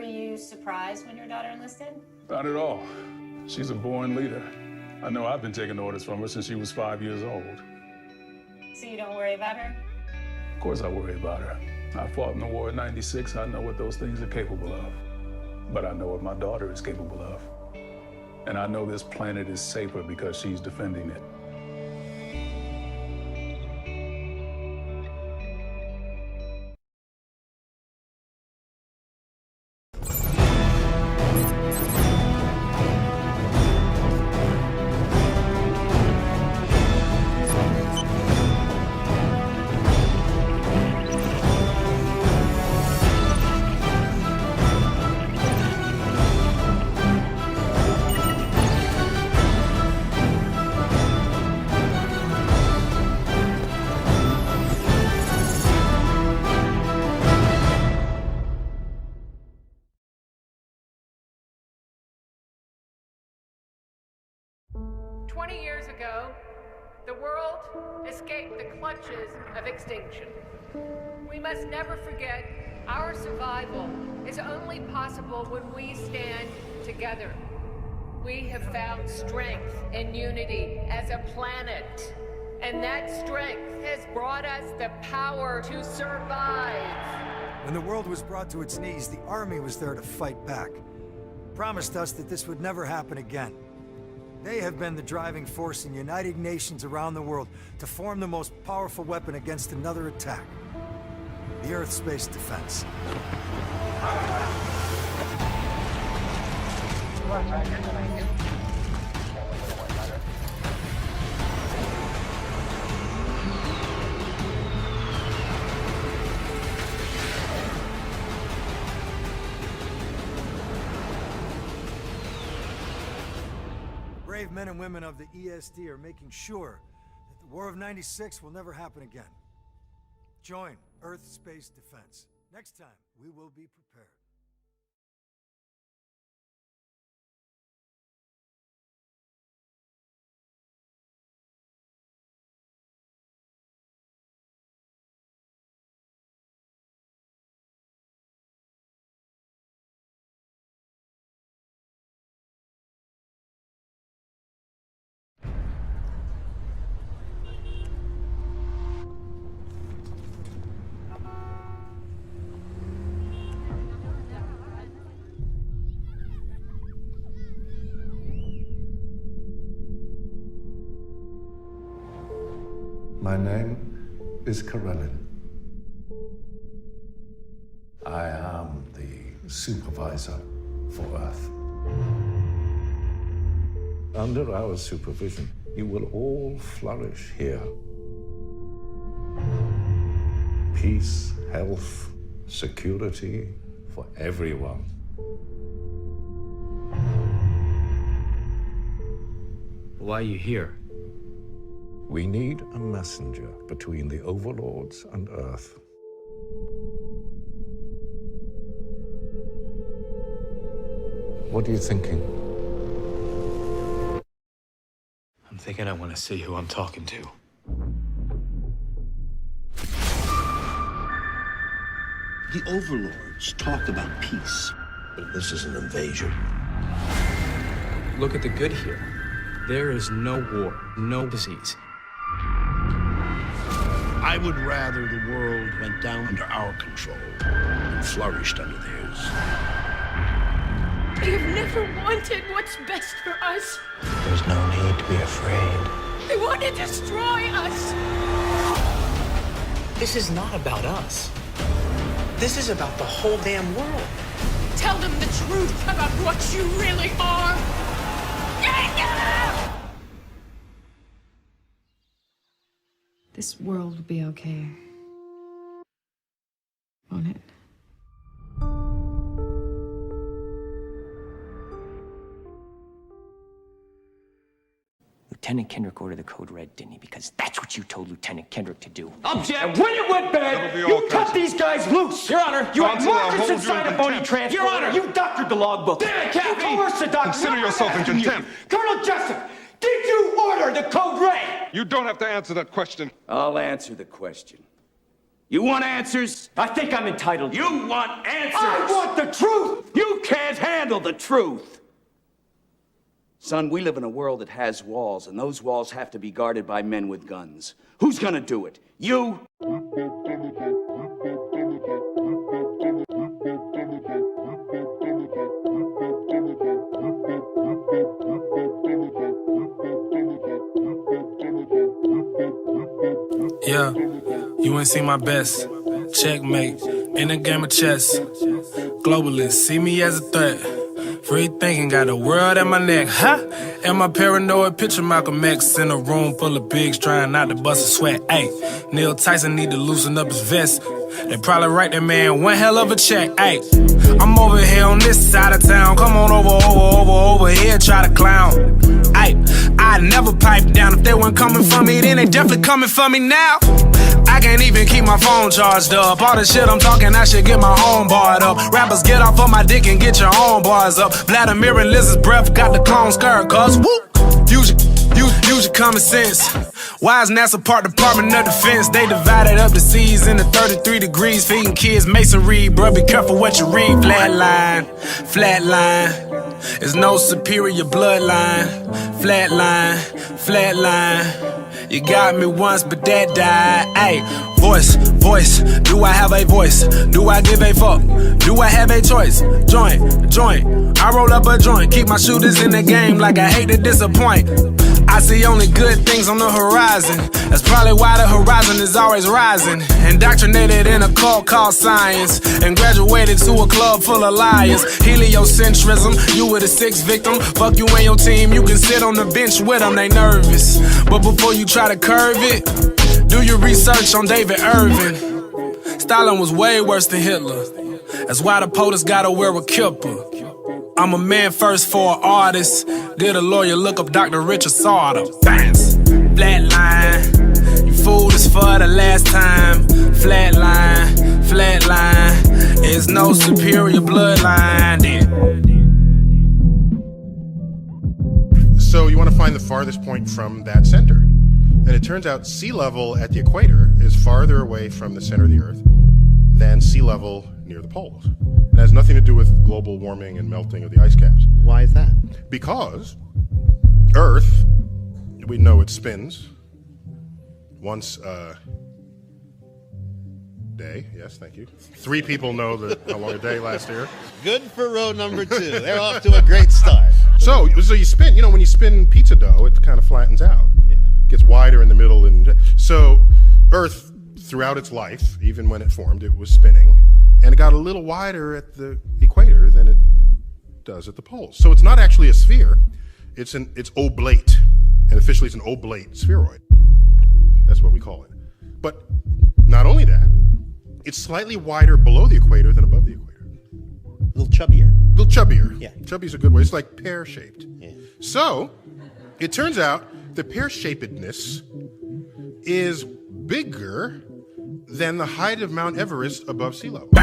you surprised when your daughter enlisted? Not at all. She's a born leader. I know I've been taking orders from her since she was 5 years old. So you don't worry about her? Of course I worry about her. I fought in the war in '96. I know what those things are capable of. But I know what my daughter is capable of. And I know this planet is safer because she's defending it. Years ago, the world escaped the clutches of extinction. We must never forget our survival is only possible when we stand together. We have found strength and unity as a planet, and that strength has brought us the power to survive. When the world was brought to its knees, the army was there to fight back. Promised us that this would never happen again. They have been the driving force in uniting nations around the world to form the most powerful weapon against another attack. The Earth-space defense. Brave men and women of the ESD are making sure that the War of '96 will never happen again. Join Earth Space Defense. Next time, we will be prepared. My name is Karelin. I am the supervisor for Earth. Under our supervision, you will all flourish here. Peace, health, security for everyone. Why are you here? We need a messenger between the overlords and Earth. What are you thinking? I'm thinking I want to see who I'm talking to. The overlords talk about peace, but this is an invasion. Look at the good here. There is no war, no disease. I would rather the world went down under our control and flourished under theirs. You've never wanted what's best for us. There's no need to be afraid. They want to destroy us. This is not about us. This is about the whole damn world. Tell them the truth about what you really are. This world will be okay. Won't it? Lieutenant Kendrick ordered the code red, didn't he? Because that's what you told Lieutenant Kendrick to do. Object! And when it went bad, you cut these guys loose! Your Honor, you had markers inside a phony transport. Your Honor, you doctored the logbook. Damn it, Captain! You coerced the doctor. Consider yourself in contempt. Colonel Jessup, did you order the code red? You don't have to answer that question. I'll answer the question. You want answers? I think I'm entitled. You want answers? I want the truth! You can't handle the truth! Son, we live in a world that has walls, and those walls have to be guarded by men with guns. Who's gonna do it? You? Yeah, you ain't seen my best. Checkmate, in a game of chess. Globalist, see me as a threat. Free thinking, got the world at my neck, huh? And my paranoid picture Malcolm X in a room full of pigs trying not to bust a sweat. Ayy, Neil Tyson need to loosen up his vest. They probably write that man one hell of a check. Ayy, I'm over here on this side of town. Come on over here, try to clown. Ayy, I never pipe down. If they weren't coming for me, then they definitely coming for me now. I can't even keep my phone charged up. All the shit I'm talking, I should get my own barred up. Rappers, get off of my dick and get your own bars up. Vladimir and Liz's breath got the clone skirt, cuz whoop. Use your common sense. Why is NASA Part Department of Defense? They divided up the seas into 33 degrees, feeding kids masonry. Bruh, be careful what you read. Flatline, flatline. There's no superior bloodline. Flatline, flatline. You got me once, but that died. Ayy, voice. Do I have a voice? Do I give a fuck? Do I have a choice? Joint. I roll up a joint. Keep my shooters in the game like I hate to disappoint. I see only good things on the horizon. That's probably why the horizon is always rising. Indoctrinated in a cult called science, and graduated to a club full of liars. Heliocentrism, you were the sixth victim. Fuck you and your team, you can sit on the bench with them, they nervous. But before you try to curve it, do your research on David Irving. Stalin was way worse than Hitler. That's why the POTUS gotta wear a kipper. I'm a man first for an artist. Did a lawyer look up Dr. Richard Sauter? Bounce, flatline. You fooled us for the last time. Flatline. There's no superior bloodline there. So you want to find the farthest point from that center. And it turns out sea level at the equator is farther away from the center of the Earth than sea level near the poles. It has nothing to do with global warming and melting of the ice caps. Why is that? Because Earth, we know it spins once a day. Yes, thank you. 3 people know how long a day lasts here. Good for row number 2. They're off to a great start. So you spin, when you spin pizza dough, it kind of flattens out. Yeah. Gets wider in the middle. And so Earth, throughout its life, even when it formed, it was spinning. And it got a little wider at the equator than it does at the poles. So it's not actually a sphere, it's oblate. And officially it's an oblate spheroid. That's what we call it. But not only that, it's slightly wider below the equator than above the equator. A little chubbier. Yeah. Chubby's a good way. It's like pear-shaped. Yeah. So it turns out the pear-shapedness is bigger than the height of Mount Everest above sea level. The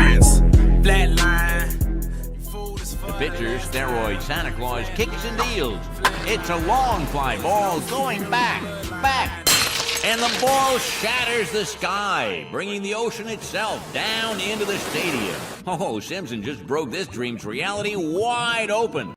pitcher, steroid Santa Claus, kicks and deals. It's a long fly ball going back. And the ball shatters the sky, bringing the ocean itself down into the stadium. Oh, Simpson just broke this dream's reality wide open.